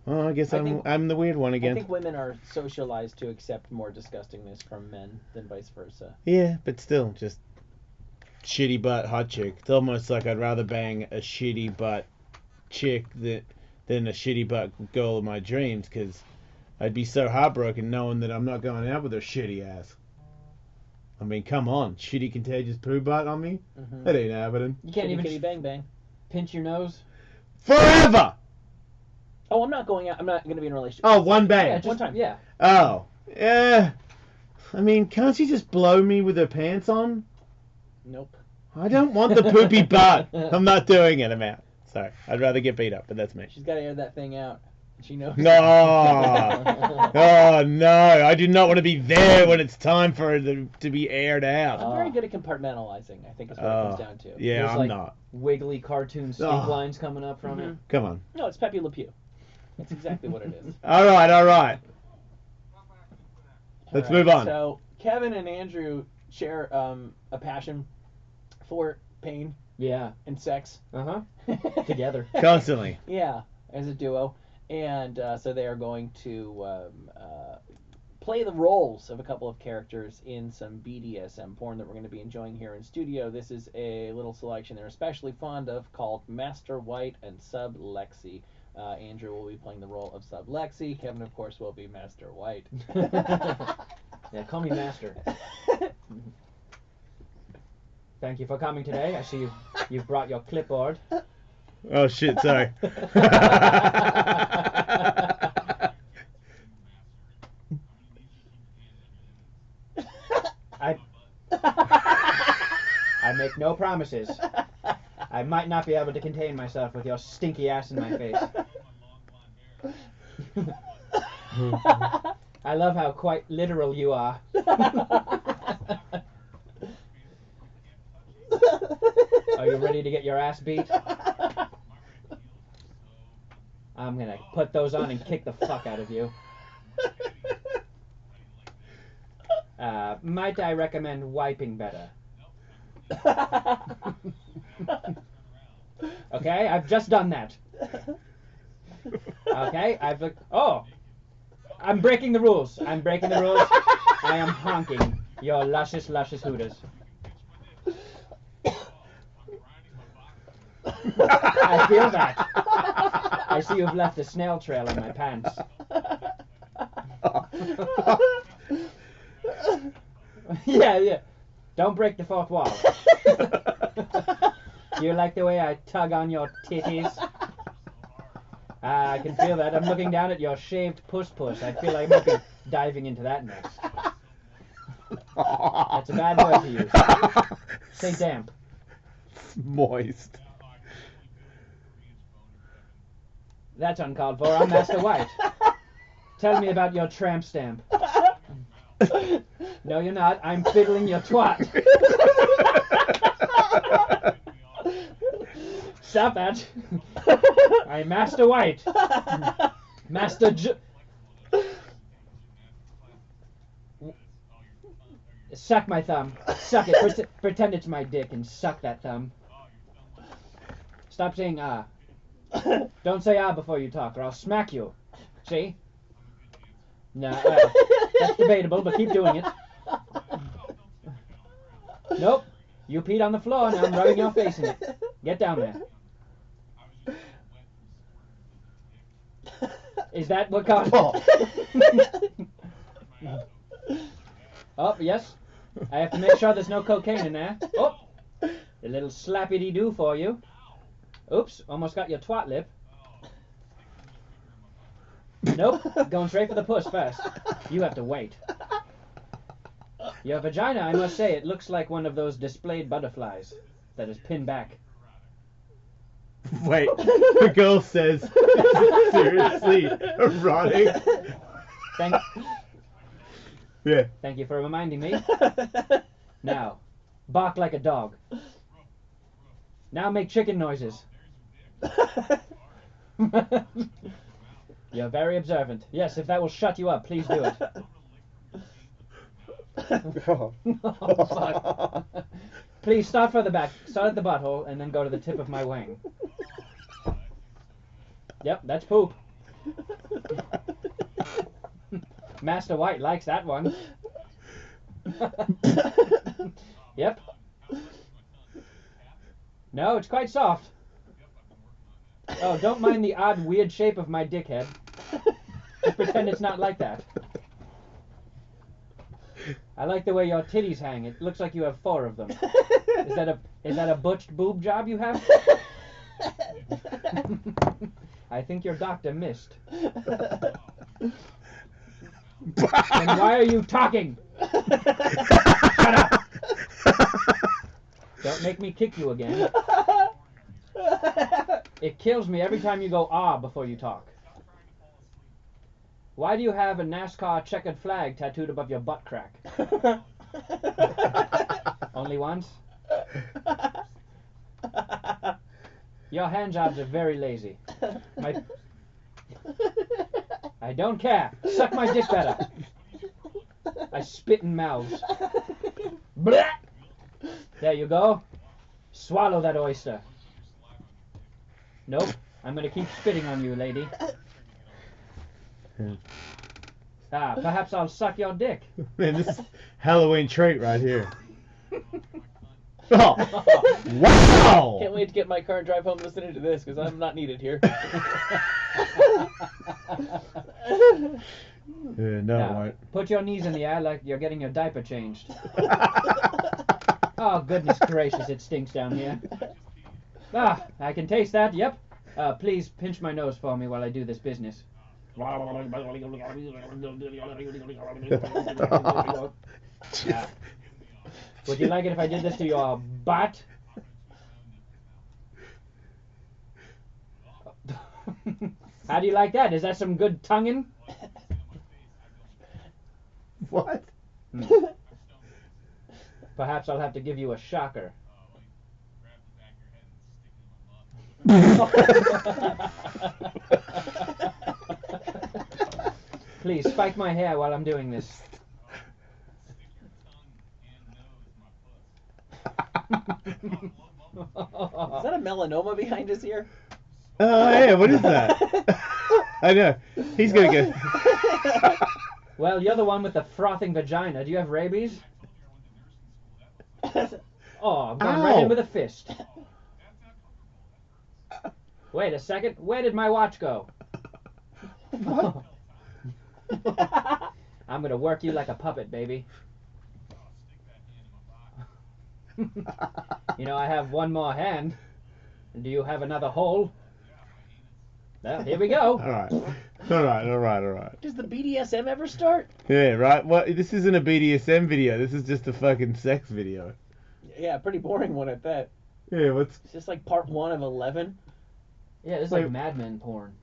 Well, I guess I'm the weird one I again. think women are socialized to accept more disgustingness from men than vice versa. Yeah, but still, just shitty butt hot chick. It's almost like I'd rather bang a shitty butt chick than a shitty butt girl of my dreams, because I'd be so heartbroken knowing that I'm not going out with her shitty ass. I mean, come on, shitty contagious poo butt on me? Mm-hmm. That ain't happening. You can't even Kitty bang bang. pinch your nose. Forever! Oh, I'm not going out. I'm not going to be in a relationship. Oh, one bang. Yeah, just, One time. Yeah. Oh, yeah. I mean, can't she just blow me with her pants on? Nope. I don't want the poopy butt. I'm not doing it. I'm out. Sorry. I'd rather get beat up, but that's me. She's got to air that thing out. She knows. No. Oh, no. I do not want to be there when it's time for it to be aired out. I'm very good at compartmentalizing, I think is what it comes down to. Yeah, There's I'm like not. wiggly cartoon stink Oh. lines coming up from it. Come on. No, it's Pepe Le Pew. That's exactly what it is. All right. Let's All right, move on. So, Kevin and Andrew share a passion for pain Yeah. and sex. Together. Constantly. Yeah, as a duo. And so they are going to play the roles of a couple of characters in some BDSM porn that we're going to be enjoying here in studio. This is a little selection they're especially fond of called Master White and Sub Lexi. Andrew will be playing the role of Sub Lexi. Kevin, of course, will be Master White. Yeah, call me Master. Thank you for coming today. I see you've brought your clipboard. Oh, shit. Sorry. I make no promises. I might not be able to contain myself with your stinky ass in my face. I love how quite literal you are. Are you ready to get your ass beat? I'm gonna put those on and kick the fuck out of you. Might I recommend wiping better? Okay, I've just done that. Okay, I'm breaking the rules. I am honking your luscious hooters. I feel that. I see you've left a snail trail in my pants. Yeah. Don't break the fourth wall. Do you like the way I tug on your titties? I can feel that. I'm looking down at your shaved puss. I feel like I might be diving into that next. That's a bad word to use. Say damp. Moist. That's uncalled for. I'm Master White. Tell me about your tramp stamp. No, you're not. I'm fiddling your twat. Stop that. I'm Master White. Suck my thumb. Suck it. Pretend it's my dick and suck that thumb. Stop saying ah. Don't say ah before you talk, or I'll smack you. See? No, that's debatable, but keep doing it. Nope. You peed on the floor, now I'm rubbing your face in it. Get down there. Is that what caused Oh, yes. I have to make sure there's no cocaine in there. Oh, a little slappy-dee-doo for you. Oops, almost got your twat lip. Nope, going straight for the puss first. You have to wait. Your vagina, I must say, it looks like one of those displayed butterflies that is pinned back. Wait, the girl says, seriously, erotic? Yeah. Thank you for reminding me. Now, bark like a dog. Now make chicken noises. You're very observant. Yes, if that will shut you up, please do it. Oh, fuck. Please start further back. Start at the butthole and then go to the tip of my wang. Yep, that's poop. Master White likes that one. Yep. No, it's quite soft. Oh, don't mind the odd, weird shape of my dickhead. Just pretend it's not like that. I like the way your titties hang. It looks like you have 4 of them. Is that a butched boob job you have? I think your doctor missed. Then why are you talking? Shut up! Don't make me kick you again. It kills me every time you go ah before you talk. Why do you have a NASCAR checkered flag tattooed above your butt crack? Only once? Your hand jobs are very lazy. I don't care. Suck my dick better. I spit in mouths. Blah! There you go. Swallow that oyster. Nope. I'm gonna keep spitting on you, lady. Ah, perhaps I'll suck your dick. Man, this is Halloween treat right here. Oh, wow! Can't wait to get my car and drive home listening to this, because I'm not needed here. Yeah, no, Now, right. put your knees in the air like you're getting your diaper changed. Oh, goodness gracious, it stinks down here. Ah, I can taste that, yep. Please pinch my nose for me while I do this business. Would you like it if I did this to your butt? How do you like that? Is that some good tonguing? What? Perhaps I'll have to give you a shocker. Please spike my hair while I'm doing this. Is that a melanoma behind his ear? Oh, yeah, what is that? I know. He's gonna get... Well, you're the one with the frothing vagina. Do you have rabies? Oh, I'm going right in with a fist. Wait a second. Where did my watch go? What? I'm gonna work you like a puppet, baby. You know, I have one more hand. And do you have another hole? Well, here we go. Alright. Does the BDSM ever start? Yeah, right? Well, this isn't a BDSM video. This is just a fucking sex video. Yeah, pretty boring one at that. Yeah, what's... It's just like part 1 of 11. Yeah, this is like Mad Men porn.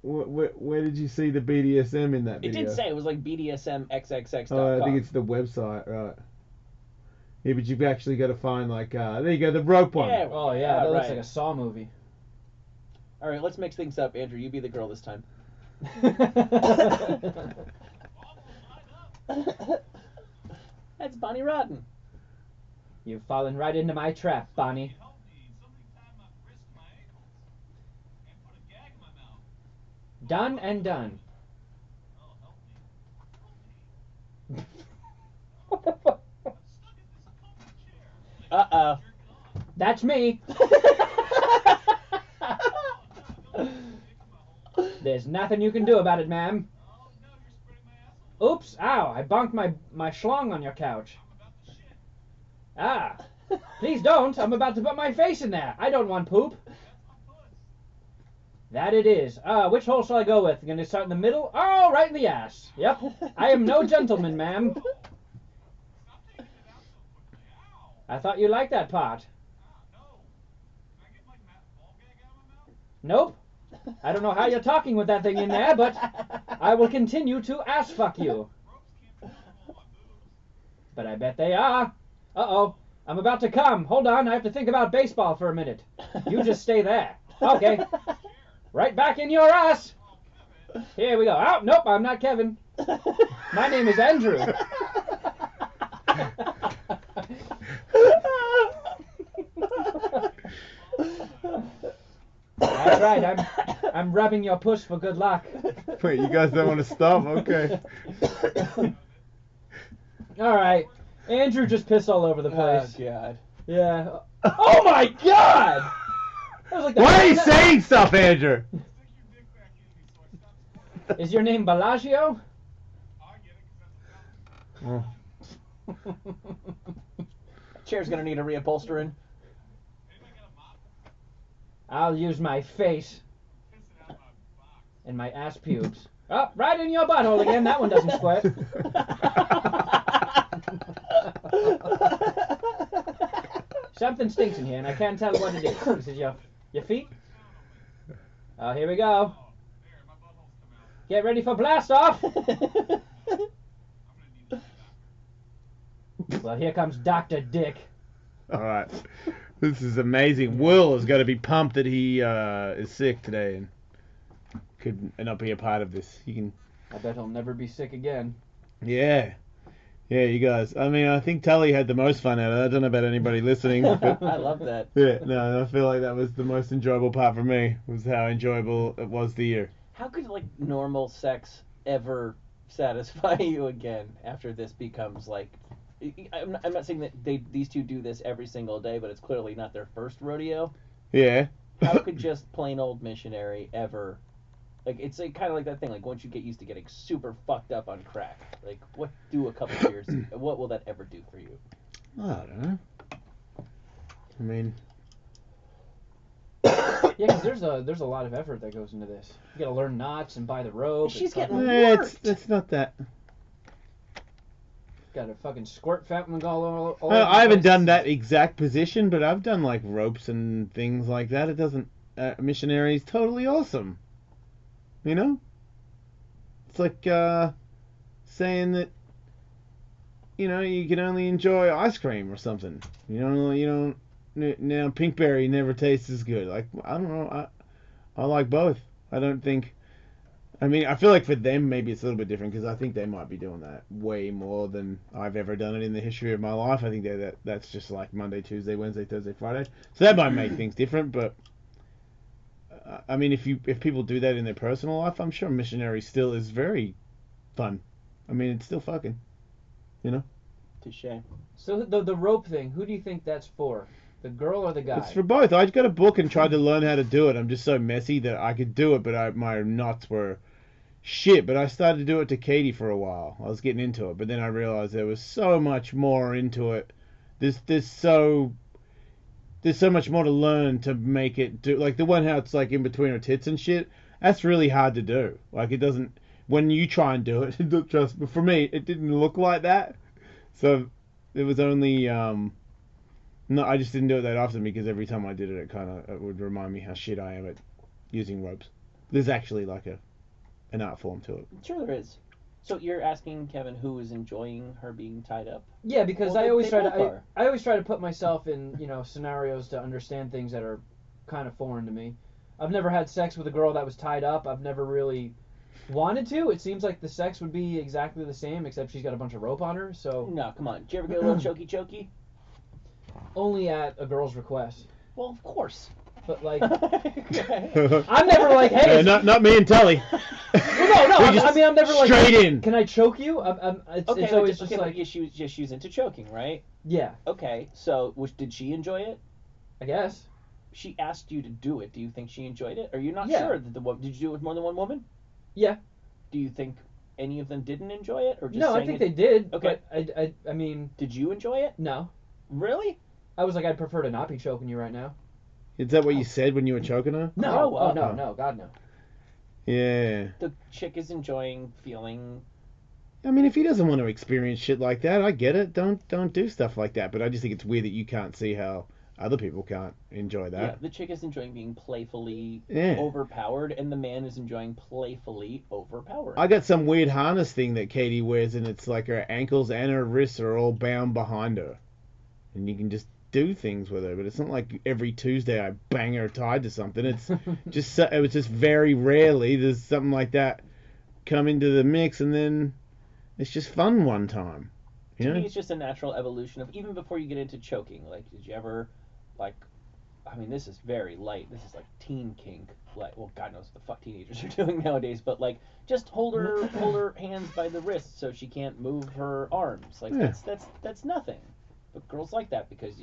Where did you see the BDSM in that It video? did say it was like BDSMXXX.com. Oh, I think it's the website, right. Yeah, but you've actually got to find, like, there you go, the rope one. Yeah. Oh, yeah, that looks right. like a Saw movie. Alright, let's mix things up. Andrew, you be the girl this time. That's Bonnie Rodden. You've fallen right into my trap, Bonnie. Done and done. What the fuck? Uh-oh. That's me. There's nothing you can do about it, ma'am. Oops, ow, I bonked my schlong on your couch. Ah, please don't. I'm about to put my face in there. I don't want poop. That it is. Which hole shall I go with? Gonna start in the middle? Oh, right in the ass. Yep. I am no gentleman, ma'am. I thought you liked that part. Nope. I don't know how you're talking with that thing in there, but I will continue to ass fuck you. But I bet they are. Uh-oh. I'm about to come. Hold on, I have to think about baseball for a minute. You just stay there. Okay. Right back in your ass. Here we go. Oh, nope, I'm not Kevin. My name is Andrew. That's right, I'm rubbing your puss for good luck. Wait, you guys don't want to stop? Okay. Alright. Andrew just pissed all over the place. Oh, God. Yeah. Oh my god! That was like the Why are you saying stuff, Andrew? Is your name Bellagio? Oh. Chair's gonna need a reupholstering. I'll use my face. And my ass pubes. Oh, right in your butthole again. That one doesn't squirt. Something stinks in here, and I can't tell what it is. Is it your feet? Oh, here we go. Get ready for blast off. Well, here comes Dr. Dick. All right. This is amazing. Will is going to be pumped that he is sick today and could not be a part of this. You can. I bet he'll never be sick again. Yeah. Yeah, you guys. I mean, I think Tully had the most fun out of it. I don't know about anybody listening. But I love that. yeah, no, I feel like that was the most enjoyable part for me, was how enjoyable it was the year. How could, like, normal sex ever satisfy you again after this becomes, like... I'm not saying that these two do this every single day, but it's clearly not their first rodeo. Yeah. How could just plain old missionary ever... Like, it's like, kind of like that thing, like, once you get used to getting super fucked up on crack, like, what do a couple years... What will that ever do for you? I don't know. I mean... Yeah, because there's a lot of effort that goes into this. You gotta learn knots and buy the rope. She's getting it's not that... Got a fucking squirt fountain all over I haven't the place. done that exact position, but I've done like ropes and things like that. It doesn't. Missionary is totally awesome. You know? It's like saying that, you know, you can only enjoy ice cream or something. You don't. Now Pinkberry never tastes as good. Like, I don't know. I like both. I don't think. I mean, I feel like for them, maybe it's a little bit different because I think they might be doing that way more than I've ever done it in the history of my life. I think that's just like Monday, Tuesday, Wednesday, Thursday, Friday. So that might make things different. But I mean, if people do that in their personal life, I'm sure missionary still is very fun. I mean, it's still fucking, you know. Touche. So the rope thing, who do you think that's for? The girl or the guy? It's for both. I got a book and tried to learn how to do it. I'm just so messy that I could do it, but my knots were shit. But I started to do it to Katie for a while. I was getting into it, but then I realized there was so much more into it. There's so much more to learn to make it do. Like the one how it's like in between her tits and shit. That's really hard to do. Like it doesn't. When you try and do it, trust me, for me, it didn't look like that. So it was only. No, I just didn't do it that often because every time I did it, it would remind me how shit I am at using ropes. There's actually like an art form to it. Sure there is. So you're asking Kevin who is enjoying her being tied up? Yeah, because Well, I always they try both to are. I always try to put myself in, you know, scenarios to understand things that are kind of foreign to me. I've never had sex with a girl that was tied up. I've never really wanted to. It seems like the sex would be exactly the same, except she's got a bunch of rope on her. So No, come on. Did you ever get a little chokey? only at a girl's request. Well, of course. But like, Okay. I'm never like, hey. not me and Tully. Well, no. We just I'm never like, straight hey, in. Can I choke you? It's always just okay, like, but she's into choking, right? yeah, Okay, so did she enjoy it? I guess. She asked you to do it. Do you think she enjoyed it? Are you not Yeah. sure that did you do it with more than one woman? Yeah. Do you think any of them didn't enjoy it, or just No, I saying think it? they did. Okay. But I mean, Did you enjoy it? no. Really? I was like, I'd prefer to not be choking you right now. Is that what you said when you were choking her? No. Grow Oh up. no, God no. Yeah. The chick is enjoying feeling. I mean, if he doesn't want to experience shit like that, I get it. Don't do stuff like that. But I just think it's weird that you can't see how other people can't enjoy Yeah, that. the chick is enjoying being playfully Yeah. overpowered, and the man is enjoying playfully overpowered. I got some weird harness thing that Katie wears, and it's like her ankles and her wrists are all bound behind her, and you can just do things with her. But it's not like every Tuesday I bang her tied to something. It's just it was just very rarely there's something like that come into the mix, and then it's just fun one time. You To know? me, it's just a natural evolution of even before you get into choking. Like, did you ever, like, I mean, this is very light. This is like teen kink. Like, well, God knows what the fuck teenagers are doing nowadays. But like, just hold her hands by the wrist so she can't move her arms. Like, Yeah. that's nothing. But girls like that because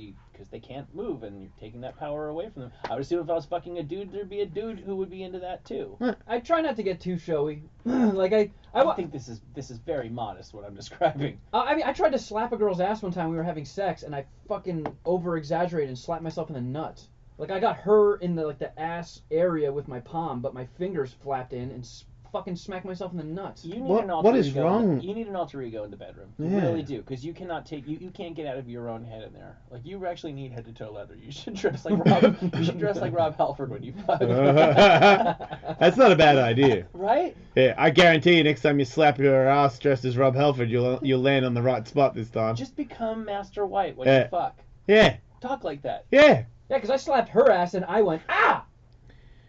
they can't move and you're taking that power away from them. I would assume if I was fucking a dude, there'd be a dude who would be into that too. I try not to get too showy. Like I think this is very modest what I'm describing. I mean, I tried to slap a girl's ass one time we were having sex, and I fucking over-exaggerated and slapped myself in the nuts. Like, I got her in the ass area with my palm, but my fingers flapped in and fucking smacked myself in the nuts. You need What- an alter what is ego wrong? You need an alter ego in the bedroom. You Yeah. really do, because you cannot take you can't get out of your own head in there. Like, you actually need head to toe leather. You should dress like Rob. You should dress like Rob Halford when you fuck. That's not a bad idea. Right? Yeah, I guarantee you, next time you slap your ass dressed as Rob Halford, you'll land on the right spot this time. Just become Master White when Yeah. you fuck. Yeah, Talk like that. yeah. Yeah, because I slapped her ass and I went, ah!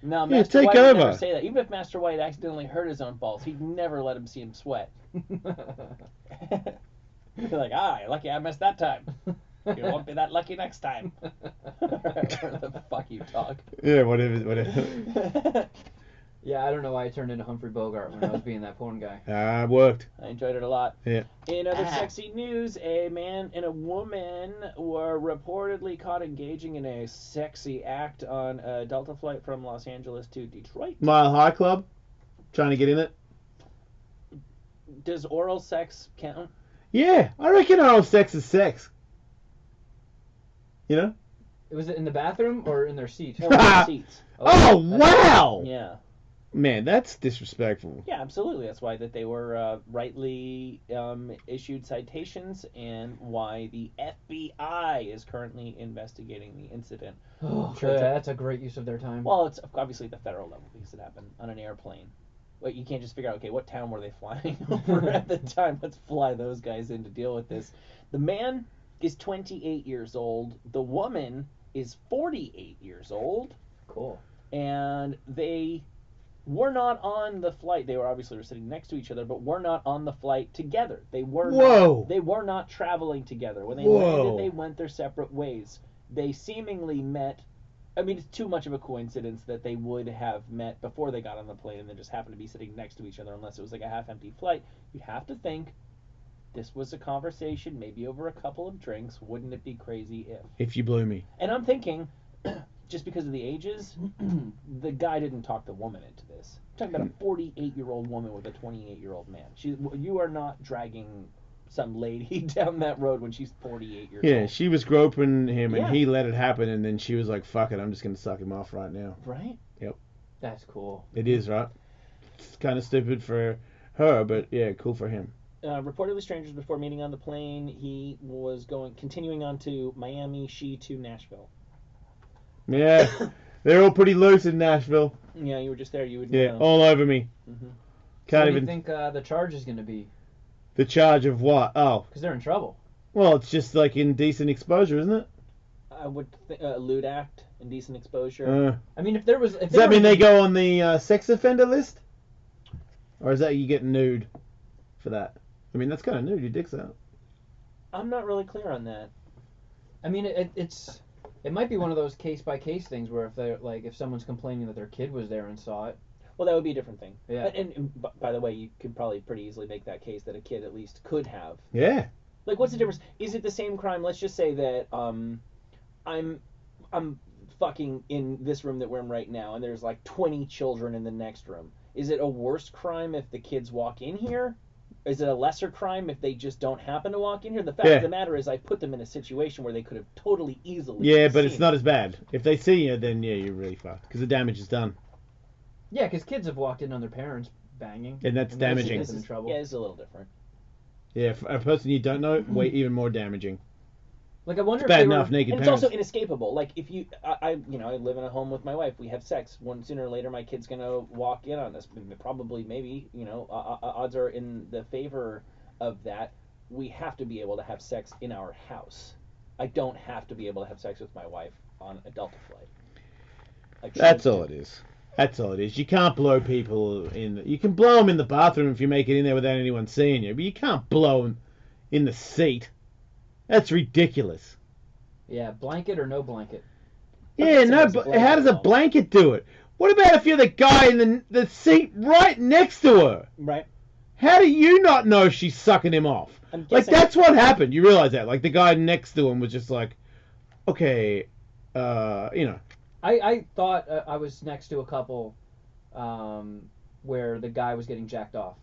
No, Yeah, Master take White would over. never say that. Even if Master White accidentally hurt his own balls, he'd never let him see him sweat. He'd be like, lucky I missed that time. You won't be that lucky next time. Whatever the fuck you talk. Yeah, whatever. Yeah, I don't know why I turned into Humphrey Bogart when I was being that porn guy. Worked. I enjoyed it a lot. Yeah. In other sexy news, a man and a woman were reportedly caught engaging in a sexy act on a Delta flight from Los Angeles to Detroit. Mile High Club. Trying to get in it. Does oral sex count? Yeah, I reckon oral sex is sex. You know? Was it in the bathroom or in their seat? Or with seats? Oh, that's- wow! Yeah. Man, that's disrespectful. Yeah, absolutely. That's why that they were rightly issued citations, and why the FBI is currently investigating the incident. Oh, Sure, that's a great use of their time. Well, it's obviously at the federal level because it happened on an airplane. But you can't just figure out, okay, what town were they flying over at the time? Let's fly those guys in to deal with this. The man is 28 years old. The woman is 48 years old. Cool. And they were not on the flight. They were sitting next to each other, but were not on the flight together. They were not traveling together. When they landed, they went their separate ways. They seemingly met. I mean, it's too much of a coincidence that they would have met before they got on the plane and then just happened to be sitting next to each other, unless it was like a half-empty flight. You'd have to think this was a conversation, maybe over a couple of drinks. Wouldn't it be crazy if? If you blew me. And I'm thinking, just because of the ages, the guy didn't talk the woman into this. I'm talking about a 48-year-old woman with a 28-year-old man. You are not dragging some lady down that road when she's 48 years old. Yeah, she was groping him, and Yeah. he let it happen, and then she was like, fuck it, I'm just going to suck him off right now. Right? Yep. That's cool. It is, right? It's kind of stupid for her, but yeah, cool for him. Reportedly strangers before meeting on the plane. He was continuing on to Miami, she to Nashville. Yeah, they're all pretty loose in Nashville. Yeah, you were just there. You would Yeah, know. all over me. Mhm. Can't What do even... you think the charge is going to be? The charge of what? Oh, Because they're in trouble. well, it's just like indecent exposure, isn't it? I would lewd act, indecent exposure. I mean, if there was... Does that mean they go on the sex offender list? Or is that you get nude for that? I mean, that's kind of nude. Your dick's out. I'm not really clear on that. I mean, it's... It might be one of those case-by-case things where if someone's complaining that their kid was there and saw it. Well, that would be a different thing. Yeah. And by the way, you could probably pretty easily make that case that a kid at least could have. Yeah. Like, what's the difference? Is it the same crime? Let's just say that I'm fucking in this room that we're in right now, and there's like 20 children in the next room. Is it a worse crime if the kids walk in here? Is it a lesser crime if they just don't happen to walk in here? The fact of the matter is I put them in a situation where they could have totally easily Yeah, but it's seen not it. as bad. If they see you, then yeah, you're really fucked because the damage is done. Yeah, because kids have walked in on their parents banging. And that's damaging. This is in trouble. Yeah, it's a little different. Yeah, for a person you don't know, way even more damaging. Like, I wonder It's if bad they enough were... naked And it's parents. also inescapable. Like, if you, I live in a home with my wife. We have sex. Sooner or later, my kid's gonna walk in on us. Probably, maybe, odds are in the favor of that. We have to be able to have sex in our house. I don't have to be able to have sex with my wife on a Delta flight. That's all it is. That's all it is. You can't blow people in. You can blow them in the bathroom if you make it in there without anyone seeing you, but you can't blow them in the seat. That's ridiculous. Yeah, blanket or no blanket. Yeah, no, but how does a blanket do it? What about if you're the guy in the seat right next to her? Right. How do you not know she's sucking him off? I'm Like, guessing- that's what happened. You realize that? Like, the guy next to him was just like, okay, I thought I was next to a couple where the guy was getting jacked off.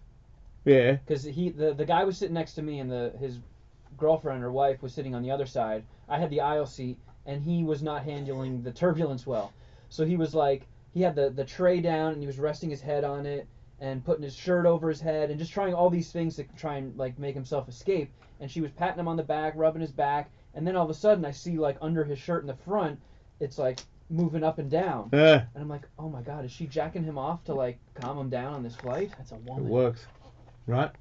Yeah. Because the guy was sitting next to me and his girlfriend or wife was sitting on the other side. I had the aisle seat and he was not handling the turbulence well. So he was like, he had the tray down and he was resting his head on it and putting his shirt over his head and just trying all these things to try and like make himself escape. And she was patting him on the back, rubbing his back, and then all of a sudden I see like under his shirt in the front, it's like moving up and down. And I'm like, oh my god, is she jacking him off to like calm him down on this flight? That's a It woman. works. Right?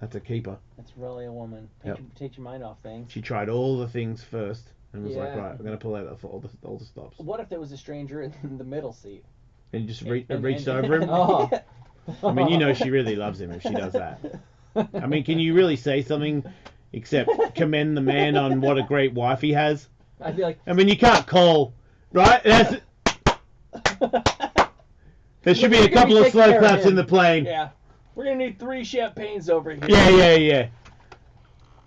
That's a keeper. That's really a woman. Take your mind off things. She tried all the things first and was like, Yeah. right, I'm going to pull out all the stops. What if there was a stranger in the middle seat? And you just And- reached and- over him? Oh. I mean, you know she really loves him if she does that. I mean, can you really say something except commend the man on what a great wife he has? I'd be like, I mean, you can't call, right? There should be a couple of slow claps in the plane. Yeah. We're gonna need 3 champagnes over here. Yeah.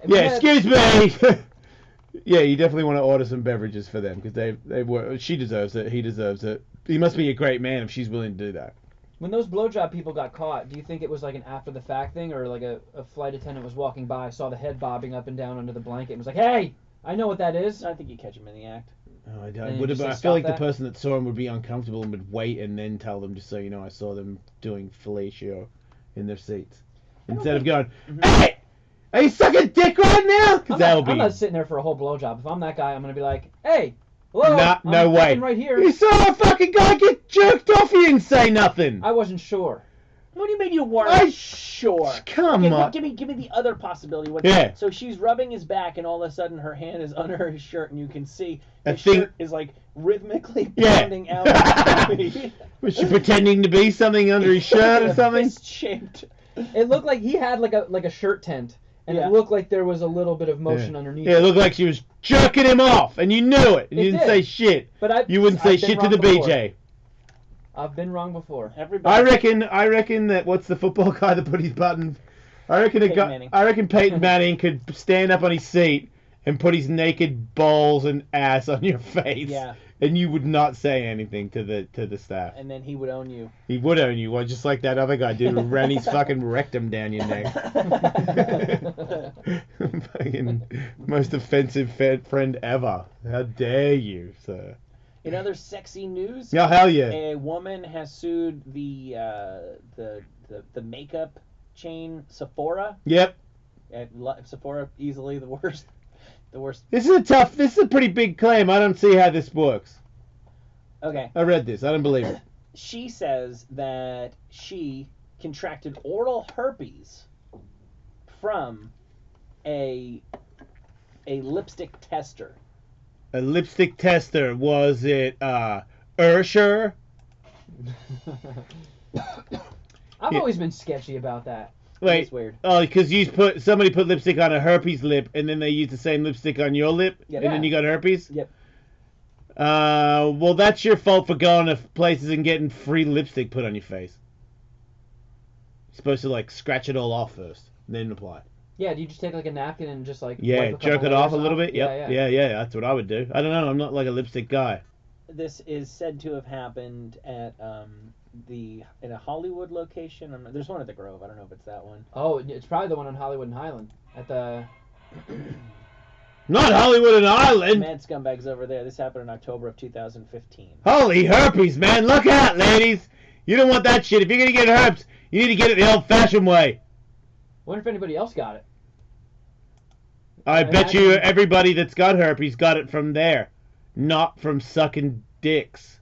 Yeah, excuse me. Yeah, you definitely want to order some beverages for them because they were. She deserves it. He deserves it. He must be a great man if she's willing to do that. when those blowjob people got caught, do you think it was like an after the fact thing, or like a flight attendant was walking by, saw the head bobbing up and down under the blanket, and was like, "Hey, I know what that is." I think you catch him in the act. Oh, I And don't. you Would just have, say, I feel "Stop like that." the person that saw him would be uncomfortable and would wait and then tell them, just so you know, I saw them doing fellatio in their seats. Instead of going, "Hey, are you sucking dick right now?" Because that'll be. I'm not sitting there for a whole blowjob. If I'm that guy, I'm gonna be like, "Hey, hello, No I'm way. fucking right here." You saw a fucking guy get jerked off. You didn't say nothing. I wasn't sure. What do you mean you weren't sure? Come Okay, on. Give me the other possibility. What, Yeah. So she's rubbing his back, and all of a sudden her hand is under his shirt, and you can see That his thing- shirt is like rhythmically Yeah. pounding out. Of his body. Was she pretending to be something under his shirt or something? Fist-shaped. It looked like he had like a shirt tent, and Yeah. it looked like there was a little bit of motion underneath. Yeah, it looked like she was jerking him off, and you knew it. And you It didn't did. say shit. But You wouldn't say I've been shit to the wrong before. BJ. I've been wrong before. Everybody. I reckon that what's the football guy that put his button? I reckon Peyton Manning. I reckon Peyton Manning could stand up on his seat and put his naked balls and ass on your face. Yeah. And you would not say anything to the staff. And then he would own you. He would own you, well, just like that other guy did who ran his fucking rectum down your neck. Fucking most offensive friend ever. How dare you, sir? In other sexy news, Yeah, hell yeah. a woman has sued the makeup chain Sephora. Yep. Sephora easily the worst. The worst. This is a pretty big claim. I don't see how this works. Okay. I read this. I don't believe it. She says that she contracted oral herpes from a lipstick tester. A lipstick tester. Was it Ursher? I've Yeah. always been sketchy about that. Wait. It's weird. Oh, because somebody put lipstick on a herpes lip, and then they used the same lipstick on your lip, Yep. and then you got herpes. Yep. Well, that's your fault for going to places and getting free lipstick put on your face. You're supposed to, like, scratch it all off first, then apply. Yeah, do you just take like a napkin and just like Yeah, wipe a couple jerk it off a layers little bit. Yep. Yeah, that's what I would do. I don't know. I'm not like a lipstick guy. This is said to have happened at in a Hollywood location. There's one at the Grove. I don't know if it's that one. Oh, it's probably the one on Hollywood and Highland at the. Not Hollywood and Highland. Mad Scumbags over there. This happened in October of 2015. Holy herpes, man! Look out, ladies. You don't want that shit. If you're gonna get herpes, you need to get it the old-fashioned way. Wonder if anybody else got it. I bet you everybody that's got herpes got it from there, not from sucking dicks.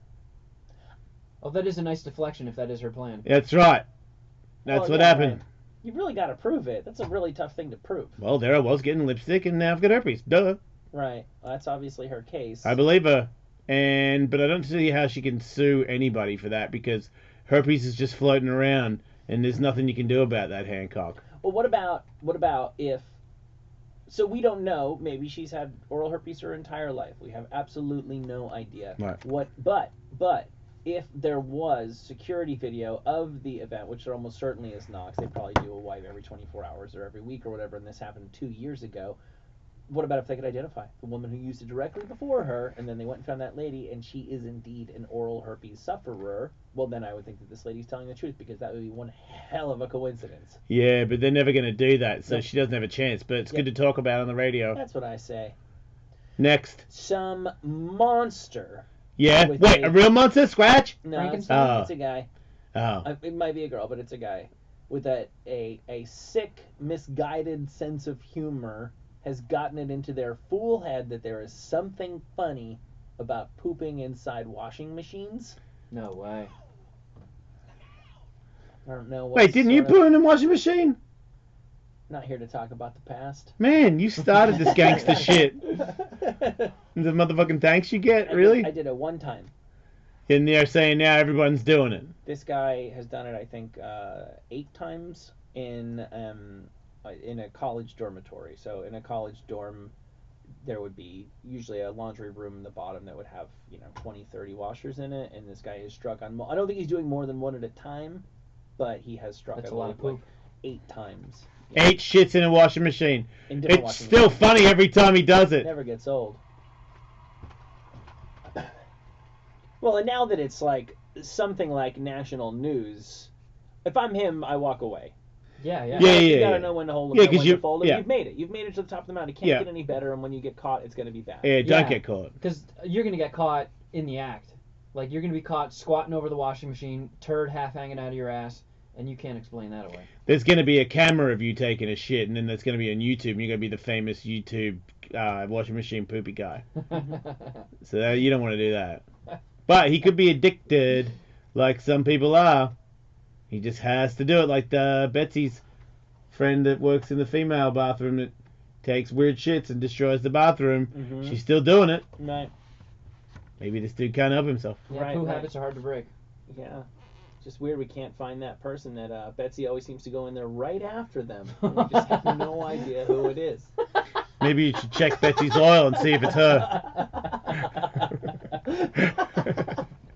Oh, that is a nice deflection if that is her plan. That's right. That's what happened. Right. You really got to prove it. That's a really tough thing to prove. Well, there I was getting lipstick, and now I've got herpes. Duh. Right. Well, that's obviously her case. I believe her, but I don't see how she can sue anybody for that because herpes is just floating around, and there's nothing you can do about that, Hancock. Well, what about if? So we don't know. Maybe she's had oral herpes her entire life. We have absolutely no idea. Right. But if there was security video of the event, which there almost certainly is not, 'cause they probably do a wipe every 24 hours or every week or whatever, and this happened 2 years ago. What about if they could identify the woman who used it directly before her, and then they went and found that lady, and she is indeed an oral herpes sufferer? Well, then I would think that this lady's telling the truth, because that would be one hell of a coincidence. Yeah, but they're never going to do that, so she doesn't have a chance. But it's good to talk about on the radio. That's what I say. Next. Some monster. Yeah? Wait, a real monster? Scratch? No, it's a guy. Oh. It might be a girl, but it's a guy. With a sick, misguided sense of humor has gotten it into their fool head that there is something funny about pooping inside washing machines. No way. I don't know. Wait, didn't you put in a washing machine? Not here to talk about the past. Man, you started this gangster shit. The motherfucking thanks you get, really? I did it one time. And they're saying now everyone's doing it. This guy has done it, I think, 8 times in a college dormitory. So in a college dorm, there would be usually a laundry room in the bottom that would have 20, 30 washers in it. And this guy has struck on. I don't think he's doing more than one at a time, but he has struck. That's a lot of poop. 8 times. 8 shits in a washing machine. It's washing still machines. Funny every time he does it. Never gets old. Well, and now that it's like something like national news, if I'm him, I walk away. Yeah. You gotta know when to hold them. Yeah, because you've made it. You've made it to the top of the mountain. It can't get any better, and when you get caught, it's gonna be bad. Yeah, don't get caught. Because you're gonna get caught in the act. Like you're gonna be caught squatting over the washing machine, turd half hanging out of your ass, and you can't explain that away. There's gonna be a camera of you taking a shit, and then that's gonna be on YouTube, and you're gonna be the famous YouTube washing machine poopy guy. So you don't want to do that. But he could be addicted, like some people are. He just has to do it, like Betsy's friend that works in the female bathroom that takes weird shits and destroys the bathroom. Mm-hmm. She's still doing it. Right. Maybe this dude can't help himself. Yeah, poo habits are hard to break. Yeah. Just weird we can't find that person that Betsy always seems to go in there right after them. And we just have no idea who it is. Maybe you should check Betsy's oil and see if it's her.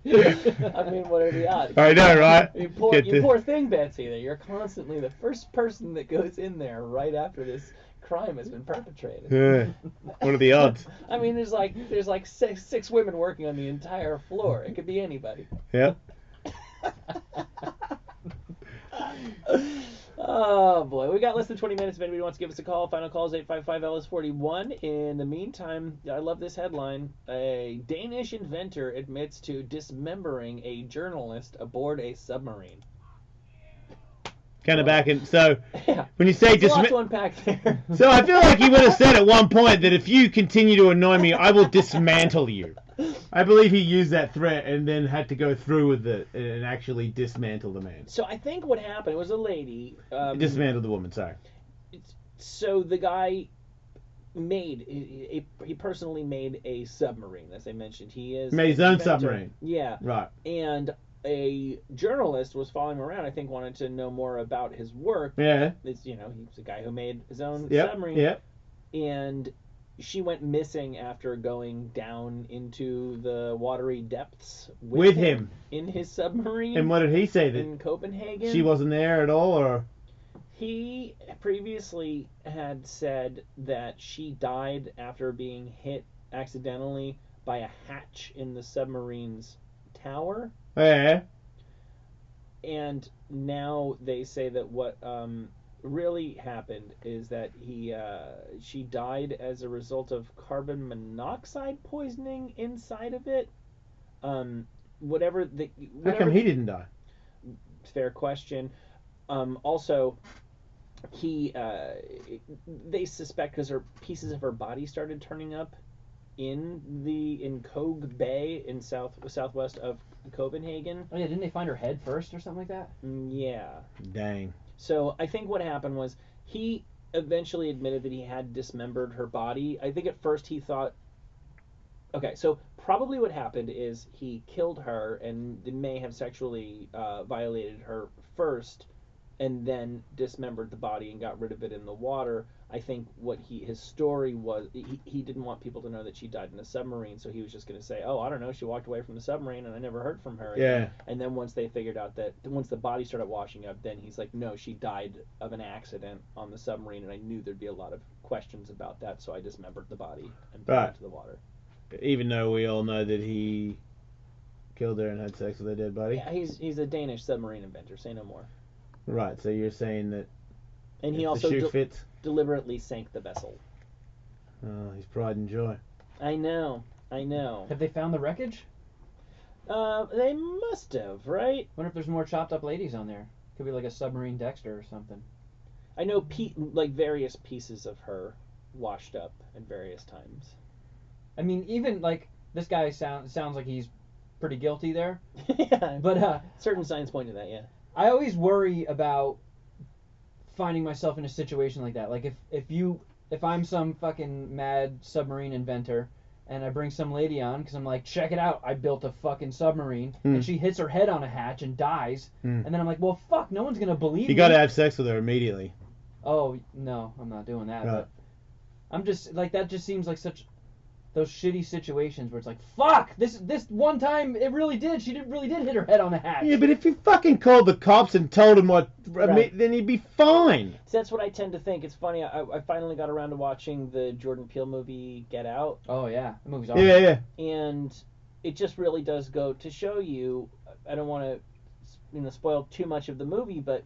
I mean, what are the odds? I know, right? You poor thing, Betsy. That you're constantly the first person that goes in there right after this crime has been perpetrated. What are the odds? I mean, there's like six women working on the entire floor. It could be anybody. Yeah. Oh boy, we got less than 20 minutes. If anybody wants to give us a call, final call is 855-ELLIS-41. In the meantime, I love this headline. A Danish inventor admits to dismembering a journalist aboard a submarine. Kind of back in. So when you say a lot to unpack there. So I feel like he would have said at one point that if you continue to annoy me, I will dismantle you. I believe he used that threat and then had to go through with it and actually dismantle the man. So I think what happened, it was a lady. Dismantled the woman, sorry. So the guy he personally made a submarine, as I mentioned. He is made his own submarine. Yeah. Right. And a journalist was following him around, I think wanted to know more about his work. Yeah. He's a guy who made his own submarine. Yep. And she went missing after going down into the watery depths With him. in his submarine. And what did he say? That in Copenhagen? she wasn't there at all, or? He previously had said that she died after being hit accidentally by a hatch in the submarine's tower. Yeah. And now they say that what really happened is that she died as a result of carbon monoxide poisoning inside of it. Whatever. How come he didn't die? Fair question. Also, they suspect because pieces of her body started turning up in Koge Bay in southwest of Copenhagen. Oh yeah, didn't they find her head first or something like that? Yeah. Dang. So I think what happened was he eventually admitted that he had dismembered her body. I think at first he thought, okay, so probably what happened is he killed her and may have sexually violated her first, and then dismembered the body and got rid of it in the water. I think what his story was, he didn't want people to know that she died in a submarine, so he was just going to say, oh, I don't know, she walked away from the submarine and I never heard from her again. Yeah. And then once they figured out that, once the body started washing up, then he's like, no, she died of an accident on the submarine, and I knew there'd be a lot of questions about that, so I dismembered the body and put it into the water. Even though we all know that he killed her and had sex with her dead body? Yeah, he's a Danish submarine inventor, say no more. Right, so you're saying that and he if also the shoe fits, deliberately sank the vessel. Oh, his pride and joy. I know. Have they found the wreckage? They must have, right? Wonder if there's more chopped up ladies on there. Could be like a submarine Dexter or something. I know like various pieces of her washed up at various times. I mean, even like this guy sounds like he's pretty guilty there. Yeah. But certain signs point to that, yeah. I always worry about finding myself in a situation like that. Like if I'm some fucking mad submarine inventor and I bring some lady on because I'm like, check it out, I built a fucking submarine, and she hits her head on a hatch and dies, and then I'm like, well, fuck, no one's gonna believe me. You gotta have sex with her immediately. Oh no, I'm not doing that. Right. But I'm just like, that just seems like such those shitty situations where it's like, fuck, this one time it really did. She really did hit her head on a hatch. Yeah, but if you fucking called the cops and told them what, Right. then you'd be fine. So that's what I tend to think. It's funny. I finally got around to watching the Jordan Peele movie Get Out. Oh yeah, the movie's awesome. Yeah. And it just really does go to show you. I don't want to, spoil too much of the movie, but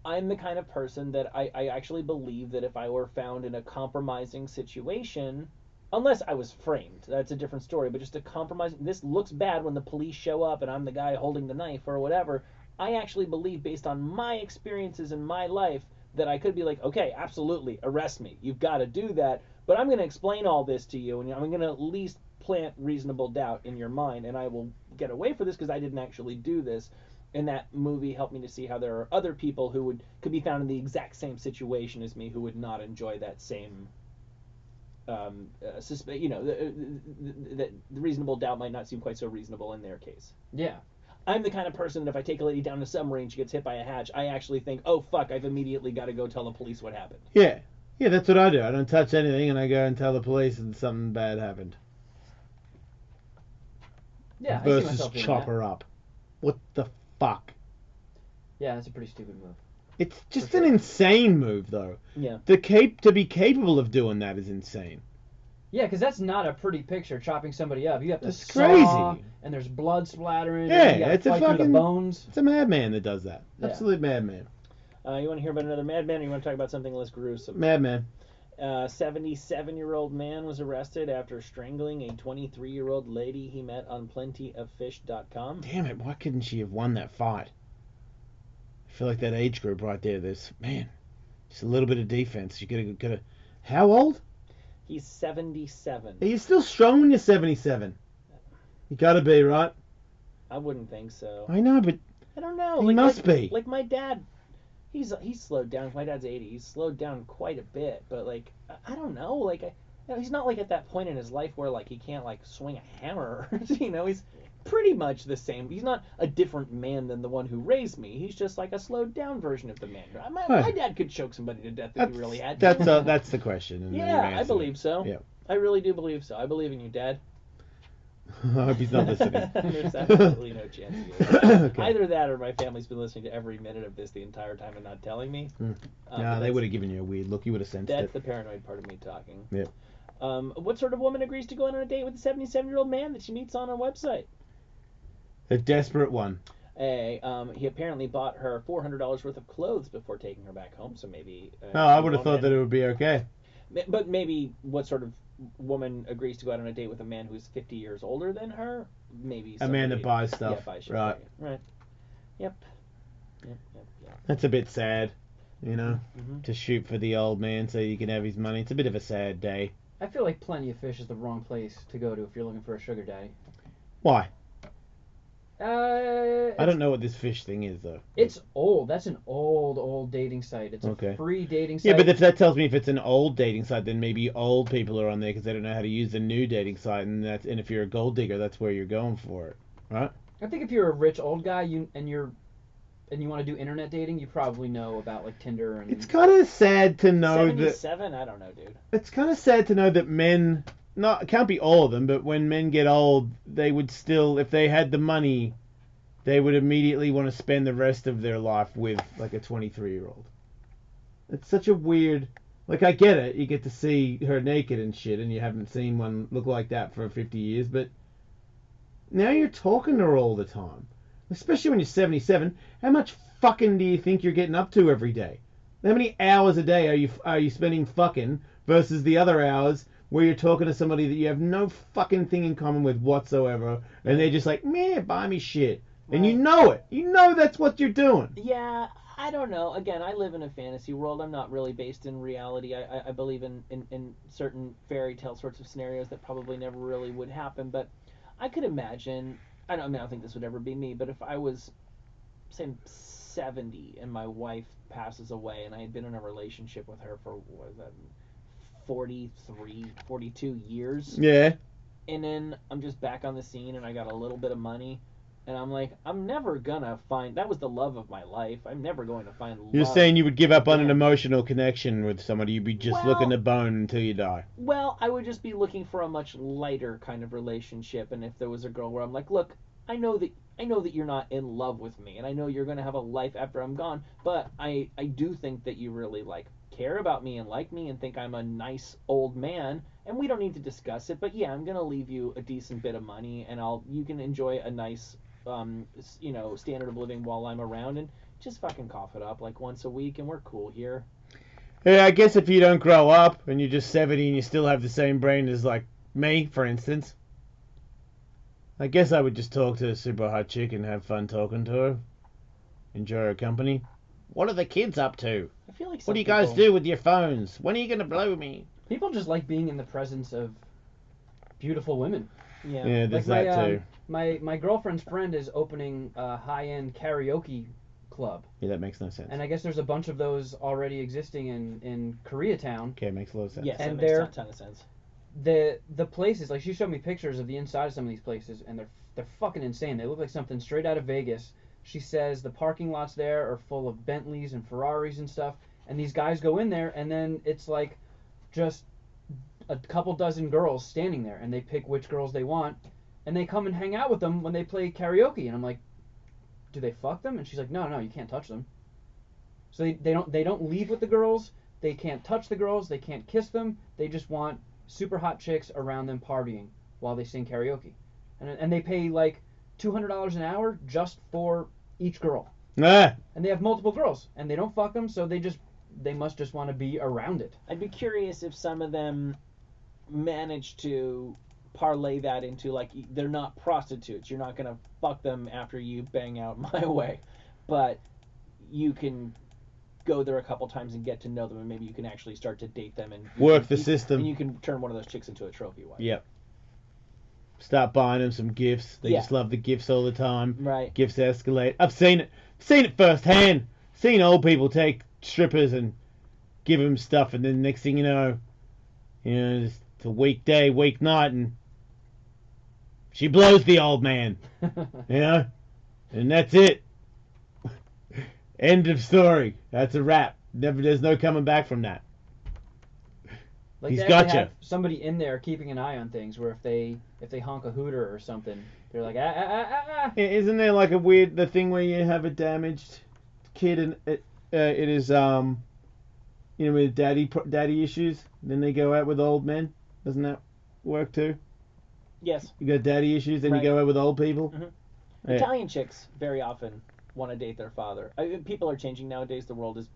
I'm the kind of person that I actually believe that if I were found in a compromising situation, unless I was framed, that's a different story, but just a compromising, this looks bad when the police show up and I'm the guy holding the knife or whatever, I actually believe, based on my experiences in my life, that I could be like, okay, absolutely, arrest me. You've got to do that, but I'm going to explain all this to you, and I'm going to at least plant reasonable doubt in your mind, and I will get away for this because I didn't actually do this. And that movie helped me to see how there are other people who could be found in the exact same situation as me who would not enjoy that same the reasonable doubt might not seem quite so reasonable in their case. Yeah. I'm the kind of person that if I take a lady down a submarine, she gets hit by a hatch, I actually think, oh fuck, I've immediately got to go tell the police what happened. Yeah, that's what I do. I don't touch anything, and I go and tell the police that something bad happened. Yeah, I see versus myself doing chop that. her up. What the fuck? Yeah, that's a pretty stupid move. It's just an insane move, though. Yeah. To be capable of doing that is insane. Yeah, because that's not a pretty picture, chopping somebody up. You have to That's saw, crazy. and there's blood splattering. Yeah, and you it's a fight through fucking the bones. It's a madman that does that. Yeah. Absolute madman. You want to hear about another madman, or you want to talk about something less gruesome? Madman. 77-year-old man was arrested after strangling a 23-year-old lady he met on plentyoffish.com. Damn it! Why couldn't she have won that fight? I feel like that age group right there. There's just a little bit of defense. You gotta. How old? He's 77. Are you still strong when you're 77? You gotta be, right? I wouldn't think so. I know, but I don't know. he must be. Like my dad, he's slowed down. My dad's 80. He's slowed down quite a bit. But like, I don't know. Like, he's not like at that point in his life where like he can't like swing a hammer. He's pretty much the same. He's not a different man than the one who raised me. He's just like a slowed down version of the man. My dad could choke somebody to death if he really had to. That's the question. And yeah, I believe so. Yeah. I really do believe so. I believe in you, Dad. I hope he's not listening. There's absolutely no chance he is. Okay. Either that or my family's been listening to every minute of this the entire time and not telling me. Nah, they would have given you a weird look. You would have sensed That's it. the paranoid part of me talking. Yeah. What sort of woman agrees to go on a date with a 77-year-old man that she meets on a website? A desperate one. He apparently bought her $400 worth of clothes before taking her back home, so maybe... No, I would have thought that it would be okay. But maybe what sort of woman agrees to go out on a date with a man who's 50 years older than her? Maybe A man that buys Yeah, stuff. buys shit. Right. Right. Yep. That's a bit sad, you know, Mhm. to shoot for the old man so you can have his money. It's a bit of a sad day. I feel like Plenty of Fish is the wrong place to go to if you're looking for a sugar daddy. Why? I I don't know what this fish thing is, though. It's old. That's an old dating site. It's Okay. a free dating site. Yeah, but if that tells me if it's an old dating site, then maybe old people are on there because they don't know how to use the new dating site, and if you're a gold digger, that's where you're going for it, right? I think if you're a rich old guy, and you want to do internet dating, you probably know about like Tinder and. It's kind of sad to know that. 77? I don't know, dude. It's kind of sad to know that men, not it can't be all of them, but when men get old, they would still, if they had the money, they would immediately want to spend the rest of their life with like a 23-year-old. It's such a weird. Like, I get it, you get to see her naked and shit, and you haven't seen one look like that for 50 years, but now you're talking to her all the time. Especially when you're 77. How much fucking do you think you're getting up to every day? How many hours a day are you spending fucking versus the other hours where you're talking to somebody that you have no fucking thing in common with whatsoever, and they're just like, meh, buy me shit. And you know it. You know that's what you're doing. Yeah, I don't know. Again, I live in a fantasy world. I'm not really based in reality. I believe in certain fairy tale sorts of scenarios that probably never really would happen. But I could imagine, I don't think this would ever be me, but if I was, say, 70 and my wife passes away and I had been in a relationship with her for, what is that, 43, 42 years. Yeah. And then I'm just back on the scene and I got a little bit of money. And I'm like, I'm never gonna find, that was the love of my life. I'm never going to find love. You're saying you would give up on an emotional connection with somebody. You'd be just looking to bone until you die. Well, I would just be looking for a much lighter kind of relationship. And if there was a girl where I'm like, look, I know that you're not in love with me, and I know you're gonna have a life after I'm gone, but I do think that you really care about me and like me and think I'm a nice old man, and we don't need to discuss it. But yeah, I'm gonna leave you a decent bit of money, and you can enjoy a nice standard of living while I'm around, and just fucking cough it up like once a week, and we're cool here. Yeah, I guess if you don't grow up and you're just 70 and you still have the same brain as like me, for instance, I guess I would just talk to a super hot chick and have fun talking to her, enjoy her company. What are the kids up to? I feel like what do you guys do with your phones? When are you gonna blow me? People just like being in the presence of beautiful women. Yeah, there's that too. My girlfriend's friend is opening a high-end karaoke club. Yeah, that makes no sense. And I guess there's a bunch of those already existing in Koreatown. Okay, it makes a lot of sense. Yes, and that makes a ton of sense. The places, like she showed me pictures of the inside of some of these places, and they're fucking insane. They look like something straight out of Vegas. She says the parking lots there are full of Bentleys and Ferraris and stuff, and these guys go in there, and then it's like just a couple dozen girls standing there, and they pick which girls they want, and they come and hang out with them when they play karaoke. And I'm like, do they fuck them? And she's like, no, you can't touch them. So they don't leave with the girls. They can't touch the girls. They can't kiss them. They just want super hot chicks around them partying while they sing karaoke, and they pay like $200 an hour just for each girl. Ah. And they have multiple girls, and they don't fuck them, so they must just want to be around it. I'd be curious if some of them manage to parlay that into, like, they're not prostitutes. You're not gonna fuck them after you bang out my way, but you can go there a couple times and get to know them, and maybe you can actually start to date them and work the system. And you can turn one of those chicks into a trophy wife. Yep. Start buying them some gifts. They just love the gifts all the time. Right. Gifts escalate. I've seen it. Seen it firsthand. Seen old people take strippers and give them stuff, and then next thing you know, it's a weekday, weeknight, and She blows the old man. You know? And that's it. End of story. That's a wrap. There's no coming back from that. Like He's they have to gotcha. have somebody in there keeping an eye on things. Where if they honk a hooter or something, they're like Isn't there like the thing where you have a damaged kid and it is with daddy issues, then they go out with old men? Doesn't that work too? Yes. You got daddy issues, then Right. you go out with old people. Mhm. Yeah. Italian chicks very often want to date their father. People are changing nowadays. The world is,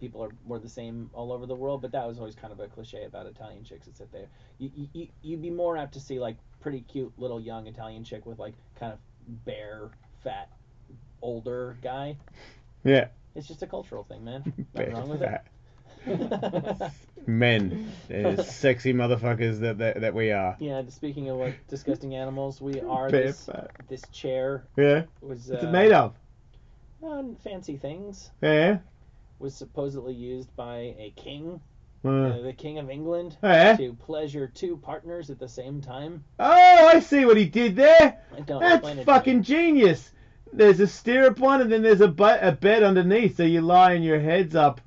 people are more the same all over the world, but that was always kind of a cliche about Italian chicks. It's that you'd be more apt to see like pretty cute little young Italian chick with like kind of bare, fat, older guy. Yeah. It's just a cultural thing, man. Nothing wrong with it. Men, sexy motherfuckers that we are. Yeah. Speaking of what disgusting animals, we are. Bare This chair. Yeah. Was. What's it made of? Fancy things. Yeah. Was supposedly used by a king, Uh, the King of England, Yeah. to pleasure two partners at the same time. Oh, I see what he did there. Don't That's explain it to fucking me. genius. There's a stirrup one, and then there's a bed underneath, so you lie and your head's up,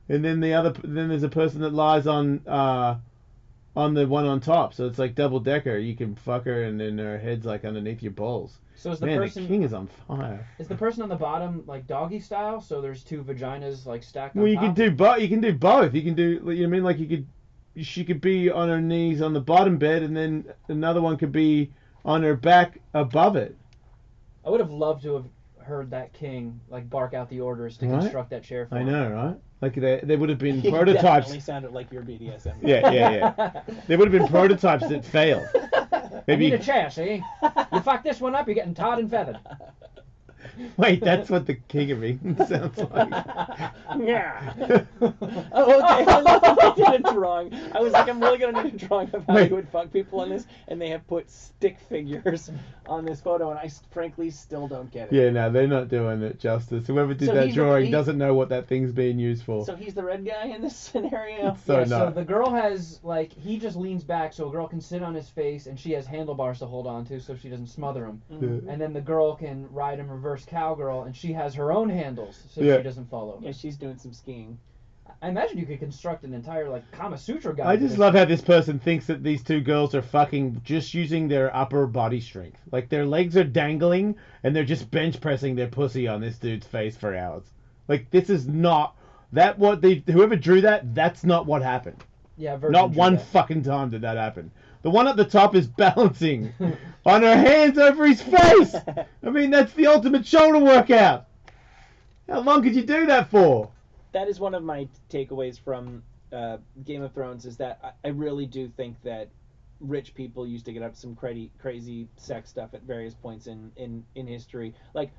and then then there's a person that lies on the one on top, so it's like double decker. You can fuck her, and then her head's like underneath your balls. So is the Man, person the king is on fire. Is the person on the bottom like doggy style? So there's two vaginas like stacked on Well, you top? can do both. You can do both. You can do. You know what I mean? Like she could be on her knees on the bottom bed, and then another one could be on her back above it. I would have loved to have heard that king like bark out the orders to Right? construct that chair for I him. know, right? Like they would have been You prototypes. definitely sounded like your BDSM. Yeah. They would have been prototypes that failed. I need a chair, see? You fuck this one up, you're getting tarred and feathered. Wait, that's what the king of England sounds like. Yeah. Oh, okay. I did a drawing. I was like, I'm really gonna need a drawing of how Wait. you would fuck people on this, and they have put stick figures on this photo, and I frankly still don't get it. Yeah, no, they're not doing it justice. Whoever did So that he's drawing he- doesn't know what that thing's being used for. So he's the red guy in this scenario. So Yeah, no. so the girl has like he just leans back so a girl can sit on his face and she has handlebars to hold on to so she doesn't smother him. Mhm. And then the girl can ride him reverse cowgirl and she has her own handles so Yeah. she doesn't fall over. Yeah, she's doing some skiing. I imagine you could construct an entire like Kama Sutra guide. I for just this. love how this person thinks that these two girls are fucking just using their upper body strength. Like their legs are dangling and they're just bench pressing their pussy on this dude's face for hours. Like this is not whoever drew that, that's not what happened. Yeah, Virgin Not drew one that. fucking time did that happen. The one at the top is balancing on her hands over his face. I mean, that's the ultimate shoulder workout. How long could you do that for? That is one of my takeaways from Game of Thrones is that I really do think that rich people used to get up to some crazy sex stuff at various points in history. Like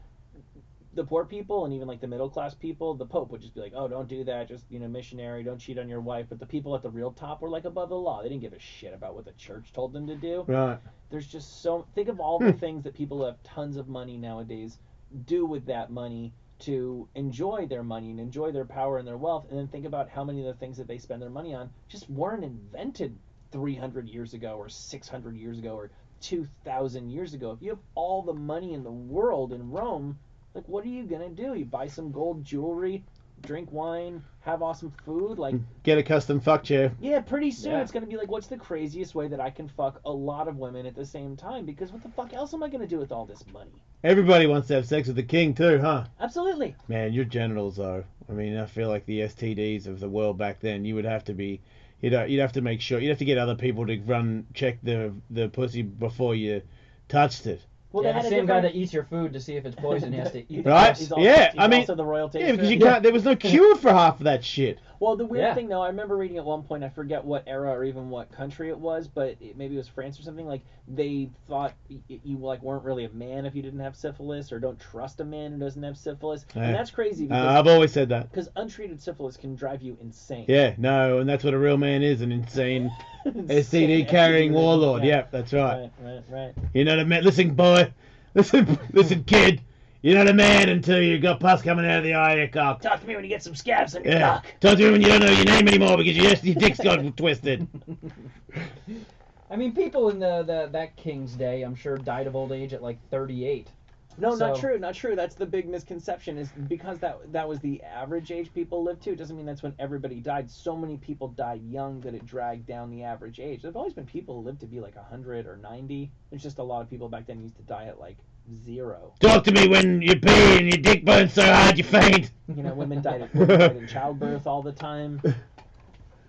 the poor people and even like the middle class people, the Pope would just be like, oh, don't do that, just missionary, don't cheat on your wife. But the people at the real top were like above the law. They didn't give a shit about what the church told them to do. Right. There's just think of all the things that people who have tons of money nowadays do with that money to enjoy their money and enjoy their power and their wealth, and then think about how many of the things that they spend their money on just weren't invented 300 years ago or 600 years ago or 2,000 years ago. If you have all the money in the world in Rome, like what are you gonna do? You buy some gold jewelry, drink wine, have awesome food, like Get a custom fuck chair. yeah, pretty soon Yeah. it's going to be like, what's the craziest way that I can fuck a lot of women at the same time? Because what the fuck else am I going to do with all this money? Everybody wants to have sex with the king too, huh? Absolutely. Man, your genitals though. I mean, I feel like the STDs of the world back then, you would have to be, you'd have to make sure, you'd have to get other people to check the pussy before you touched it. Well, Yeah, they the had a same guy different- that eats your food to see if it's poison, he has to eat Right? He's also, Yeah, he's I mean- also the royal taster. Yeah, because you can't. There was no cure for half of that shit. Well, the weird Yeah. thing, though, I remember reading at one point, I forget what era or even what country it was, but maybe it was France or something, like, they thought you like, weren't really a man if you didn't have syphilis, or don't trust a man who doesn't have syphilis. Yeah. And that's crazy, I've always said that. because untreated syphilis can drive you insane. Yeah, no, and that's what a real man is, an insane Insane STD carrying STD, warlord. yeah. Yep, that's right. Right. You're not a man. Listen, boy. Listen, kid. You're not a man until you got pus coming out of the eye of your cock. Talk to me when you get some scabs on your Yeah. cock. Talk to me when you don't know your name anymore because your dick's got twisted. I mean, people in that king's day, I'm sure, died of old age at like 38. No, So- not true, not true. That's the big misconception, is because that was the average age people lived to. It doesn't mean that's when everybody died. So many people died young that it dragged down the average age. There've always been people who lived to be like 100 or 90. There's just a lot of people back then used to die at like 0. Talk to me when you pee and your dick burns so hard you faint. You know, women died in childbirth all the time.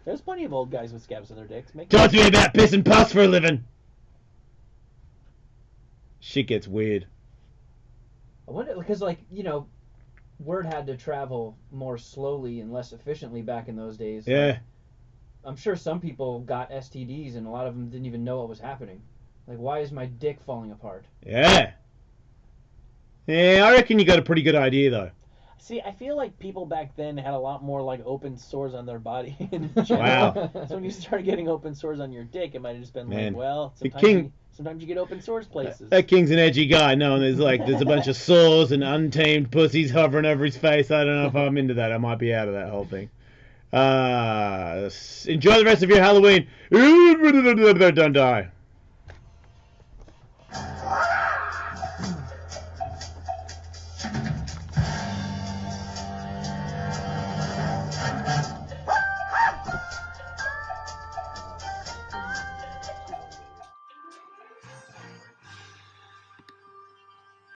There's plenty of old guys with scabs on their dicks. Talk to me about piss and pus for a living. Shit gets weird. I wonder, because, like, you know, word had to travel more slowly and less efficiently back in those days. Yeah. Like, I'm sure some people got STDs and a lot of them didn't even know what was happening. Like, why is my dick falling apart? Yeah. Yeah, I reckon you got a pretty good idea, though. See, I feel like people back then had a lot more like open sores on their body in general. Wow. So when you start getting open sores on your dick, it might have just been Man. like, well, The sometimes you get open sores places. That king's an edgy guy. No, there's a bunch of sores and untamed pussies hovering over his face. I don't know if I'm into that. I might be out of that whole thing. Enjoy the rest of your Halloween. Don't die.